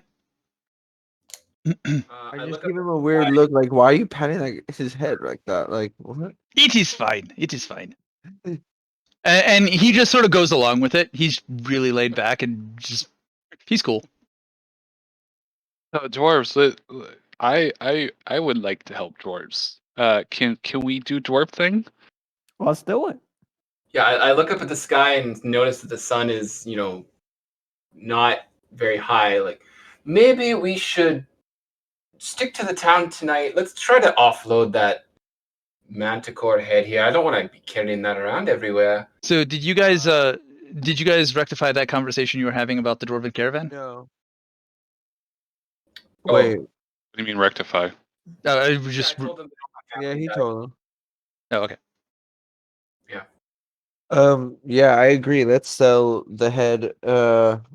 I just give him a weird look, like, why are you patting his head like that? Like, what? It is fine. It is fine. And he just sort of goes along with it. He's really laid back and he's cool. Dwarves. I would like to help dwarves. Can we do dwarf thing? Well, let's do it. Yeah, I look up at the sky and notice that the sun is, not very high. Like, maybe we should stick to the town tonight. Let's try to offload that manticore head here. I don't want to be carrying that around everywhere. So did you guys rectify that conversation you were having about the Dwarven caravan? No. Oh. Wait. What do you mean rectify? I was just. I told them that my Yeah, family he died. told him. Oh, okay. Yeah, I agree. Let's sell the head,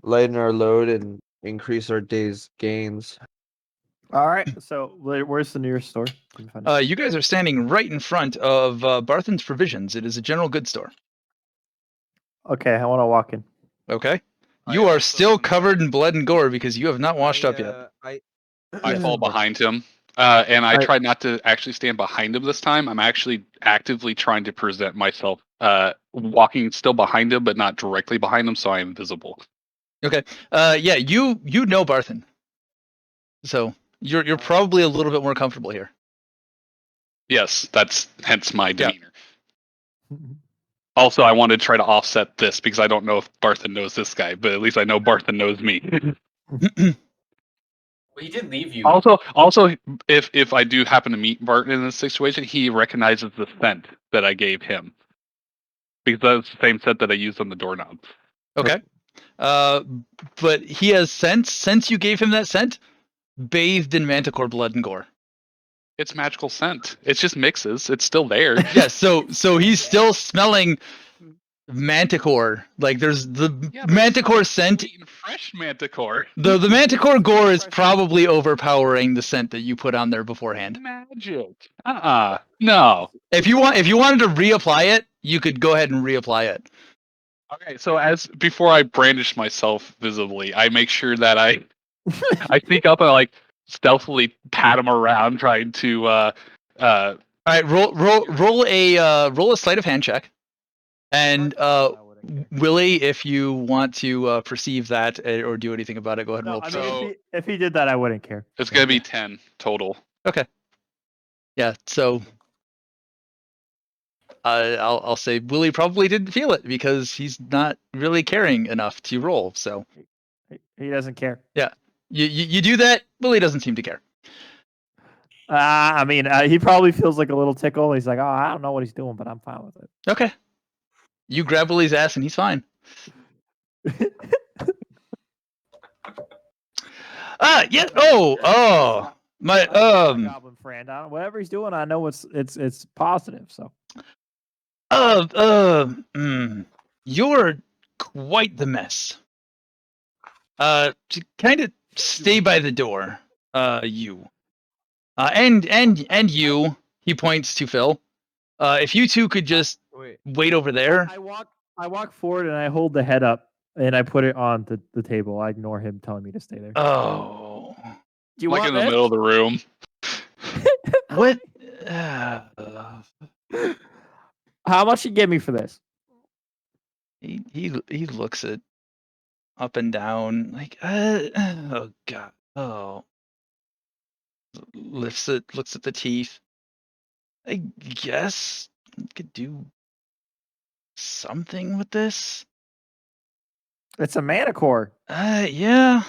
lighten our load, and increase our day's gains. All right. So where's the nearest store? Can we find it? You guys are standing right in front of Barthen's Provisions. It is a general goods store. Okay, I want to walk in. Okay. You are still covered in blood and gore because you have not washed up yet. I fall behind him, and I try not to actually stand behind him this time. I'm actually actively trying to present myself walking still behind him, but not directly behind him, so I am visible. Okay. Yeah, you know Barthen, so you're probably a little bit more comfortable here. Yes, that's hence my Yeah. demeanor. Also, I want to try to offset this because I don't know if Barthen knows this guy, but at least I know Barthen knows me. Well, he did leave you. Also, if I do happen to meet Barton in this situation, he recognizes the scent that I gave him because that's the same scent that I used on the doorknob. Okay. But he has sense. Since you gave him that scent, bathed in manticore blood and gore. It's magical scent. It just mixes. It's still there. Yes. So he's still smelling manticore. Like there's the manticore scent. Fresh manticore. The manticore gore is probably overpowering the scent that you put on there beforehand. Magic. No. If you wanted to reapply it, you could go ahead and reapply it. Okay, so as before I brandish myself visibly, I make sure that I sneak up and like stealthily pat him around, trying to All right, roll a sleight of hand check, and Willy, if you want to perceive that or do anything about it, go ahead and roll. I mean, if he did that, I wouldn't care. It's gonna be 10 total. Okay. Yeah. So I'll say Willy probably didn't feel it because he's not really caring enough to roll. So he doesn't care. Yeah. You do that. Willy doesn't seem to care. I mean, he probably feels like a little tickle. He's like, oh, I don't know what he's doing, but I'm fine with it. Okay. You grab Willy's ass and he's fine. Yeah. Oh. My goblin friend. Whatever he's doing, I know it's positive. So. You're quite the mess. To kind of stay by the door. You. And you. He points to Phil. If you two could just wait over there. I walk forward and I hold the head up and I put it on the table. I ignore him telling me to stay there. Oh. Do you like want in the middle of the room. What? How much you give me for this? He looks at up and down like oh god. Oh. Looks at the teeth. I guess I could do something with this. It's a manicore. Yeah.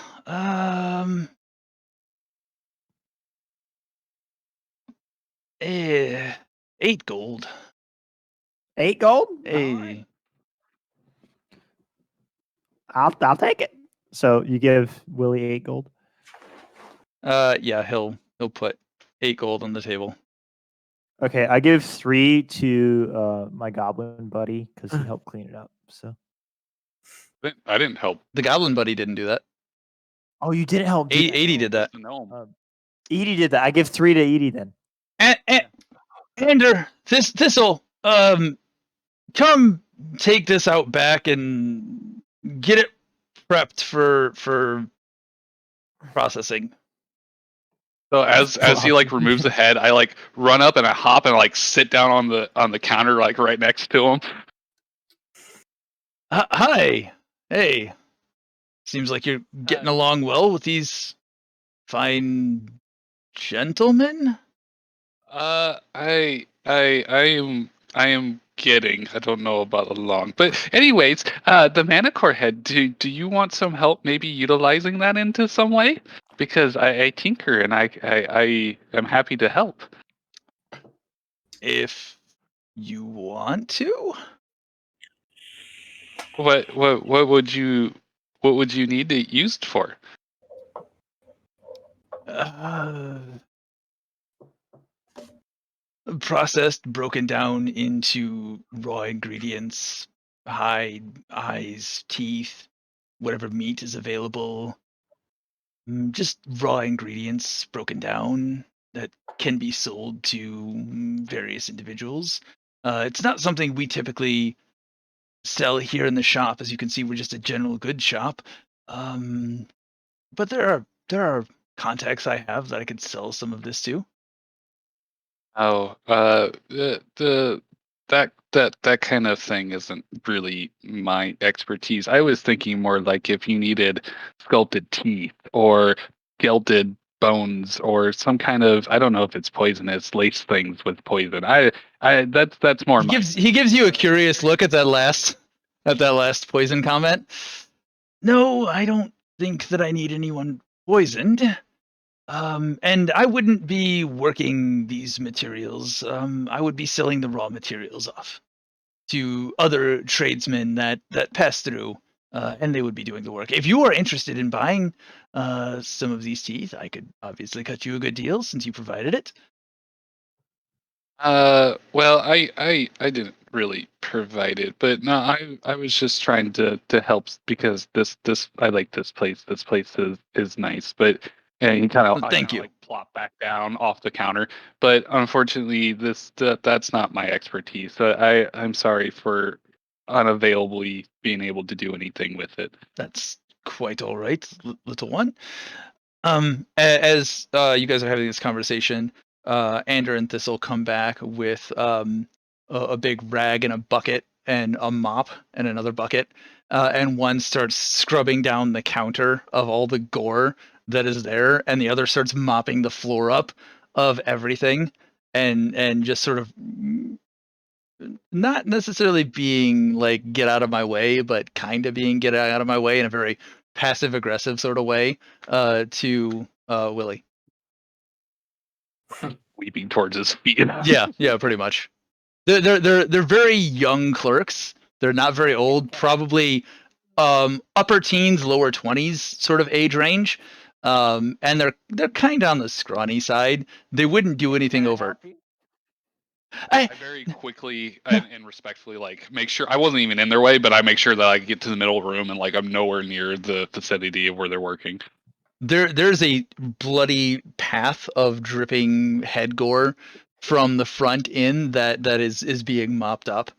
8 gold. 8 gold? Hey. I'll take it. So you give Willy 8 gold? Yeah, he'll put 8 gold on the table. Okay, I give 3 to my goblin buddy because he helped clean it up. So I didn't help. The goblin buddy didn't do that. Oh, you didn't help. Eadi did that. Eadi did that. I give 3 to Eadi then. Ander, this'll come take this out back and get it prepped for processing. So as he like removes the head, I like run up and I hop and like sit down on the counter like right next to him. Hi. Hey. Seems like you're getting along well with these fine gentlemen. I am getting. I don't know about along, but anyways, the manicore head. Do you want some help? Maybe utilizing that into some way? Because I tinker and I am happy to help. If you want to. What would you need it used for? Processed, broken down into raw ingredients, hide, eyes, teeth, whatever meat is available. Just raw ingredients broken down that can be sold to various individuals. It's not something we typically sell here in the shop. As you can see, we're just a general goods shop. But there are contacts I have that I could sell some of this to. Oh, that that kind of thing isn't really my expertise. I was thinking more like if you needed sculpted teeth or gilded bones or some kind of, I don't know if it's poisonous, lace things with poison. That's more my He gives you a curious look at that last poison comment. No, I don't think that I need anyone poisoned. And I wouldn't be working these materials. I would be selling the raw materials off to other tradesmen that pass through, and they would be doing the work. If you are interested in buying some of these teeth, I could obviously cut you a good deal since you provided it. Well, I didn't really provide it, but no, I was just trying to help because this I like this place. This place is nice, but yeah, he kind of Thank you. like plop back down off the counter. But unfortunately, that's not my expertise. So I'm sorry for unavailably being able to do anything with it. That's quite all right, little one. As you guys are having this conversation, Ander and Thistle come back with a big rag and a bucket and a mop and another bucket, and one starts scrubbing down the counter of all the gore that is there, and the other starts mopping the floor up of everything, and just sort of not necessarily being like get out of my way, but kind of being get out of my way in a very passive aggressive sort of way to Willy. Weeping towards his feet. Yeah, pretty much. They're very young clerks. They're not very old, probably upper teens, lower 20s sort of age range. And they're kind of on the scrawny side. They wouldn't do anything overt. I very quickly and respectfully like make sure I wasn't even in their way, but I make sure that I get to the middle of the room and like I'm nowhere near the vicinity of where they're working. There's a bloody path of dripping head gore from the front in that is being mopped up.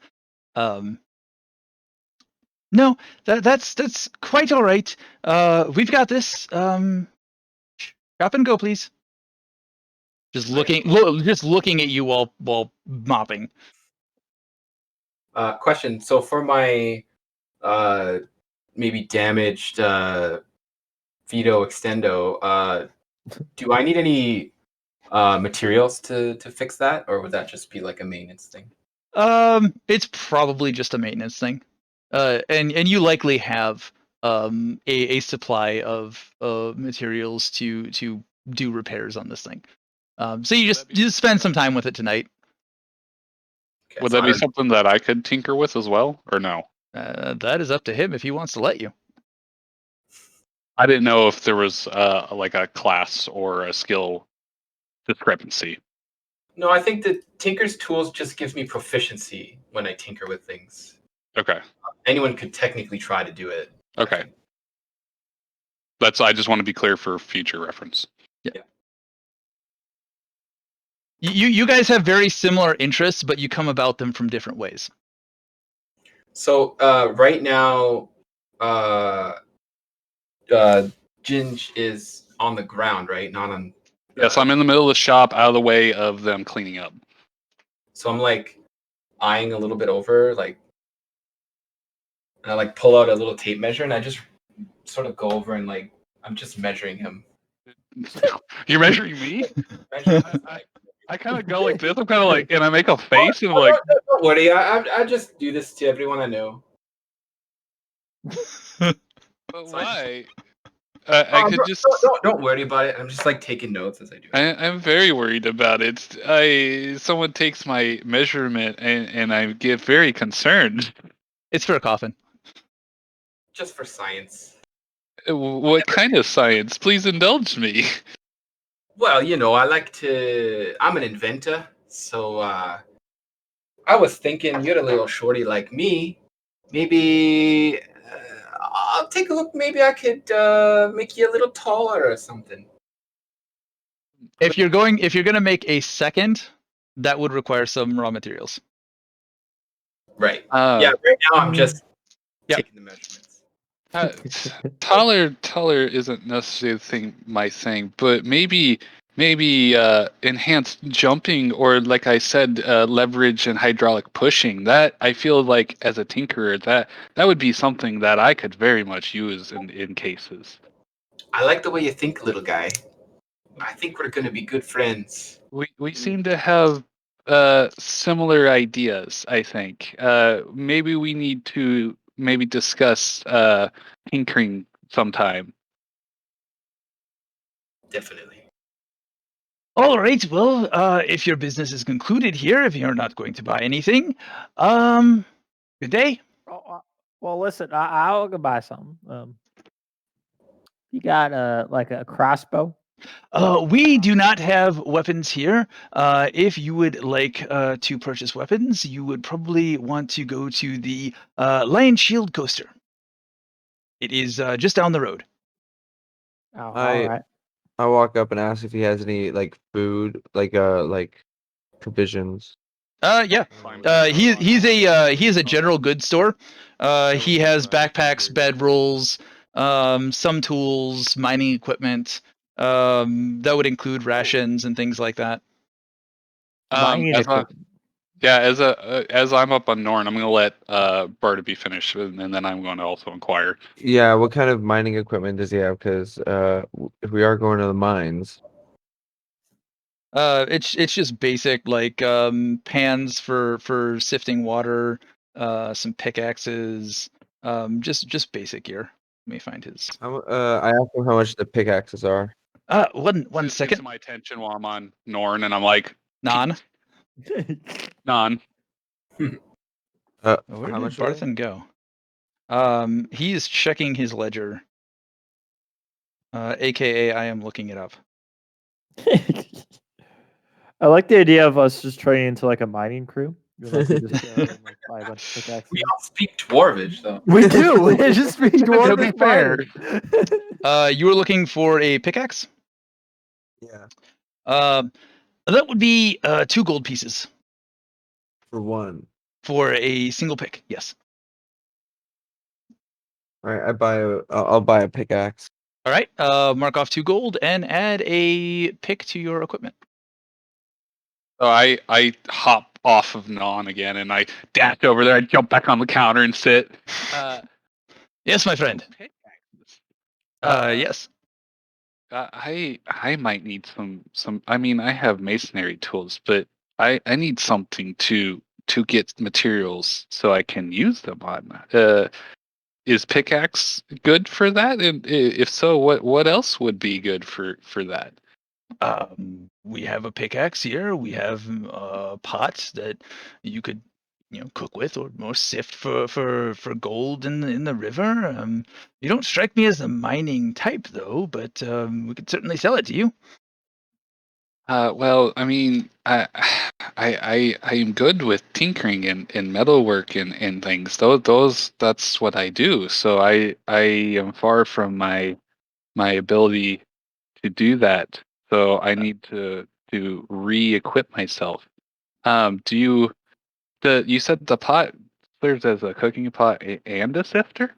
No, that's quite all right. We've got this. Shop and go, please. Just looking at you while mopping. Question. So for my maybe damaged Vito Extendo, do I need any materials to fix that, or would that just be like a maintenance thing? It's probably just a maintenance thing. And you likely have a supply of materials to do repairs on this thing. So you just spend some time with it tonight. Okay, Would so that be something that I could tinker with as well, or no? That is up to him if he wants to let you. I didn't know if there was like a class or a skill discrepancy. No, I think that Tinker's Tools just gives me proficiency when I tinker with things. Okay. Anyone could technically try to do it. Okay. I just want to be clear for future reference. Yeah. You guys have very similar interests, but you come about them from different ways. So right now, Ginge is on the ground, right? Not on. Yes, I'm in the middle of the shop, out of the way of them cleaning up. So I'm like eyeing a little bit over, like, and I like pull out a little tape measure, and I just sort of go over and like I'm just measuring him. You're measuring me? Measuring I kind of go like this. I'm kind of like, and I make a face, and I'm like, don't worry, I just do this to everyone I know. but why? I could just. Don't worry about it. I'm just like taking notes as I do. I'm very worried about it. Someone takes my measurement, and I get very concerned. It's for a coffin. Just for science. What kind of science? Please indulge me. Well, I'm an inventor, so I was thinking you're a little shorty like me. Maybe I'll take a look. Maybe I could make you a little taller or something. If you're gonna make a second, that would require some raw materials. Right. Yeah. Right now, I'm just taking the measurements. Taller isn't necessarily my thing, but maybe maybe enhanced jumping, or like I said, leverage and hydraulic pushing. That I feel like as a tinkerer, that would be something that I could very much use in cases. I like the way you think, little guy. I think we're gonna be good friends. We seem to have similar ideas, I think. Maybe we need to maybe discuss tinkering sometime. Definitely. All right. Well, if your business is concluded here, if you're not going to buy anything, good day. Well, listen, I'll go buy something. You got like a crossbow? We do not have weapons here. If you would like to purchase weapons, you would probably want to go to the Lion Shield Coaster. It is just down the road. Oh, all I right. I walk up and ask if he has any like food, like provisions. Yeah. He is a general goods store. He has backpacks, bedrolls, some tools, mining equipment. That would include rations and things like that. Mining equipment. As I'm up on Norn, I'm going to let Barnaby finish, and then I'm going to also inquire. Yeah, what kind of mining equipment does he have? Because if we are going to the mines, It's just basic, like pans for sifting water, some pickaxes, just basic gear. Let me find his. I asked him how much the pickaxes are. One Just gets second. my attention while I'm on Norn, and I'm like, Non. non. Where How did much are they? Barthen go? He is checking his ledger. AKA, I am looking it up. I like the idea of us just turning into like a mining crew. Like, we just go and, like, buy a bunch of pickaxes. We all speak Dwarvish, though. We do. We just speak To be Dwarven fair. mining. You were looking for a pickaxe? Yeah, That would be 2 gold pieces for one. for a single pick. Yes. All right, I'll buy a pickaxe. All right. Mark off 2 gold and add a pick to your equipment. So I hop off of Non again, and I dash over there. I jump back on the counter and sit. Yes, my friend. Pickaxes. Yes. I might need some. I mean, I have masonry tools, but I need something to get materials so I can use them on. Is pickaxe good for that? And if so, what else would be good for that? We have a pickaxe here. We have pots that you could, cook with or sift for gold in the river. You don't strike me as a mining type though, but we could certainly sell it to you. Well, I mean, I am good with tinkering and metalwork and things. Those that's what I do. So I am far from my ability to do that. So I need to re-equip myself. You said the pot serves as a cooking pot and a sifter?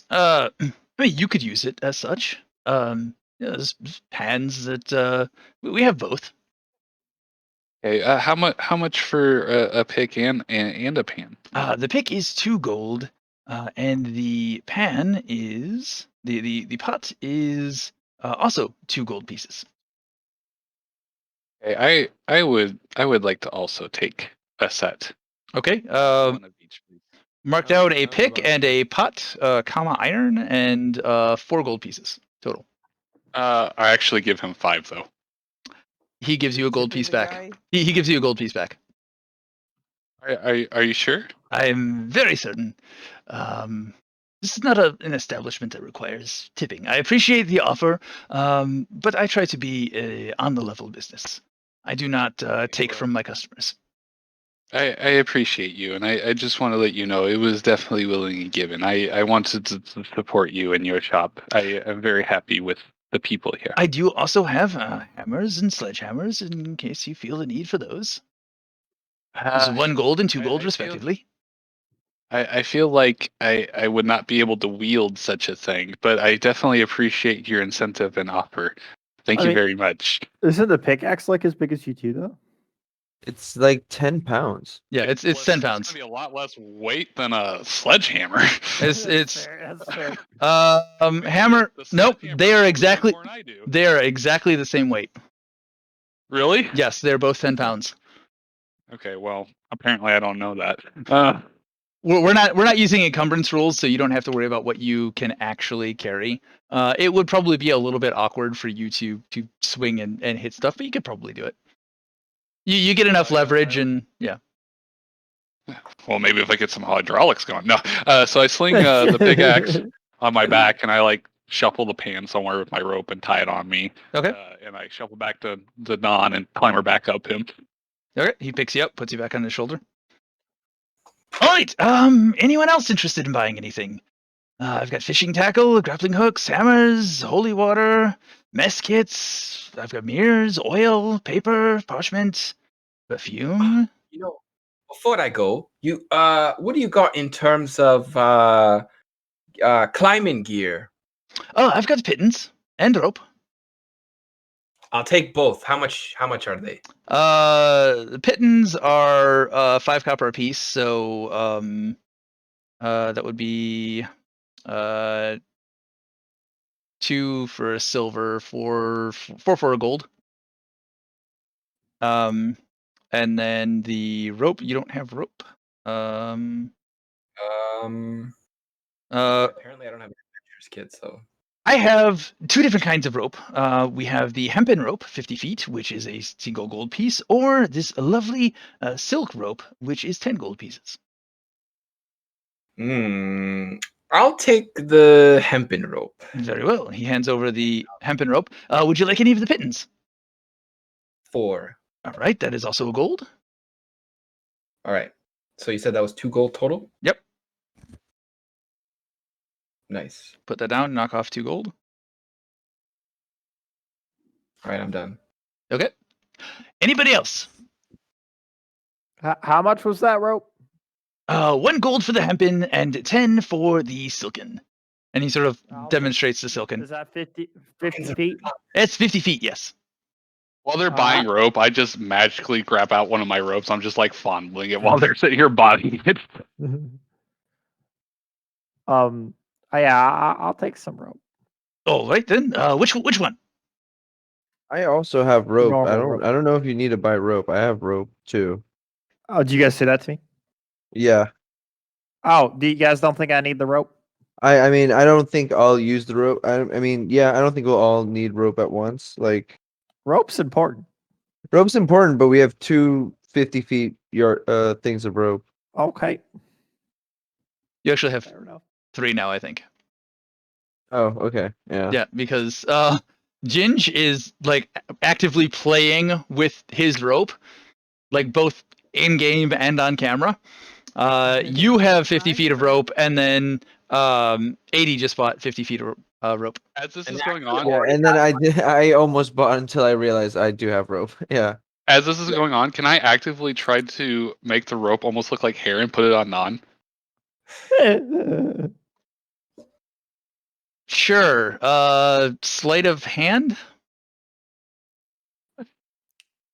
I mean, you could use it as such. There's pans that we have both. Okay, how much for a pick and a pan? The pick is 2 gold, and the pan is the pot is also 2 gold pieces. Okay, I would like to also take a set. Okay. One of each, please. Mark down a pick and a pot, comma iron, and 4 gold pieces total. I actually give him 5 though. He gives you a gold piece back. He gives you a gold piece back. Are you sure? I'm very certain. This is not an establishment that requires tipping. I appreciate the offer, but I try to be a on-the-level business. I do not take from my customers. I appreciate you, and I just want to let you know it was definitely willing and given. I wanted to support you in your shop. I am very happy with the people here. I do also have hammers and sledgehammers in case you feel the need for those. There's 1 gold and 2 gold, respectively. I feel like I would not be able to wield such a thing, but I definitely appreciate your incentive and offer. Thank I you mean- very much. Isn't the pickaxe like as big as you two though? It's like 10 pounds. Yeah, it's Listen, 10 It's pounds. gonna be a lot less weight than a sledgehammer. It's fair, that's fair. hammer. The Nope, sledgehammer they are weighs exactly more than I do. they are exactly the same weight. Really? Yes, they're both 10 pounds. Okay, well, apparently I don't know that. We're not using encumbrance rules, so you don't have to worry about what you can actually carry. It would probably be a little bit awkward for you to swing and hit stuff, but you could probably do it. You get enough Oh, yeah, leverage I- and yeah. Well, maybe if I get some hydraulics going. No. So I sling the pickaxe on my back, and I like shuffle the pan somewhere with my rope and tie it on me. Okay. And I shuffle back to the Don and climb her back up him. Okay. He picks you up, puts you back on his shoulder. All right. Anyone else interested in buying anything? I've got fishing tackle, grappling hooks, hammers, holy water, mess kits. I've got mirrors, oil, paper, parchment, perfume. You know, before I go, what do you got in terms of climbing gear? Oh, I've got pittance and rope. I'll take both. How much are they? The pittons are 5 copper a piece, so that would be 2 for a silver, 4 for a gold. And then the rope, you don't have rope. Apparently I don't have an adventurer's kit, so I have 2 different kinds of rope. We have the hempen rope, 50 feet, which is a single gold piece, or this lovely silk rope, which is 10 gold pieces. I'll take the hempen rope. Very well. He hands over the hempen rope. Would you like any of the pittons? 4. All right, that is also a gold. All right. So you said that was 2 gold total? Yep. Nice. Put that down, knock off 2 gold. All right, I'm done. Okay. Anybody else? How much was that rope? 1 gold for the hempen and 10 for the silken. And he sort of I'll demonstrates the silken. Is that 50 feet? It's 50 feet, yes. While they're buying rope, I just magically grab out one of my ropes. I'm just like fondling it while they're sitting here buying it. Yeah, I'll take some rope. All right then. Which one? I also have rope. Normal rope. I don't know if you need to buy rope. I have rope too. Oh, did you guys say that to me? Yeah. Oh, do you guys don't think I need the rope? I mean, I don't think I'll use the rope. I mean, yeah, I don't think we'll all need rope at once. Like, Rope's important. rope's important, but we have 2 50 feet things of rope. Okay, You actually have fair enough. 3 now, I think. Oh, okay. Yeah. Yeah, because Ginge is like actively playing with his rope, like both in game and on camera. You have 50 feet of rope, and then Eadi just bought 50 feet of rope. As this And is going actually, on, Yeah, and then I almost bought until I realized I do have rope. Yeah. as this is going on, can I actively try to make the rope almost look like hair and put it on Non? Sure. Sleight of hand.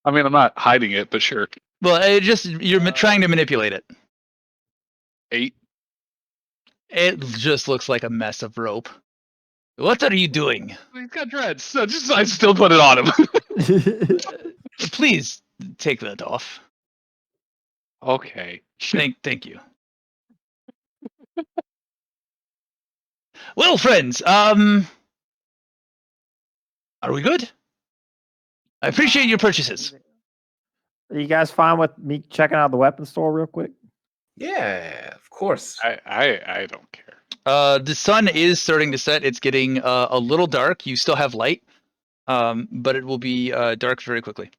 I mean, I'm not hiding it, but sure. Well, you're trying to manipulate it. 8. It just looks like a mess of rope. What are you doing? He's got dreads, so I still put it on him. Please take that off. Okay. Thank you. Well, friends, are we good? I appreciate your purchases. Are you guys fine with me checking out the weapon store real quick? Yeah, of course. I don't care. The sun is starting to set. It's getting a little dark. You still have light, but it will be dark very quickly.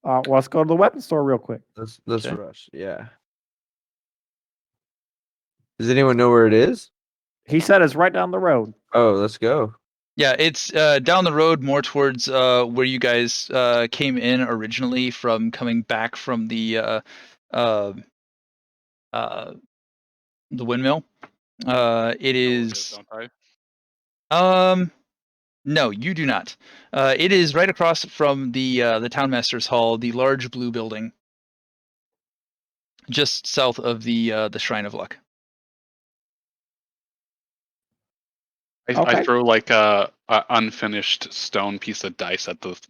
Well, let's go to the weapon store real quick. Let's Okay. rush. Yeah. Does anyone know where it is? He said it's right down the road. Oh, let's go. Yeah, it's down the road more towards where you guys came in originally from coming back from the windmill. It is Don't I? No, you do not. It is right across from the Townmaster's Hall, the large blue building, just south of the Shrine of Luck. I Okay. throw like a unfinished stone piece of dice at the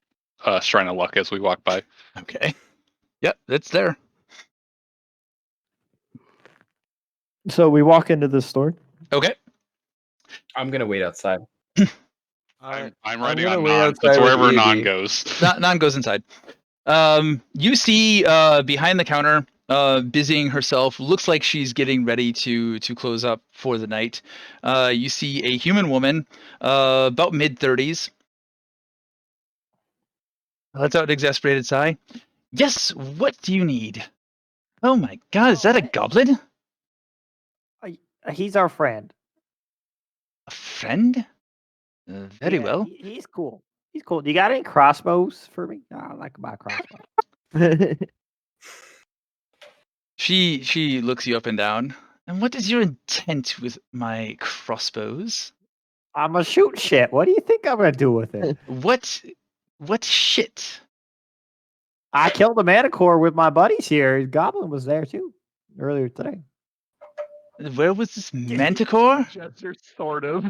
Shrine of Luck as we walk by. Okay. Yep, it's there. So we walk into the store. Okay. I'm gonna wait outside. I'm I'm ready gonna on wait Non. outside That's with wherever Eadi. Non goes. Nan goes inside. You see behind the counter, busying herself. Looks like she's getting ready to close up for the night. You see a human woman, about mid-30s. Lets out an exasperated sigh. Yes, what do you need? Oh my god, is that a goblin? He's our friend. A friend? Very Yeah, well. He's cool. He's cool. Do you got any crossbows for me? No, I like to buy crossbows. She looks you up and down. And what is your intent with my crossbows? I'm gonna shoot shit. What do you think I'm gonna do with it? What shit? I killed a manicore with my buddies here. Goblin was there too earlier today. Where was this manticore? Jester, sort of.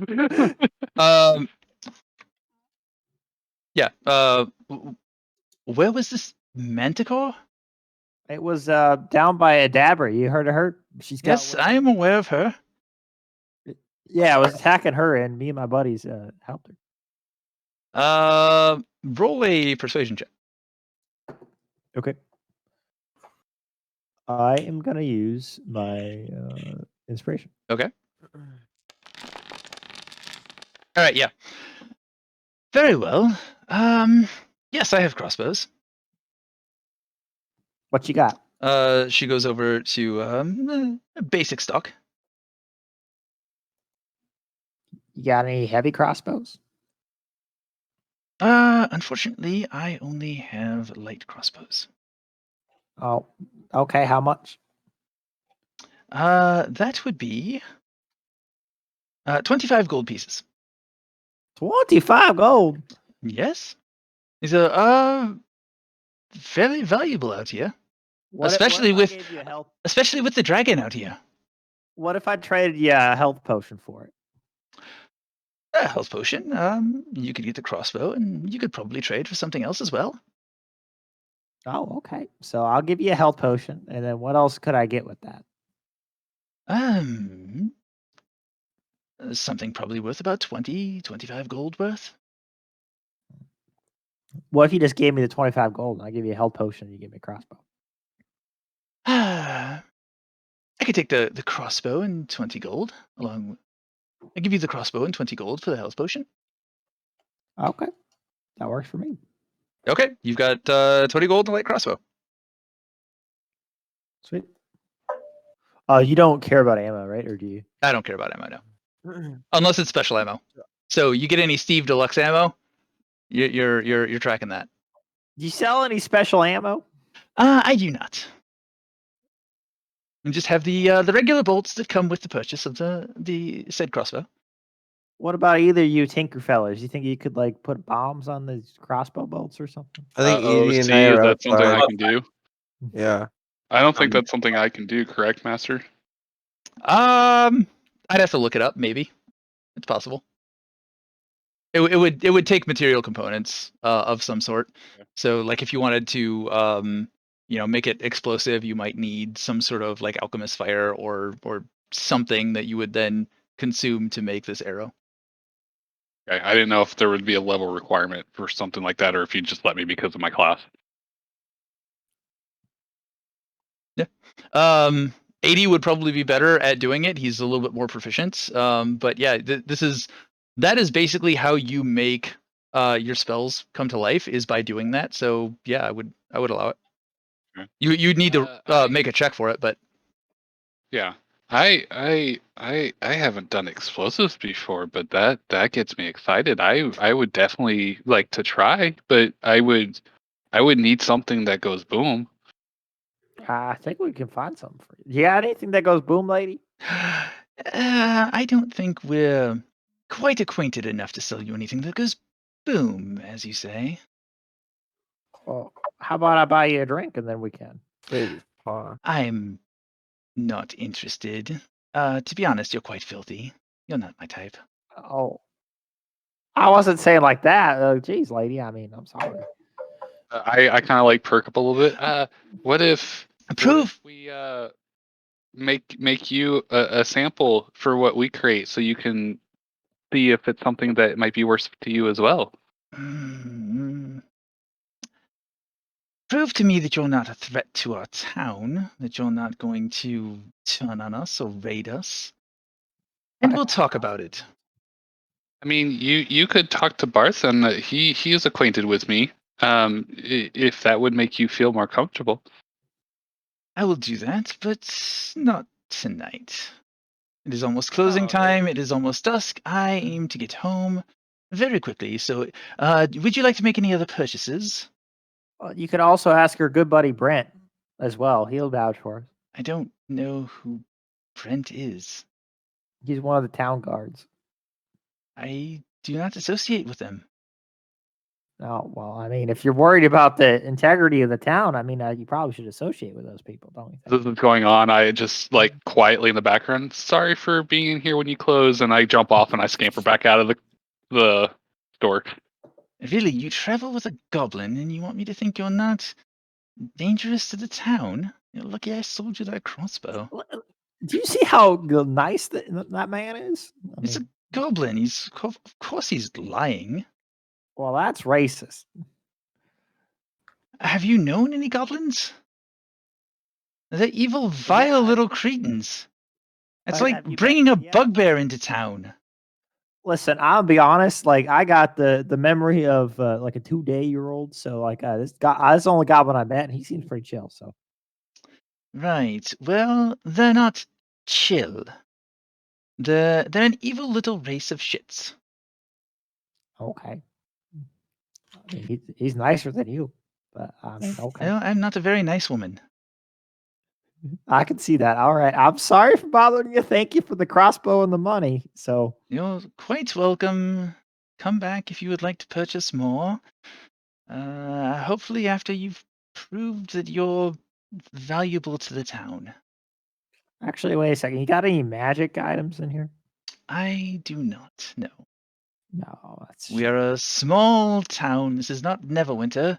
Yeah. Where was this manticore? It was down by Adabra. You heard of her? She's got. Yes, I am aware of her. Yeah, I was attacking her, and me and my buddies helped her. Roll a persuasion check. Okay. I am gonna use my inspiration. Okay. All right. Yeah. Very well. Yes, I have crossbows. What you got? She goes over to basic stock. You got any heavy crossbows? Unfortunately, I only have light crossbows. Oh, okay. How much? That would be 25 gold pieces. 25 gold. Yes. These are fairly valuable out here, especially with the dragon out here. What if I traded you a health potion for it? A health potion. You could get the crossbow, and you could probably trade for something else as well. Oh, okay. So I'll give you a health potion, and then what else could I get with that? Something probably worth about 25 gold worth. What if you just gave me the 25 gold, and I give you a health potion, and you give me a crossbow? I could take the crossbow and 20 gold along with... I give you the crossbow and 20 gold for the health potion. Okay. That works for me. Okay, you've got 20 gold and a light crossbow. Sweet. You don't care about ammo, right? Or do you? I don't care about ammo now, unless it's special ammo. So you get any Steve Deluxe ammo, you're tracking that. Do you sell any special ammo? I do not. And just have the regular bolts that come with the purchase of the said crossbow. What about either you Tinkerfellas? You think you could like put bombs on the crossbow bolts or something? I think Oh, Eadi and see, I is are that something I outside. can do? Yeah. I don't think that's something I can do, correct, Master? I'd have to look it up. Maybe it's possible. It would take material components of some sort. So like if you wanted to make it explosive, you might need some sort of like alchemist fire or something that you would then consume to make this arrow. Okay, I didn't know if there would be a level requirement for something like that, or if you'd just let me because of my class. Yeah. Eadi would probably be better at doing it. He's a little bit more proficient. But yeah, that is basically how you make your spells come to life, is by doing that. So yeah, I would allow it. Okay. You'd need to make a check for it, but Yeah, I haven't done explosives before, but that gets me excited. I would definitely like to try, but I would need something that goes boom. I think we can find something for you. You got anything that goes boom, lady? I don't think we're quite acquainted enough to sell you anything that goes boom, as you say. Well, how about I buy you a drink and then we can? Please, paw. I'm not interested. To be honest, you're quite filthy. You're not my type. Oh, I wasn't saying like that. Geez, lady. I mean, I'm sorry. I kind of like perk up a little bit. What if Approve. we make you a sample for what we create, so you can see if it's something that might be worth to you as well? Mm. Prove to me that you're not a threat to our town, that you're not going to turn on us or raid us, and we'll talk about it. I mean, you could talk to Barth, and he is acquainted with me. If that would make you feel more comfortable. I will do that, but not tonight. It is almost closing Oh. time. It is almost dusk. I aim to get home very quickly. So, would you like to make any other purchases? You could also ask your good buddy Brent as well. He'll vouch for us. I don't know who Brent is. He's one of the town guards. I do not associate with them. Oh, well, I mean, if you're worried about the integrity of the town, I mean, you probably should associate with those people, don't you think? This is going on. I just like quietly in the background. Sorry for being in here when you close, and I jump off and I scamper back out of the store. Really, you travel with a goblin and you want me to think you're not dangerous to the town? You're lucky I sold you that crossbow. Do you see how nice that man is? I It's a mean, goblin. Of course he's lying. well, that's racist. Have you known any goblins? They're evil, vile little cretins. It's like Have you bringing a met- yeah. bugbear into town. Listen, I'll be honest. Like, I got the memory of like a 2-day-old. So, like, this guy, this is the only goblin I met, and he seems pretty chill. So, Right. Well, they're not chill. They're an evil little race of shits. okay. I mean, he's nicer than you, but I mean, okay. I'm not a very nice woman. I can see that. All right. I'm sorry for bothering you. Thank you for the crossbow and the money. So, You're quite welcome. Come back if you would like to purchase more. Hopefully after you've proved that you're valuable to the town. actually, wait a second. You got any magic items in here? I do not know. No, that's We are a small town. This is not Neverwinter.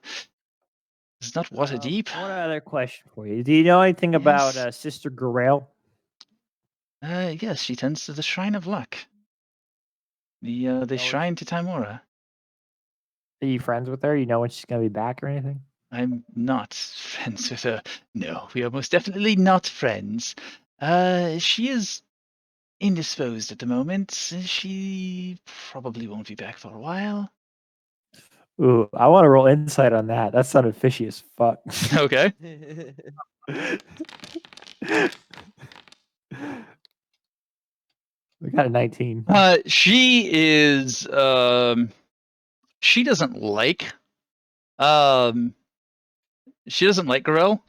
This is not Waterdeep. One other question for you. Do you know anything about Yes. Sister Gorel? Yes, she tends to the Shrine of Luck. The No, shrine to Timora. Are you friends with her? You know when she's gonna be back or anything? I'm not friends with her. No, we are most definitely not friends. She is indisposed at the moment. She probably won't be back for a while. Ooh, I want to roll insight on that. That sounded fishy as fuck. Okay. We got a 19. She is she doesn't like Gorel.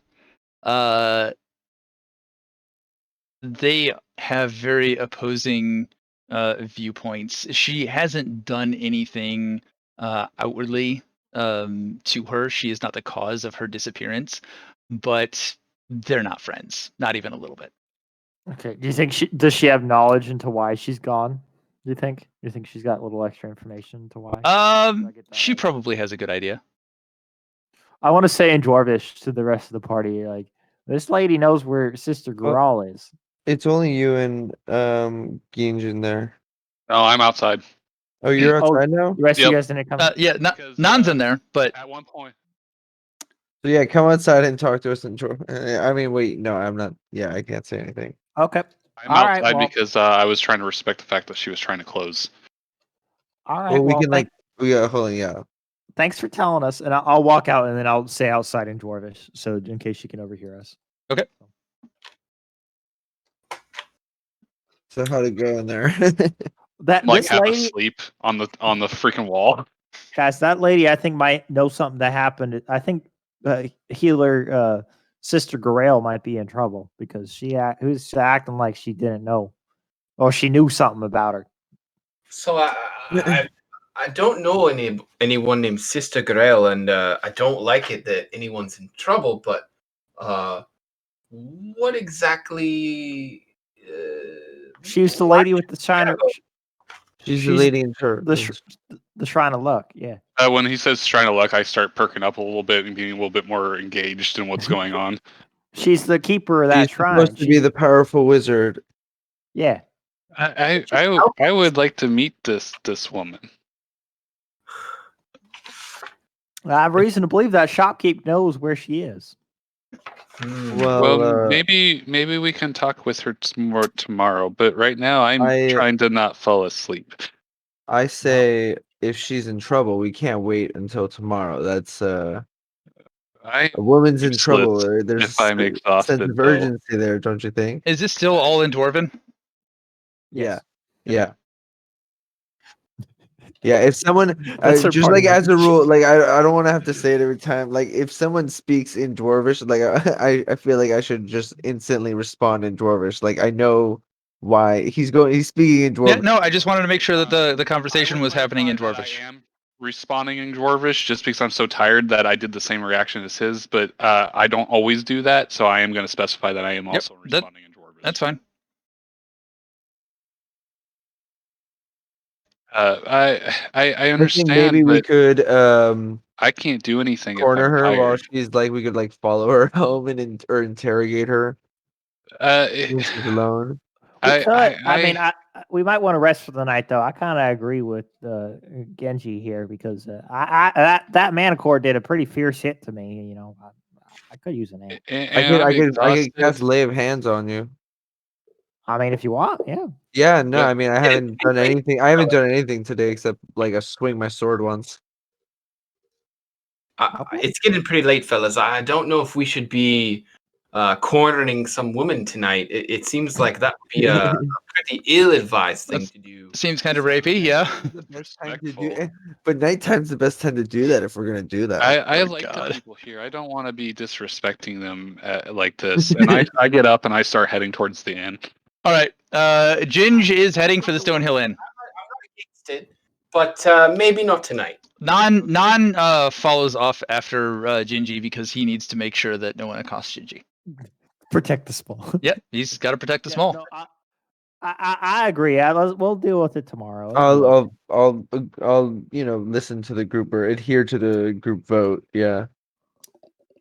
They have very opposing viewpoints. She hasn't done anything outwardly to her. She is not the cause of her disappearance, but they're not friends, not even a little bit. Okay. Do you think does she have knowledge into why she's gone? Do you think? Do you think she's got a little extra information into why? get that She right? probably has a good idea. I want to say in Dwarvish to the rest of the party, like, this lady knows where Sister Grawl is. It's only you and Ginge in there. Oh, I'm outside. Oh, you're Oh, outside now? The rest of Yep. you guys didn't come. Yeah, Because, Nan's in there, but At one point, So yeah, come outside and talk to us. And I mean, wait, no, I'm not. Yeah, I can't say anything. Okay. I'm All right, outside well- because I was trying to respect the fact that she was trying to close. All right. Well, we well, can hold on, yeah. thanks for telling us, and I'll walk out and then I'll say outside in Dwarvish, so in case you can overhear us. okay. So how'd it go in there? That Like this half lady, asleep on the freaking wall. guys, that lady, I think might know something that happened. I think healer Sister Grail might be in trouble because who's acting like she didn't know, or she knew something about her. So I don't know anyone named Sister Grail, and I don't like it that anyone's in trouble. But what exactly? She's the why lady with the shiner. She's the She's lady in charge. The Shrine of Luck. Yeah. When he says Shrine of Luck, I start perking up a little bit and being a little bit more engaged in what's going on. She's the keeper of that She's shrine. supposed to be the powerful wizard. Yeah. I would like to meet this woman. I have reason to believe that shopkeep knows where she is. Well, maybe we can talk with her more tomorrow. But right now, I'm trying to not fall asleep. I say if she's in trouble, we can't wait until tomorrow. That's a woman's in trouble. There's if I'm exhausted, sense of urgency there, don't you think? Is this still all in Dwarven? Yes. Yeah. Yeah, if someone That's her just party like as a language. rule, like I don't want to have to say it every time. Like if someone speaks in Dwarvish, like I feel like I should just instantly respond in Dwarvish. Like I know why he's speaking in Dwarvish. Yeah, no, I just wanted to make sure that the conversation was happening in Dwarvish. I am responding in Dwarvish just because I'm so tired that I did the same reaction as his, but I don't always do that, so I am going to specify that I am also responding in Dwarvish. That's fine. I understand. Maybe we could I can't do anything. Corner if I'm her tired. while she's like we could like follow her home and or interrogate her. When she's alone. We might want to rest for the night, though. I kind of agree with Ginge here because that Manicore did a pretty fierce hit to me. You know, I could use a name. I could cast Lay of Hands on you. I mean, if you want, yeah. Yeah, no, I mean, I haven't done anything. I haven't done anything today except like a swing my sword once. It's getting pretty late, fellas. I don't know if we should be cornering some woman tonight. It seems like that would be a pretty ill-advised thing to do. Seems kind of rapey, yeah. But nighttime's the best time to do that if we're gonna do that. I like the people here. I don't want to be disrespecting them like this. And I get up and I start heading towards the inn. All right, Ginge is heading for the Stonehill Inn. I'm not against it, but maybe not tonight. Non follows off after Ginge because he needs to make sure that no one accosts Ginge. Protect the small. Yep, he's got to protect the small. No, I agree. We'll deal with it tomorrow. I'll listen to the group or adhere to the group vote. Yeah.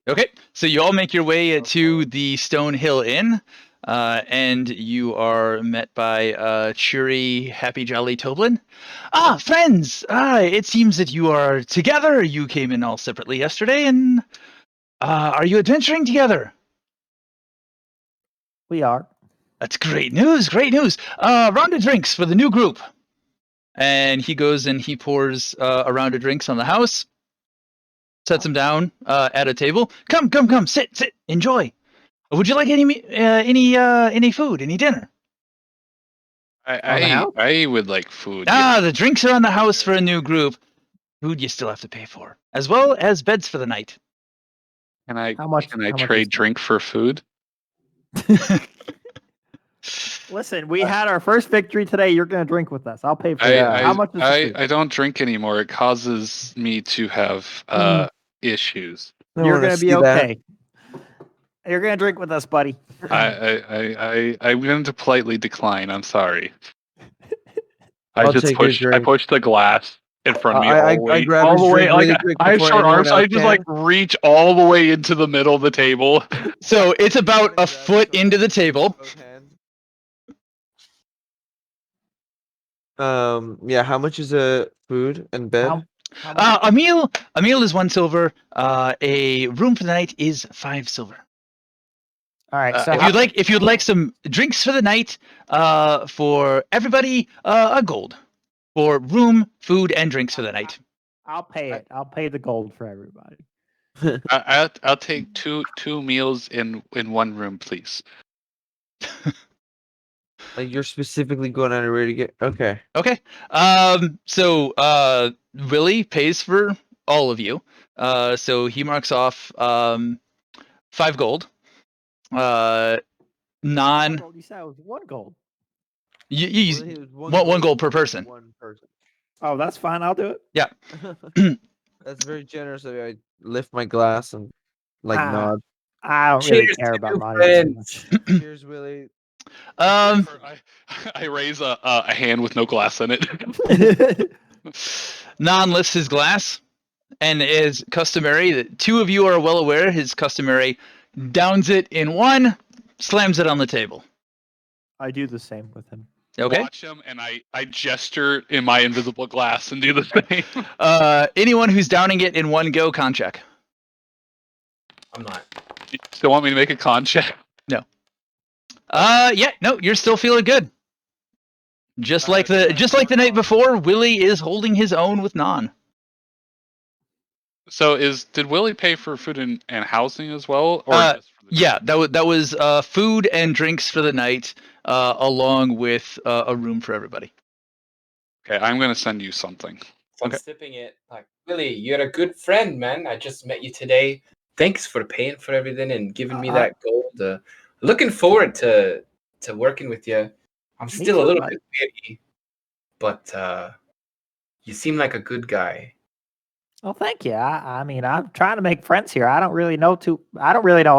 Okay, so you all make your way to the Stonehill Inn, and you are met by cheery, happy, jolly Toblin. Ah, friends! It seems that you are together. You came in all separately yesterday, and are you adventuring together? We are. That's great news, great news. Round of drinks for the new group. And he goes and he pours a round of drinks on the house, sets them down at a table. Come, sit, enjoy. Would you like any food, any dinner? I would like food. The drinks are on the house for a new group. Food you still have to pay for, as well as beds for the night. Can I How much trade drink for food? Listen, we had our first victory today. You're going to drink with us. I'll pay for that. How much is the food? I don't drink anymore. It causes me to have issues. You're going to be okay. You're going to drink with us, buddy. I'm going to politely decline. I'm sorry. I push the glass in front of me all the way. Like, I have short arms, so I just like reach all the way into the middle of the table. So it's about a foot into the table. Yeah, how much is food and bed? A meal is 1 silver. A room for the night is 5 silver. All right. So if you'd like some drinks for the night, for everybody, a gold for room, food, and drinks for the night. I'll pay it. I'll pay the gold for everybody. I'll take two meals in one room, please. Like you're specifically going out of your way to get okay. Okay. So Willy pays for all of you. So he marks off 5 gold. You said it was 1 gold. You Well, use he was one gold per person. One person. Oh, that's fine. I'll do it. Yeah. That's very generous of you. I lift my glass and like Ah. nod. I don't really Cheers care to about new money too friends. much. Cheers, Willy. I raise a hand with no glass in it. Non lifts his glass, and is customary. The two of you are well aware. His customary downs it in one, slams it on the table. I do the same with him. Okay. Watch him, and I gesture in my invisible glass and do the same. Anyone who's downing it in one go, con check. I'm not. You still want me to make a con check? Yeah, no, you're still feeling good. Just like the night before, Willy is holding his own with Non. So did Willy pay for food and housing as well, or just for the Yeah, that was food and drinks for the night, along with a room for everybody. Okay, I'm gonna send you something. So I'm Okay. sipping it like, Willy, you're a good friend, man. I just met you today. Thanks for paying for everything and giving me that gold. Looking forward to working with you. I'm still too, a little buddy. bit weary, but you seem like a good guy. Well, thank you. I mean, I'm trying to make friends here. I don't really know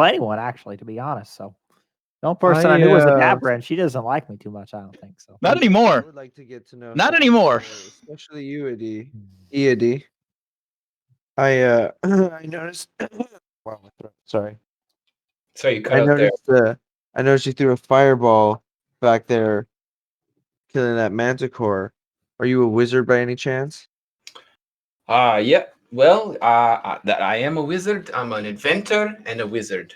anyone actually, to be honest. So, the only person I knew was Adabra, and she doesn't like me too much. I don't think so. Not I anymore. would like to get to know. Not some anymore. people, especially you, Eadi. I I noticed. Wow, my throat. Sorry. Sorry, you cut out there. I noticed you threw a fireball back there, killing that manticore. Are you a wizard by any chance? Yeah. Well, that I am a wizard. I'm an inventor and a wizard.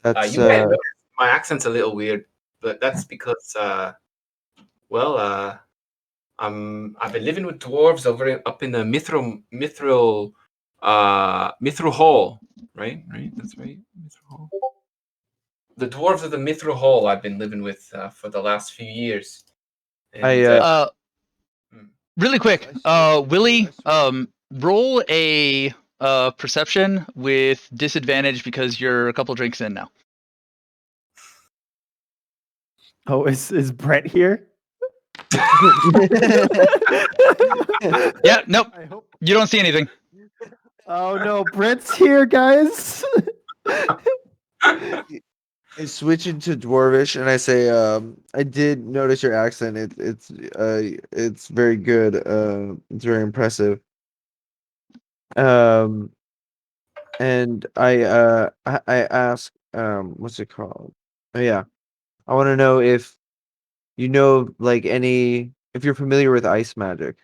That's You might notice my accent's a little weird, but that's because, I've been living with dwarves up in the Mithril Hall, right? Right, that's right, Mithril Hall. The dwarves of the Mithril Hall I've been living with for the last few years. And, Really quick, Willy, roll a perception with disadvantage because you're a couple drinks in now. Oh, is Brent here? Yeah, nope, I hope. you don't see anything. Oh no, Brent's here, guys. I switch into Dwarvish and I say, I did notice your accent. It's very good. It's very impressive. And I ask, what's it called? Oh yeah, I want to know if you know if you're familiar with ice magic.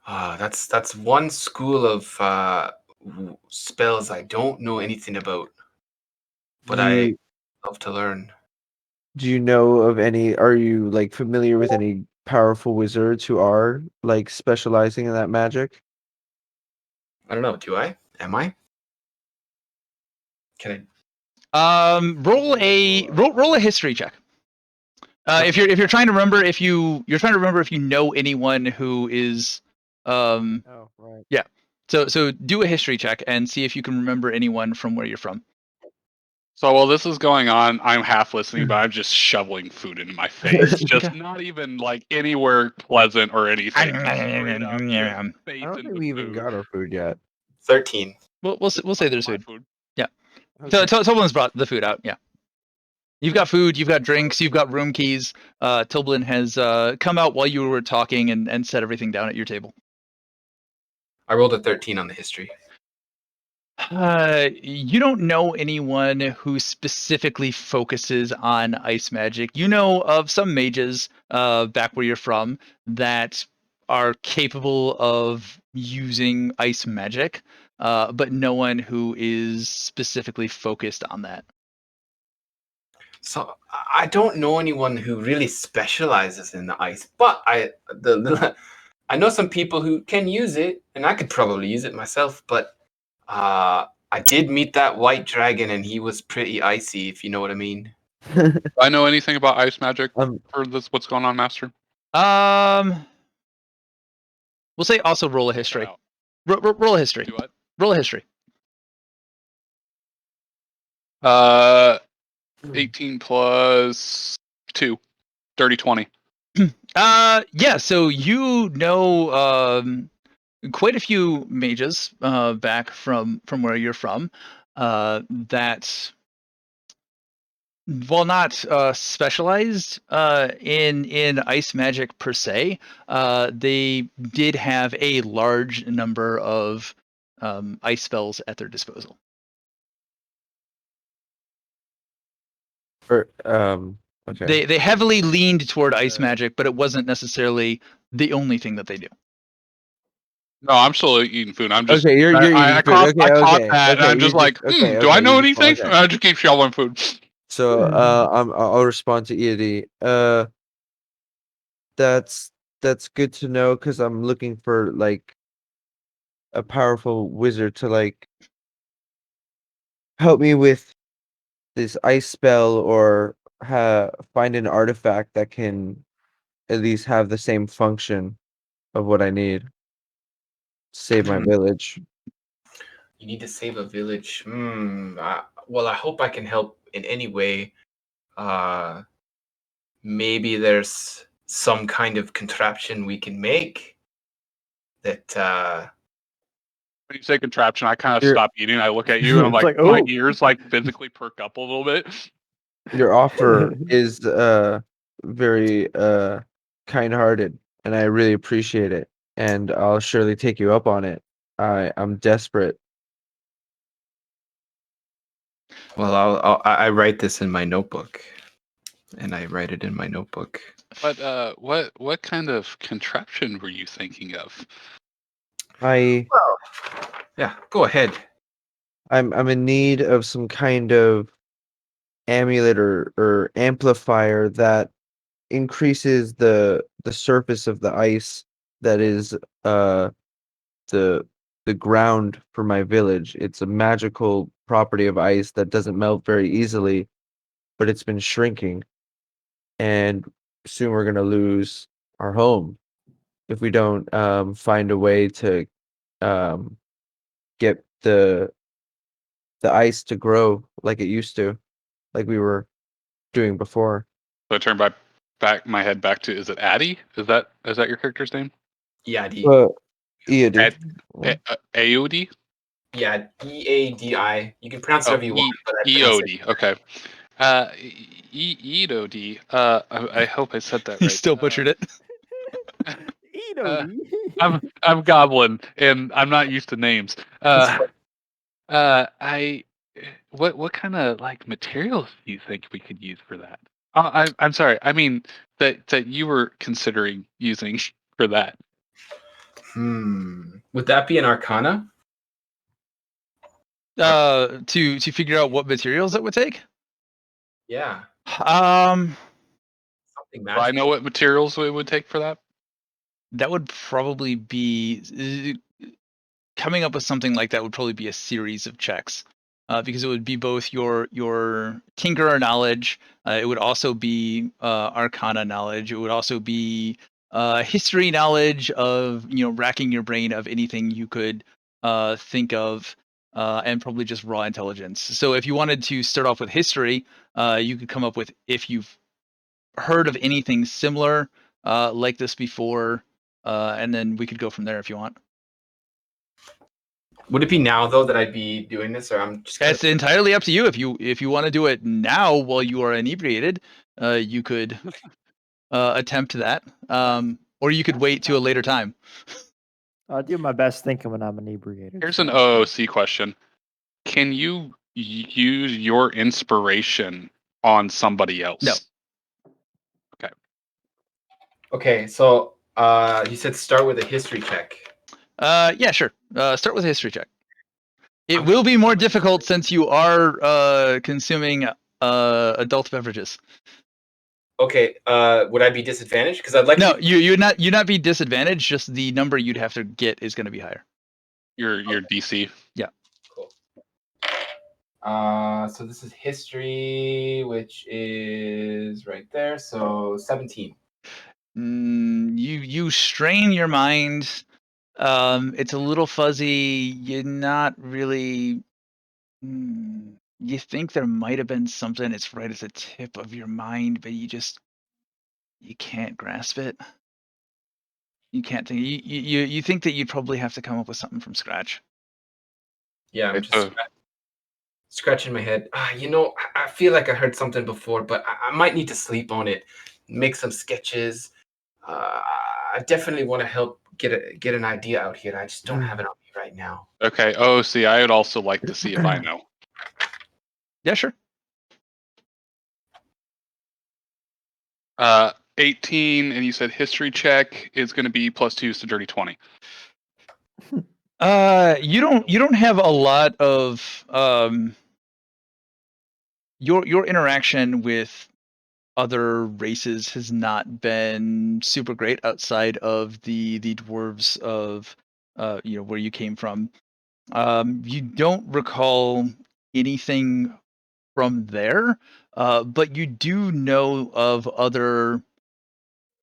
that's one school of spells I don't know anything about, but I love to learn. Do you know of any? Are you familiar with any powerful wizards who are specializing in that magic? I don't know. Do I? Am I? Can I? Roll a history check. If you're trying to remember if you're trying to remember if you know anyone who is Oh right. yeah. So do a history check and see if you can remember anyone from where you're from. So while this is going on, I'm half listening, but I'm just shoveling food into my face. Just not even anywhere pleasant or anything. Just straight up, just face I don't into think we even food. got our food yet. 13. We'll say there's My food. So Okay. Toblин's brought the food out. Yeah. You've got food, you've got drinks, you've got room keys. Toblin has come out while you were talking and set everything down at your table. I rolled a 13 on the history. You don't know anyone who specifically focuses on ice magic. You know of some mages back where you're from that are capable of using ice magic, but no one who is specifically focused on that. So I don't know anyone who really specializes in the ice, but I know some people who can use it, and I could probably use it myself. But I did meet that white dragon, and he was pretty icy, if you know what I mean. Do I know anything about ice magic for this? What's going on, Master? We'll say also roll a history. Roll a history. Do what? Roll a history. 18 plus 2. Dirty 20. Yeah. So you know quite a few mages back from where you're from that, while not specialized in ice magic per se, they did have a large number of ice spells at their disposal. Or okay. They heavily leaned toward ice magic, but it wasn't necessarily the only thing that they do. No, I'm still eating food. I'm just Okay, you're eating I food. caught Okay, I caught okay, that, and okay. I'm just You like, just okay, do I okay. know You just anything? okay. I just keep shoveling food. So I'll respond to Eadi. That's good to know because I'm looking for like a powerful wizard to like help me with this ice spell or find an artifact that can at least have the same function of what I need to save my village. You need to save a village. Well, I hope I can help in any way. Maybe there's some kind of contraption we can make that. When you say contraption, I kind of You're- stop eating. I look at you, and I'm It's like, like, my oh. ears like physically perk up a little bit. Your offer is very kind-hearted, and I really appreciate it. And I'll surely take you up on it. I'm desperate. Well, I write this in my notebook, and I write it in my notebook. But what kind of contraption were you thinking of? I Well, yeah, go ahead. I'm in need of some kind of amulet or amplifier that increases the surface of the ice that is the the ground for my village. It's a magical property of ice that doesn't melt very easily, but it's been shrinking, and soon we're gonna lose our home if we don't find a way to um, get the ice to grow like it used to, like we were doing before. So I turn back my head back to, is it Addie? Is that your character's name? Yeah, D. Eadi. Audi? Yeah, Eadi. You can pronounce it Oh, however you want, but I pronounce it. Eodi. Okay. Eodi. I hope I said that He right. still butchered it. I'm Goblin, and I'm not used to names. I what kind of like materials do you think we could use for that? I'm sorry. I mean that you were considering using for that. Would that be an Arcana? To figure out what materials it would take. Yeah, Um, something Do I know magical. what materials it would take for that? that would probably be coming up with something like that would probably be a series of checks, because it would be both your tinkerer knowledge, it would also be arcana knowledge, it would also be history knowledge of racking your brain of anything you could think of, and probably just raw intelligence. So if you wanted to start off with history, you could come up with if you've heard of anything similar like this before, and then we could go from there if you want. Would it be now though that I'd be doing this, or I'm just? It's entirely up to you. If you want to do it now while you are inebriated, you could attempt that, or you could wait to a later time. I'll do my best thinking when I'm inebriated. Here's an OOC question. Can you use your inspiration on somebody else? No. Okay, so you said start with a history check. Yeah, sure. Start with a history check. It will be more difficult since you are consuming adult beverages. Okay, would I be disadvantaged? Because I'd like No, to. you'd not be disadvantaged. Just the number you'd have to get is going to be higher. Your DC. Cool. So this is history, which is right there. So 17. You strain your mind. It's a little fuzzy. You're not really. You think there might have been something. It's right at the tip of your mind, but you just You can't grasp it. You can't think. You think that you'd probably have to come up with something from scratch. Yeah, I'm Okay, just scratching my head. I feel like I heard something before, but I might need to sleep on it, make some sketches. I definitely want to help get an idea out here. I just don't have it on me right now. Okay. Oh, see, I would also like to see if I know. Yeah, sure. 18, and you said history check is going to be +2, so dirty 20. You don't have a lot of your interaction with other races has not been super great outside of the dwarves of where you came from. You don't recall anything from there, but you do know of other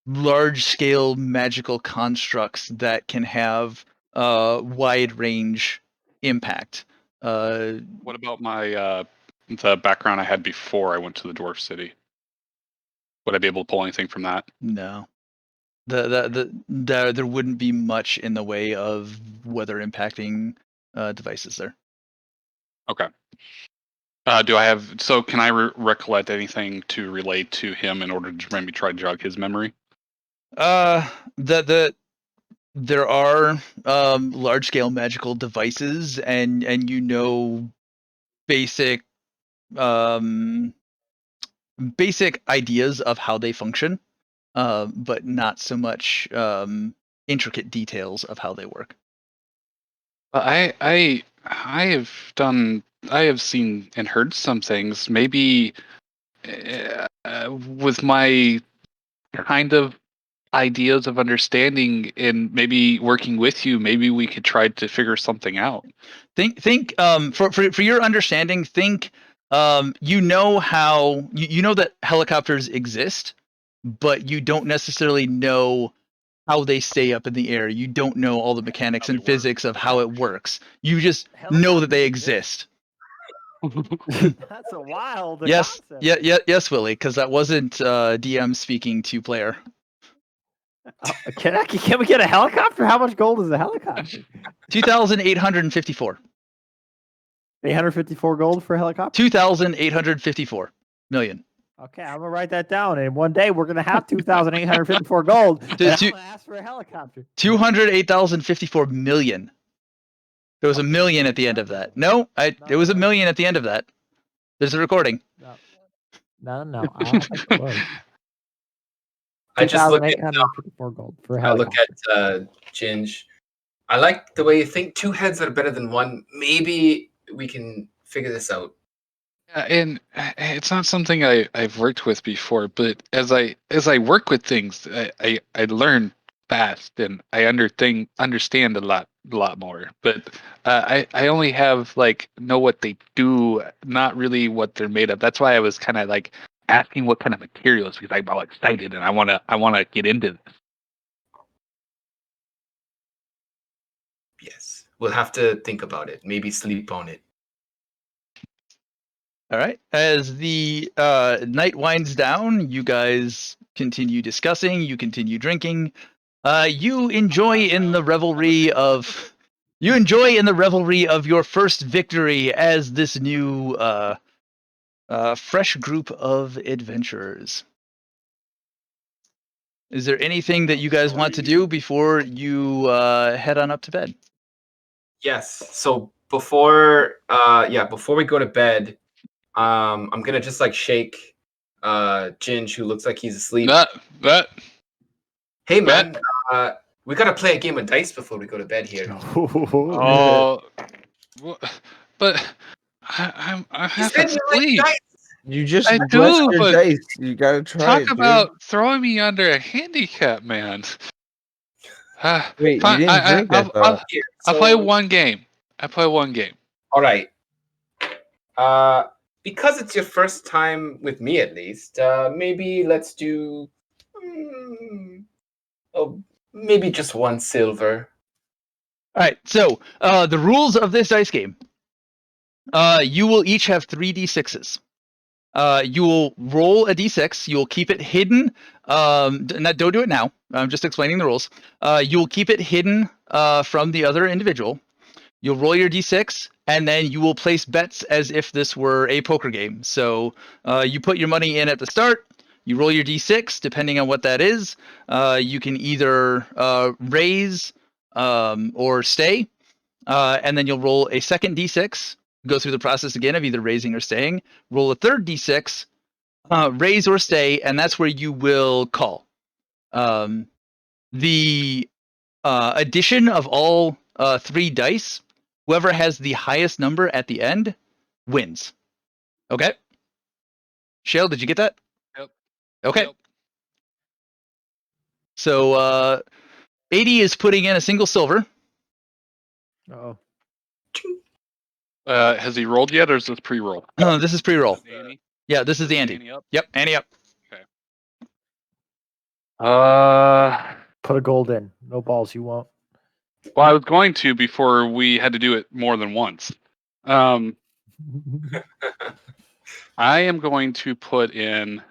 large scale magical constructs that can have wide range impact. What about my the background I had before I went to the dwarf city? Would I be able to pull anything from that? No. There wouldn't be much in the way of weather impacting devices there. Okay. Do I have? So can I recollect anything to relate to him in order to maybe try to jog his memory? There are large scale magical devices, and basic basic ideas of how they function, but not so much intricate details of how they work. I have seen and heard some things. Maybe with my kind of ideas of understanding and maybe working with you, maybe we could try to figure something out. Think for your understanding, think you know how you know that helicopters exist, but you don't necessarily know how they stay up in the air. You don't know all the mechanics How they and physics of how it works. You just know that they exist. That's a wild Yes, concept. yes, Willy, because that wasn't DM speaking to player. Can we get a helicopter? How much gold is a helicopter? 2,854. 854 gold for a helicopter? 2,854 million. Okay, I'm gonna write that down, and one day we're gonna have 2,854 gold. And I'm gonna ask for a helicopter. 208,054 million. There was a million at the end of that. No, there was a million at the end of that. There's a recording. No. I don't think it was. I just look at 2,854 gold for a I look helicopter. at Ginge. I like the way you think. Two heads are better than one. Maybe we can figure this out. And it's not something I've worked with before, but as I work with things, I learn fast and I understand a lot more. But I only have know what they do, not really what they're made of. That's why I was kind of asking what kind of materials, because I'm all excited and I wanna get into this. Yes, we'll have to think about it. Maybe sleep on it. All right. As the night winds down, you guys continue discussing. You continue drinking. You enjoy in the revelry of your first victory as this new fresh group of adventurers. Is there anything that you guys want to do before you head on up to bed? Yes. So before we go to bed, I'm gonna just shake Ginge, who looks like he's asleep. Hey man, we gotta play a game of dice before we go to bed here. Oh, but I have to sleep. You just I blessed do, your but dice. You gotta try talk it, about throwing me under a handicap, man. Wait, Fine, you didn't drink, I thought. I'll play one game. I play one game. All right. Because it's your first time with me, at least, maybe let's do. Maybe just one silver. All right. So the rules of this dice game. You will each have 3d6s. You will roll a d6. You will keep it hidden. Don't do it now. I'm just explaining the rules. You will keep it hidden from the other individual. You'll roll your d6, and then you will place bets as if this were a poker game. So you put your money in at the start. You roll your d6, depending on what that is. You can either raise or stay, and then you'll roll a second d6. Go through the process again of either raising or staying. Roll a third d6, raise or stay, and that's where you will call. The addition of all 3 dice, whoever has the highest number at the end wins. Okay? Shale, did you get that? Yep. Okay. Yep. So Eadi is putting in a single silver. Oh, Has he rolled yet, or is this pre-roll? This is pre-roll. Annie? Yeah, this is the ante. Annie up? Yep, ante up. put a gold in. No balls, you won't. Well, I was going to before we had to do it more than once. I am going to put in.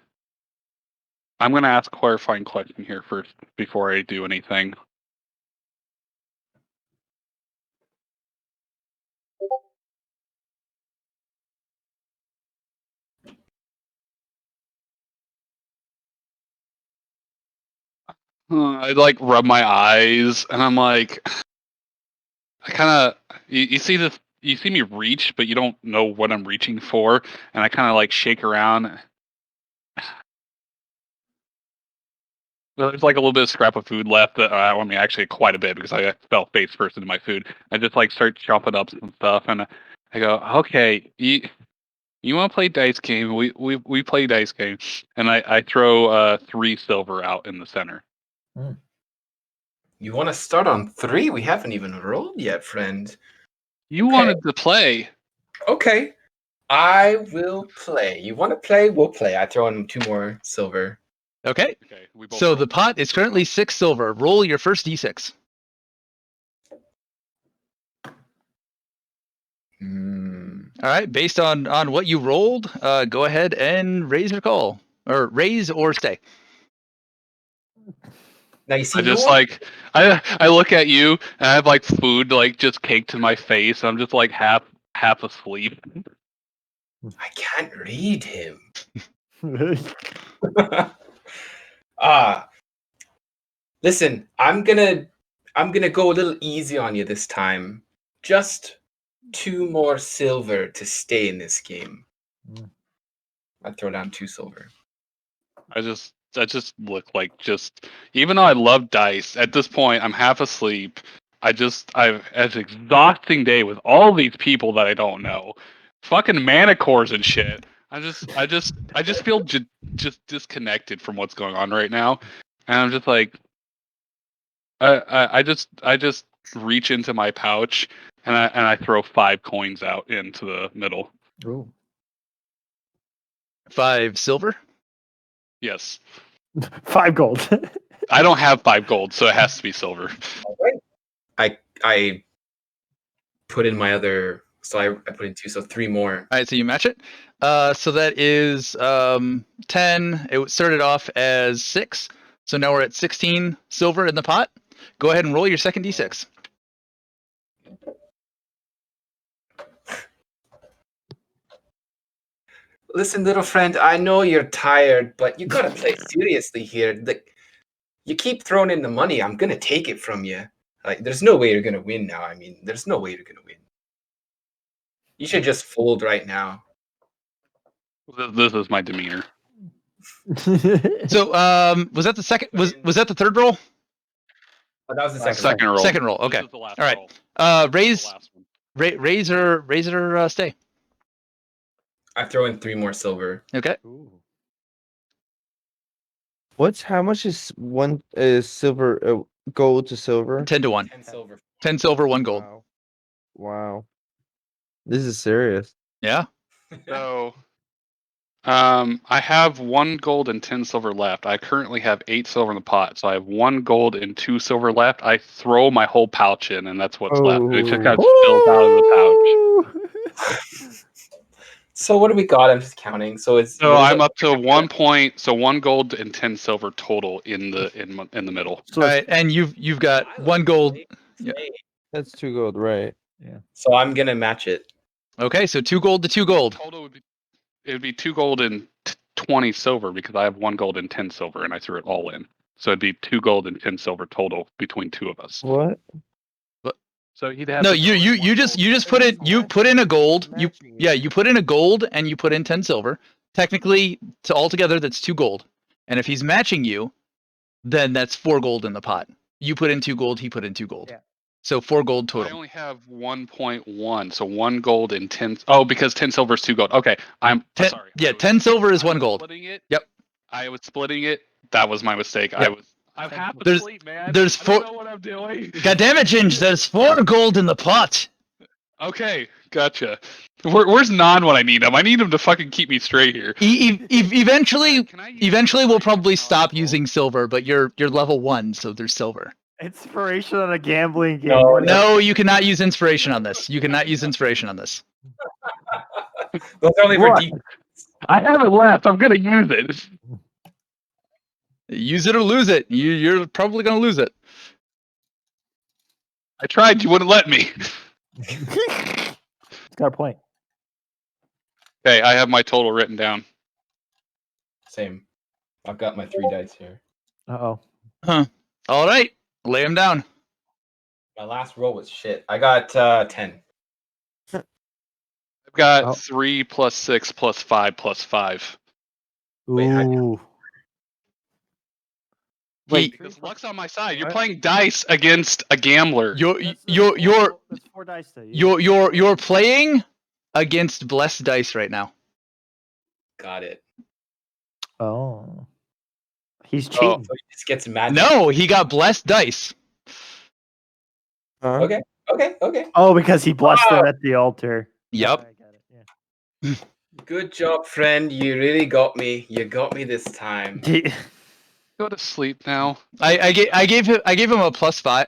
I'm going to ask a clarifying question here first before I do anything. I like rub my eyes, and I'm like, I kind of you see this. You see me reach, but you don't know what I'm reaching for, and I kind of like shake around. There's like a little bit of scrap of food left. I mean, actually, quite a bit because I fell face first into my food. I just like start chopping up some stuff, and I go, "Okay, you want to play dice game? We play dice game." And I throw 3 silver out in the center. You want to start on 3? We haven't even rolled yet, friend. You Okay. wanted to play. Okay. I will play. You want to play? We'll play. I throw in 2 more silver. Okay. Okay, we both So rolled. the pot is currently 6 silver. Roll your first d6. All right. Based on what you rolled, go ahead and raise or call, or raise or stay. Now you see, I just like I look at you and I have like food like just caked in my face. I'm just like half asleep. I can't read him. Listen, I'm gonna go a little easy on you this time. Just 2 more silver to stay in this game. I throw down 2 silver. I just look like even though I love dice, at this point I'm half asleep. I've had an exhausting day with all these people that I don't know. Fucking mana cores and shit. I just feel just disconnected from what's going on right now. And I'm just like I just reach into my pouch and I throw 5 coins out into the middle. Ooh. 5 silver. Yes. 5 gold. I don't have 5 gold, so it has to be silver. All right. I put in my other, so I put in 2, so 3 more. All right, so you match it. So that is 10. It started off as 6, so now we're at 16 silver in the pot. Go ahead and roll your second d6. Listen, little friend, I know you're tired, but you gotta play seriously here. Like, you keep throwing in the money, I'm gonna take it from you. Like, there's no way you're gonna win now. I mean, there's no way you're gonna win. You should just fold right now. This is my demeanor. So was that the second? Was that the third roll? Oh, that was the Second roll. Second roll. Okay. This is the last All right. roll. Raise The last one. raise or stay. I throw in 3 more silver. Okay. How much is one silver gold to silver? 10 to 1. 10 silver. 10 silver, 1 gold. Wow. This is serious. Yeah. So, I have 1 gold and 10 silver left. I currently have 8 silver in the pot, so I have 1 gold and 2 silver left. I throw my whole pouch in, and that's what's left. It just kind of spills out of the pouch. So what do we got? I'm just counting. So it's So I'm up to 1 point. So 1 gold and 10 silver total in the middle. So All right, and you've got 1 gold. Yeah. That's 2 gold, right? So I'm gonna match it. Okay, so 2 gold to 2 gold. Total it'd be 2 gold and 20 silver because I have 1 gold and 10 silver and I threw it all in. So it'd be 2 gold and 10 silver total between 2 of us. What? So he'd have No, to throw in 1 you just gold. put it. You put in a gold. Matching You put in a gold and you put in 10 silver. Technically, to altogether, that's 2 gold. And if he's matching you, then that's 4 gold in the pot. You put in 2 gold. He put in 2 gold. Yeah. So 4 gold I total. only have 1.1, so 1 gold and 10. Oh, because 10 silver is 2 gold. Okay, I'm sorry. Yeah, I was- 10 silver is I 1 was gold. Splitting it. Yep. I was splitting it. That was my mistake. Yep. I'm half There's- asleep, man. there's I don't four- know what I'm doing. God damn it, Ginge! There's 4 gold in the pot. Okay, gotcha. Where's Non when I need him? I need him to fucking keep me straight here. Eventually, Can I use eventually we'll probably inspiration stop on a using silver, but you're level 1, so there's silver. inspiration on a gambling game. No, No, you cannot use inspiration on this. You cannot use inspiration on this. Those are only for What? deep. I have it left. I'm gonna use it. Use it or lose it. You're probably gonna lose it. I tried. You wouldn't let me. It's got a point. Okay, I have my total written down. Same. I've got my 3 dice here. Uh-oh. All right, lay him down. My last roll was shit. I got 10. I've got Oh. 3 plus 6 plus 5 plus 5. Wait, how- Ooh. Wait, Because luck's on my side. You're What? playing dice against a gambler. That's 4 dice though. You're playing against blessed dice right now. Got it. Oh. He's Oh, cheating. so he just gets mad. No, he got blessed dice. Huh? Okay. Okay. Oh, because he blessed Wow. them at the altar. Yep. I get it. Good job, friend. You really got me. You got me this time. Yeah. Go to sleep now. I gave him a +5.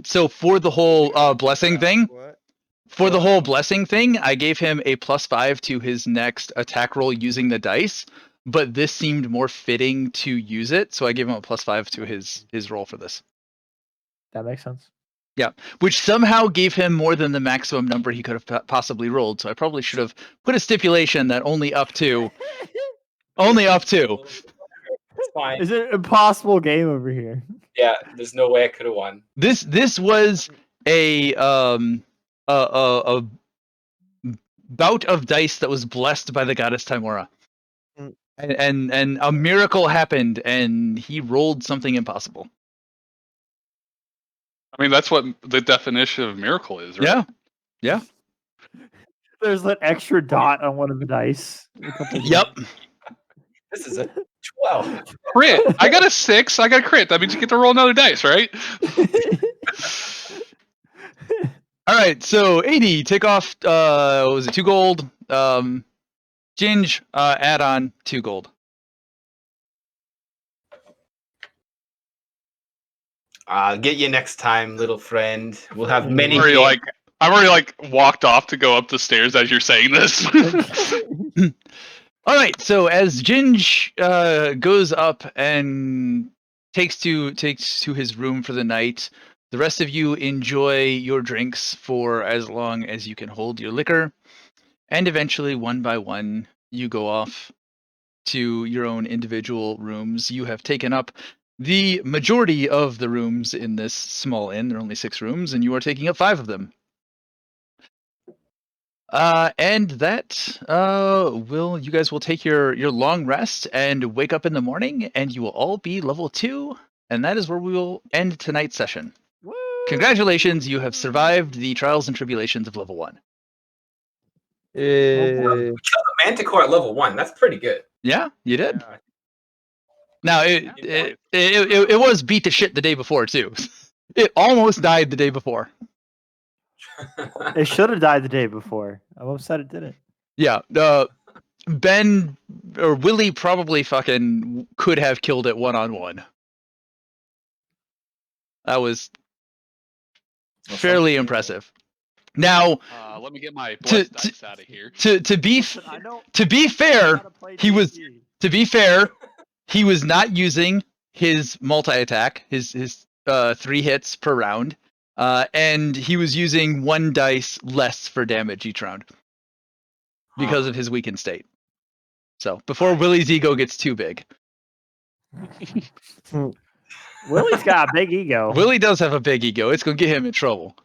So for the whole blessing thing, What? I gave him a +5 to his next attack roll using the dice. But this seemed more fitting to use it, so I gave him a +5 to his roll for this. That makes sense. Which somehow gave him more than the maximum number he could have possibly rolled. So I probably should have put a stipulation that only up to. It's fine. Is it an impossible game over here? Yeah, there's no way I could have won. This was a bout of dice that was blessed by the goddess Timora. Mm. And a miracle happened, and he rolled something impossible. I mean, that's what the definition of miracle is, right? Yeah. There's that extra dot on one of the dice. A couple Yep. This is a 12. Crit. I got a 6. I got a crit. That means you get to roll another dice, right? All right. So Eadi, take off. What was it? 2 gold. Ginge, add on 2 gold. I'll get you next time, little friend. We'll have many. I've already walked off to go up the stairs as you're saying this. All right. So as Ginge goes up and takes to his room for the night, the rest of you enjoy your drinks for as long as you can hold your liquor, and eventually, one by one, you go off to your own individual rooms. You have taken up the majority of the rooms in this small inn. There are only 6 rooms, and you are taking up 5 of them. And that you guys will take your long rest and wake up in the morning, and you will all be level 2, and that is where we will end tonight's session. Woo! Congratulations, you have survived the trials and tribulations of level 1. Killed a Manticore at level 1. That's pretty good. Yeah, you did. Yeah. Now it was beat to shit the day before too. It almost died the day before. It should have died the day before. I'm upset it didn't. Yeah, Ben or Willy probably fucking could have killed it 1-on-1. That was fairly impressive. Now, Let me get my To- blessed dice out of here. to be Listen, I know to be fair, how to play he was- D&D. to be fair, he was not using his multi-attack, his 3 hits per round, and he was using 1 dice less for damage each round because of his weakened state. So before Willy's ego gets too big, Willy's got a big ego. Willy does have a big ego. It's gonna get him in trouble.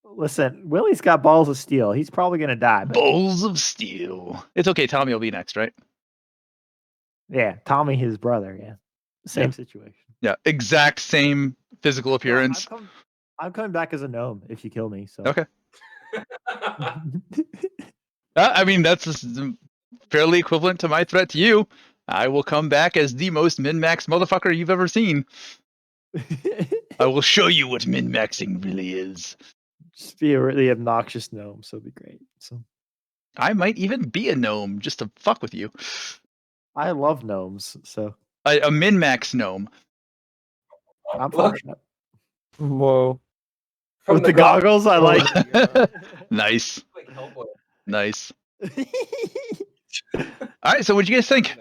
Listen, Willy's got balls of steel. He's probably gonna die. But Bowls of steel. It's okay. Tommy will be next, right? yeah, Tommy, his brother. Yeah, same situation. Yeah, exact same physical No, appearance. I'm coming back as a gnome if you kill me. So Okay. I mean, that's fairly equivalent to my threat to you. I will come back as the most min-max motherfucker you've ever seen. I will show you what min-maxing really is. Just be a really obnoxious gnome, so it'd be great. So I might even be a gnome just to fuck with you. I love gnomes, so A min-max gnome. I'm fine. with that. Whoa. From With the goggles, I like. Nice. Like Hellboy. Nice. It All right, so what'd you guys think?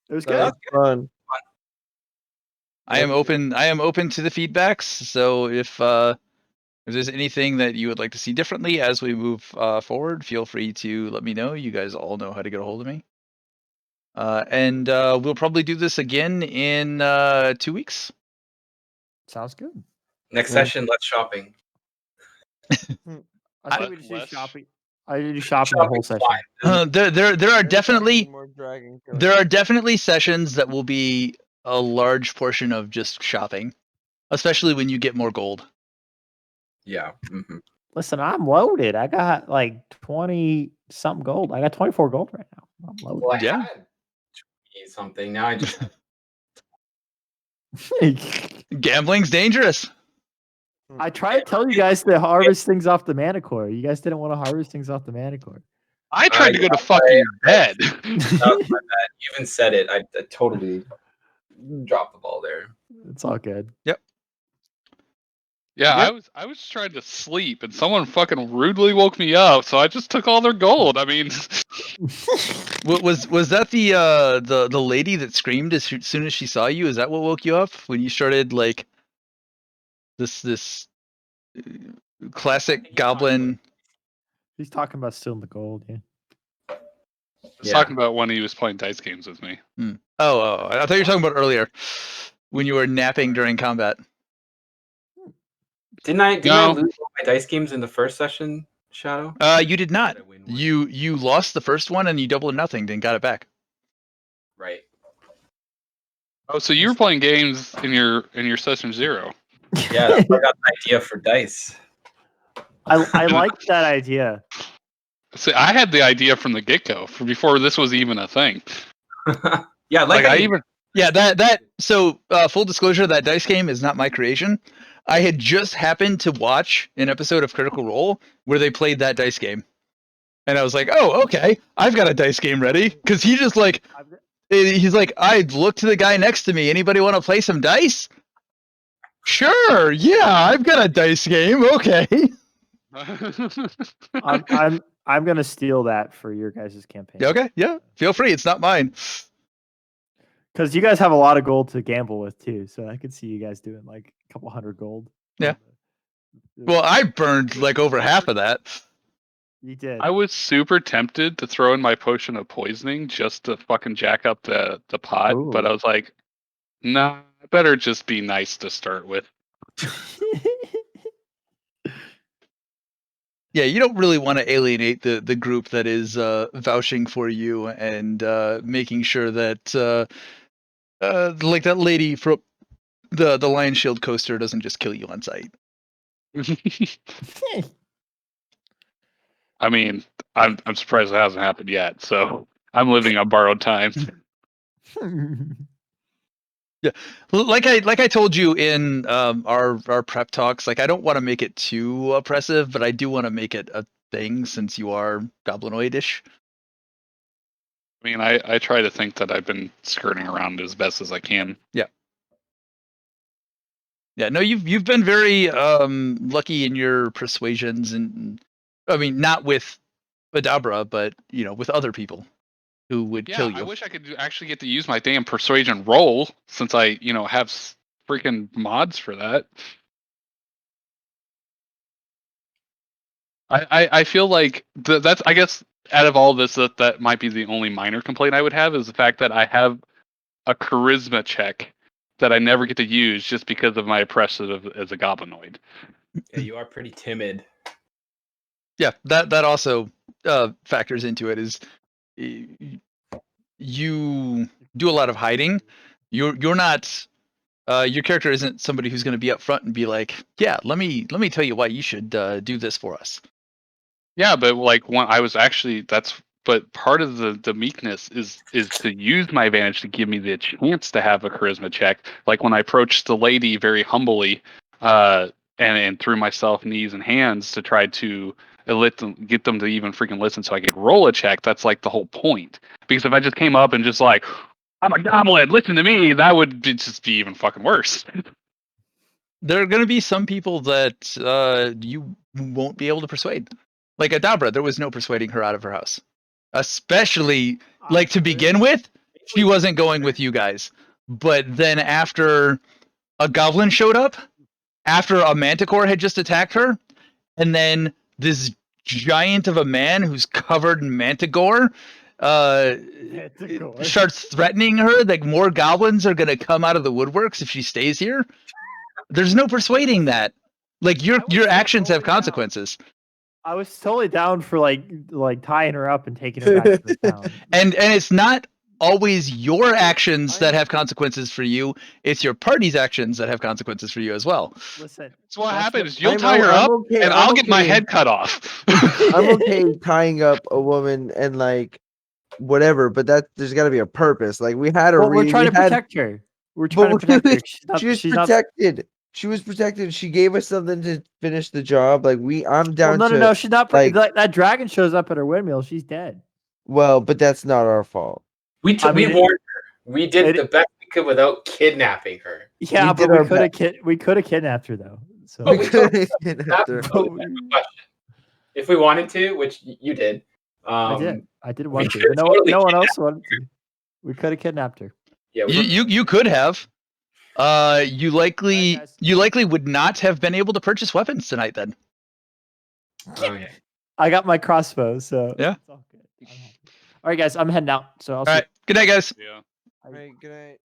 was So good. that's Fun. I am open to the feedbacks. So if there's anything that you would like to see differently as we move forward, feel free to let me know. You guys all know how to get a hold of me. And we'll probably do this again in 2 weeks. Sounds good. Next Yeah. session, let's shopping. I think we just do Less. shopping. I do shopping the whole Shopping's session. fine. There are definitely More dragon there are definitely sessions that will be a large portion of just shopping, especially when you get more gold. Yeah. Mm-hmm. Listen, I'm loaded. I got like 20 something gold. I got 24 gold right now. I'm loaded. Well, I Yeah. had 20 something. Now I just have Gambling's dangerous. I tried to tell you guys to harvest things off the manicore. You guys didn't want to harvest things off the manicore. I tried to go to fucking bed. that was my bad. You even said it. I totally dropped the ball there. It's all good. Yeah, Yep. I was trying to sleep, and someone fucking rudely woke me up, so I just took all their gold. I mean, Was that the lady that screamed as soon as she saw you? Is that what woke you up when you started like this classic goblin? He's talking about stealing the gold. Yeah. I was talking about when he was playing dice games with me. Oh, I thought you were talking about earlier when you were napping during combat. Didn't I No. lose all my dice games in the first session, Shadow? You did not. Did I win one? You lost the first one and you doubled nothing, then got it back. Right. Oh, so you were playing games in your session 0? Yeah, that's where I got the idea for dice. I like that idea. See, I had the idea from the get-go, from before this was even a thing. Yeah, Like I even Yeah, that so full disclosure, that dice game is not my creation. I had just happened to watch an episode of Critical Role where they played that dice game. And I was like, "Oh, okay. I've got a dice game ready." Cuz he just like he's like, "I look to the guy next to me. Anybody want to play some dice?" Sure. Yeah, I've got a dice game. Okay. I'm gonna steal that for your guys' campaign. Okay. Yeah. Feel free. It's not mine. Because you guys have a lot of gold to gamble with too, so I could see you guys doing like a couple hundred gold. Yeah. Well, I burned like over half of that. You did. I was super tempted to throw in my potion of poisoning just to fucking jack up the pot, but Ooh. I was like, nah, I better just be nice to start with. Yeah, you don't really want to alienate the group that is vouching for you and making sure that like that lady from the Lion Shield coaster doesn't just kill you on sight. I mean, I'm surprised it hasn't happened yet, so I'm living on borrowed time. Like I told you in our prep talks, like I don't want to make it too oppressive, but I do want to make it a thing since you are goblinoidish. I mean, I try to think that I've been skirting around as best as I can. Yeah. Yeah, no, you've been very lucky in your persuasions, and I mean not with Adabra, but with other people who would Yeah, kill you. I wish I could actually get to use my damn persuasion roll since I, have freaking mods for that. I feel like that's, I guess, out of all this, that might be the only minor complaint I would have, is the fact that I have a charisma check that I never get to use just because of my oppressive as a goblinoid. Yeah, you are pretty timid. Yeah, that also factors into it. Is you do a lot of hiding. You're not. Your character isn't somebody who's going to be up front and be like, "Yeah, let me tell you why you should do this for us." Yeah, but like when I was actually but part of the meekness is to use my advantage to give me the chance to have a charisma check. Like when I approached the lady very humbly, and threw myself knees and hands to try to get them to even freaking listen so I could roll a check. That's like the whole point. Because if I just came up and just like, I'm a goblin, listen to me, that would just be even fucking worse. There are going to be some people that you won't be able to persuade. Like Adabra, there was no persuading her out of her house. Especially, like, to begin with, she wasn't going with you guys. But then after a goblin showed up, after a manticore had just attacked her, and then this giant of a man who's covered in mantigore starts threatening her, like more goblins are going to come out of the woodworks if she stays here. There's no persuading that. Like your actions have consequences. I was totally down for like tying her up and taking her back to the town. And it's not always your actions that have consequences for you. It's your party's actions that have consequences for you as well. Listen, That's what that's happens. You'll I'm tie her I'm up, okay- and I'm I'll get my okay. head cut off. I'm okay tying up a woman and like whatever, but there's got to be a purpose. Like we had a Well, we're we trying to had- protect her. We're trying to but protect her. she was she's not. protected. She was protected. She gave us something to finish the job. Like I'm Well, down to no. She's not. like- That dragon shows up at her windmill. She's dead. well, but that's not our fault. We I mean, warned her. We did it- the best we could without kidnapping her. Yeah, did but our we could have kidnapped her though. So But we told That's That's question. If we wanted to, which you did. I did want to, could but totally no one else wanted to. We could have kidnapped her. Yeah, You could have. You likely Alright, guys. you likely would not have been able to purchase weapons tonight then. okay. I got my crossbow, so Yeah. it's all good. I'm happy. All right, guys, I'm heading out. So I'll All right. Good night, guys. Yeah. All right, good night.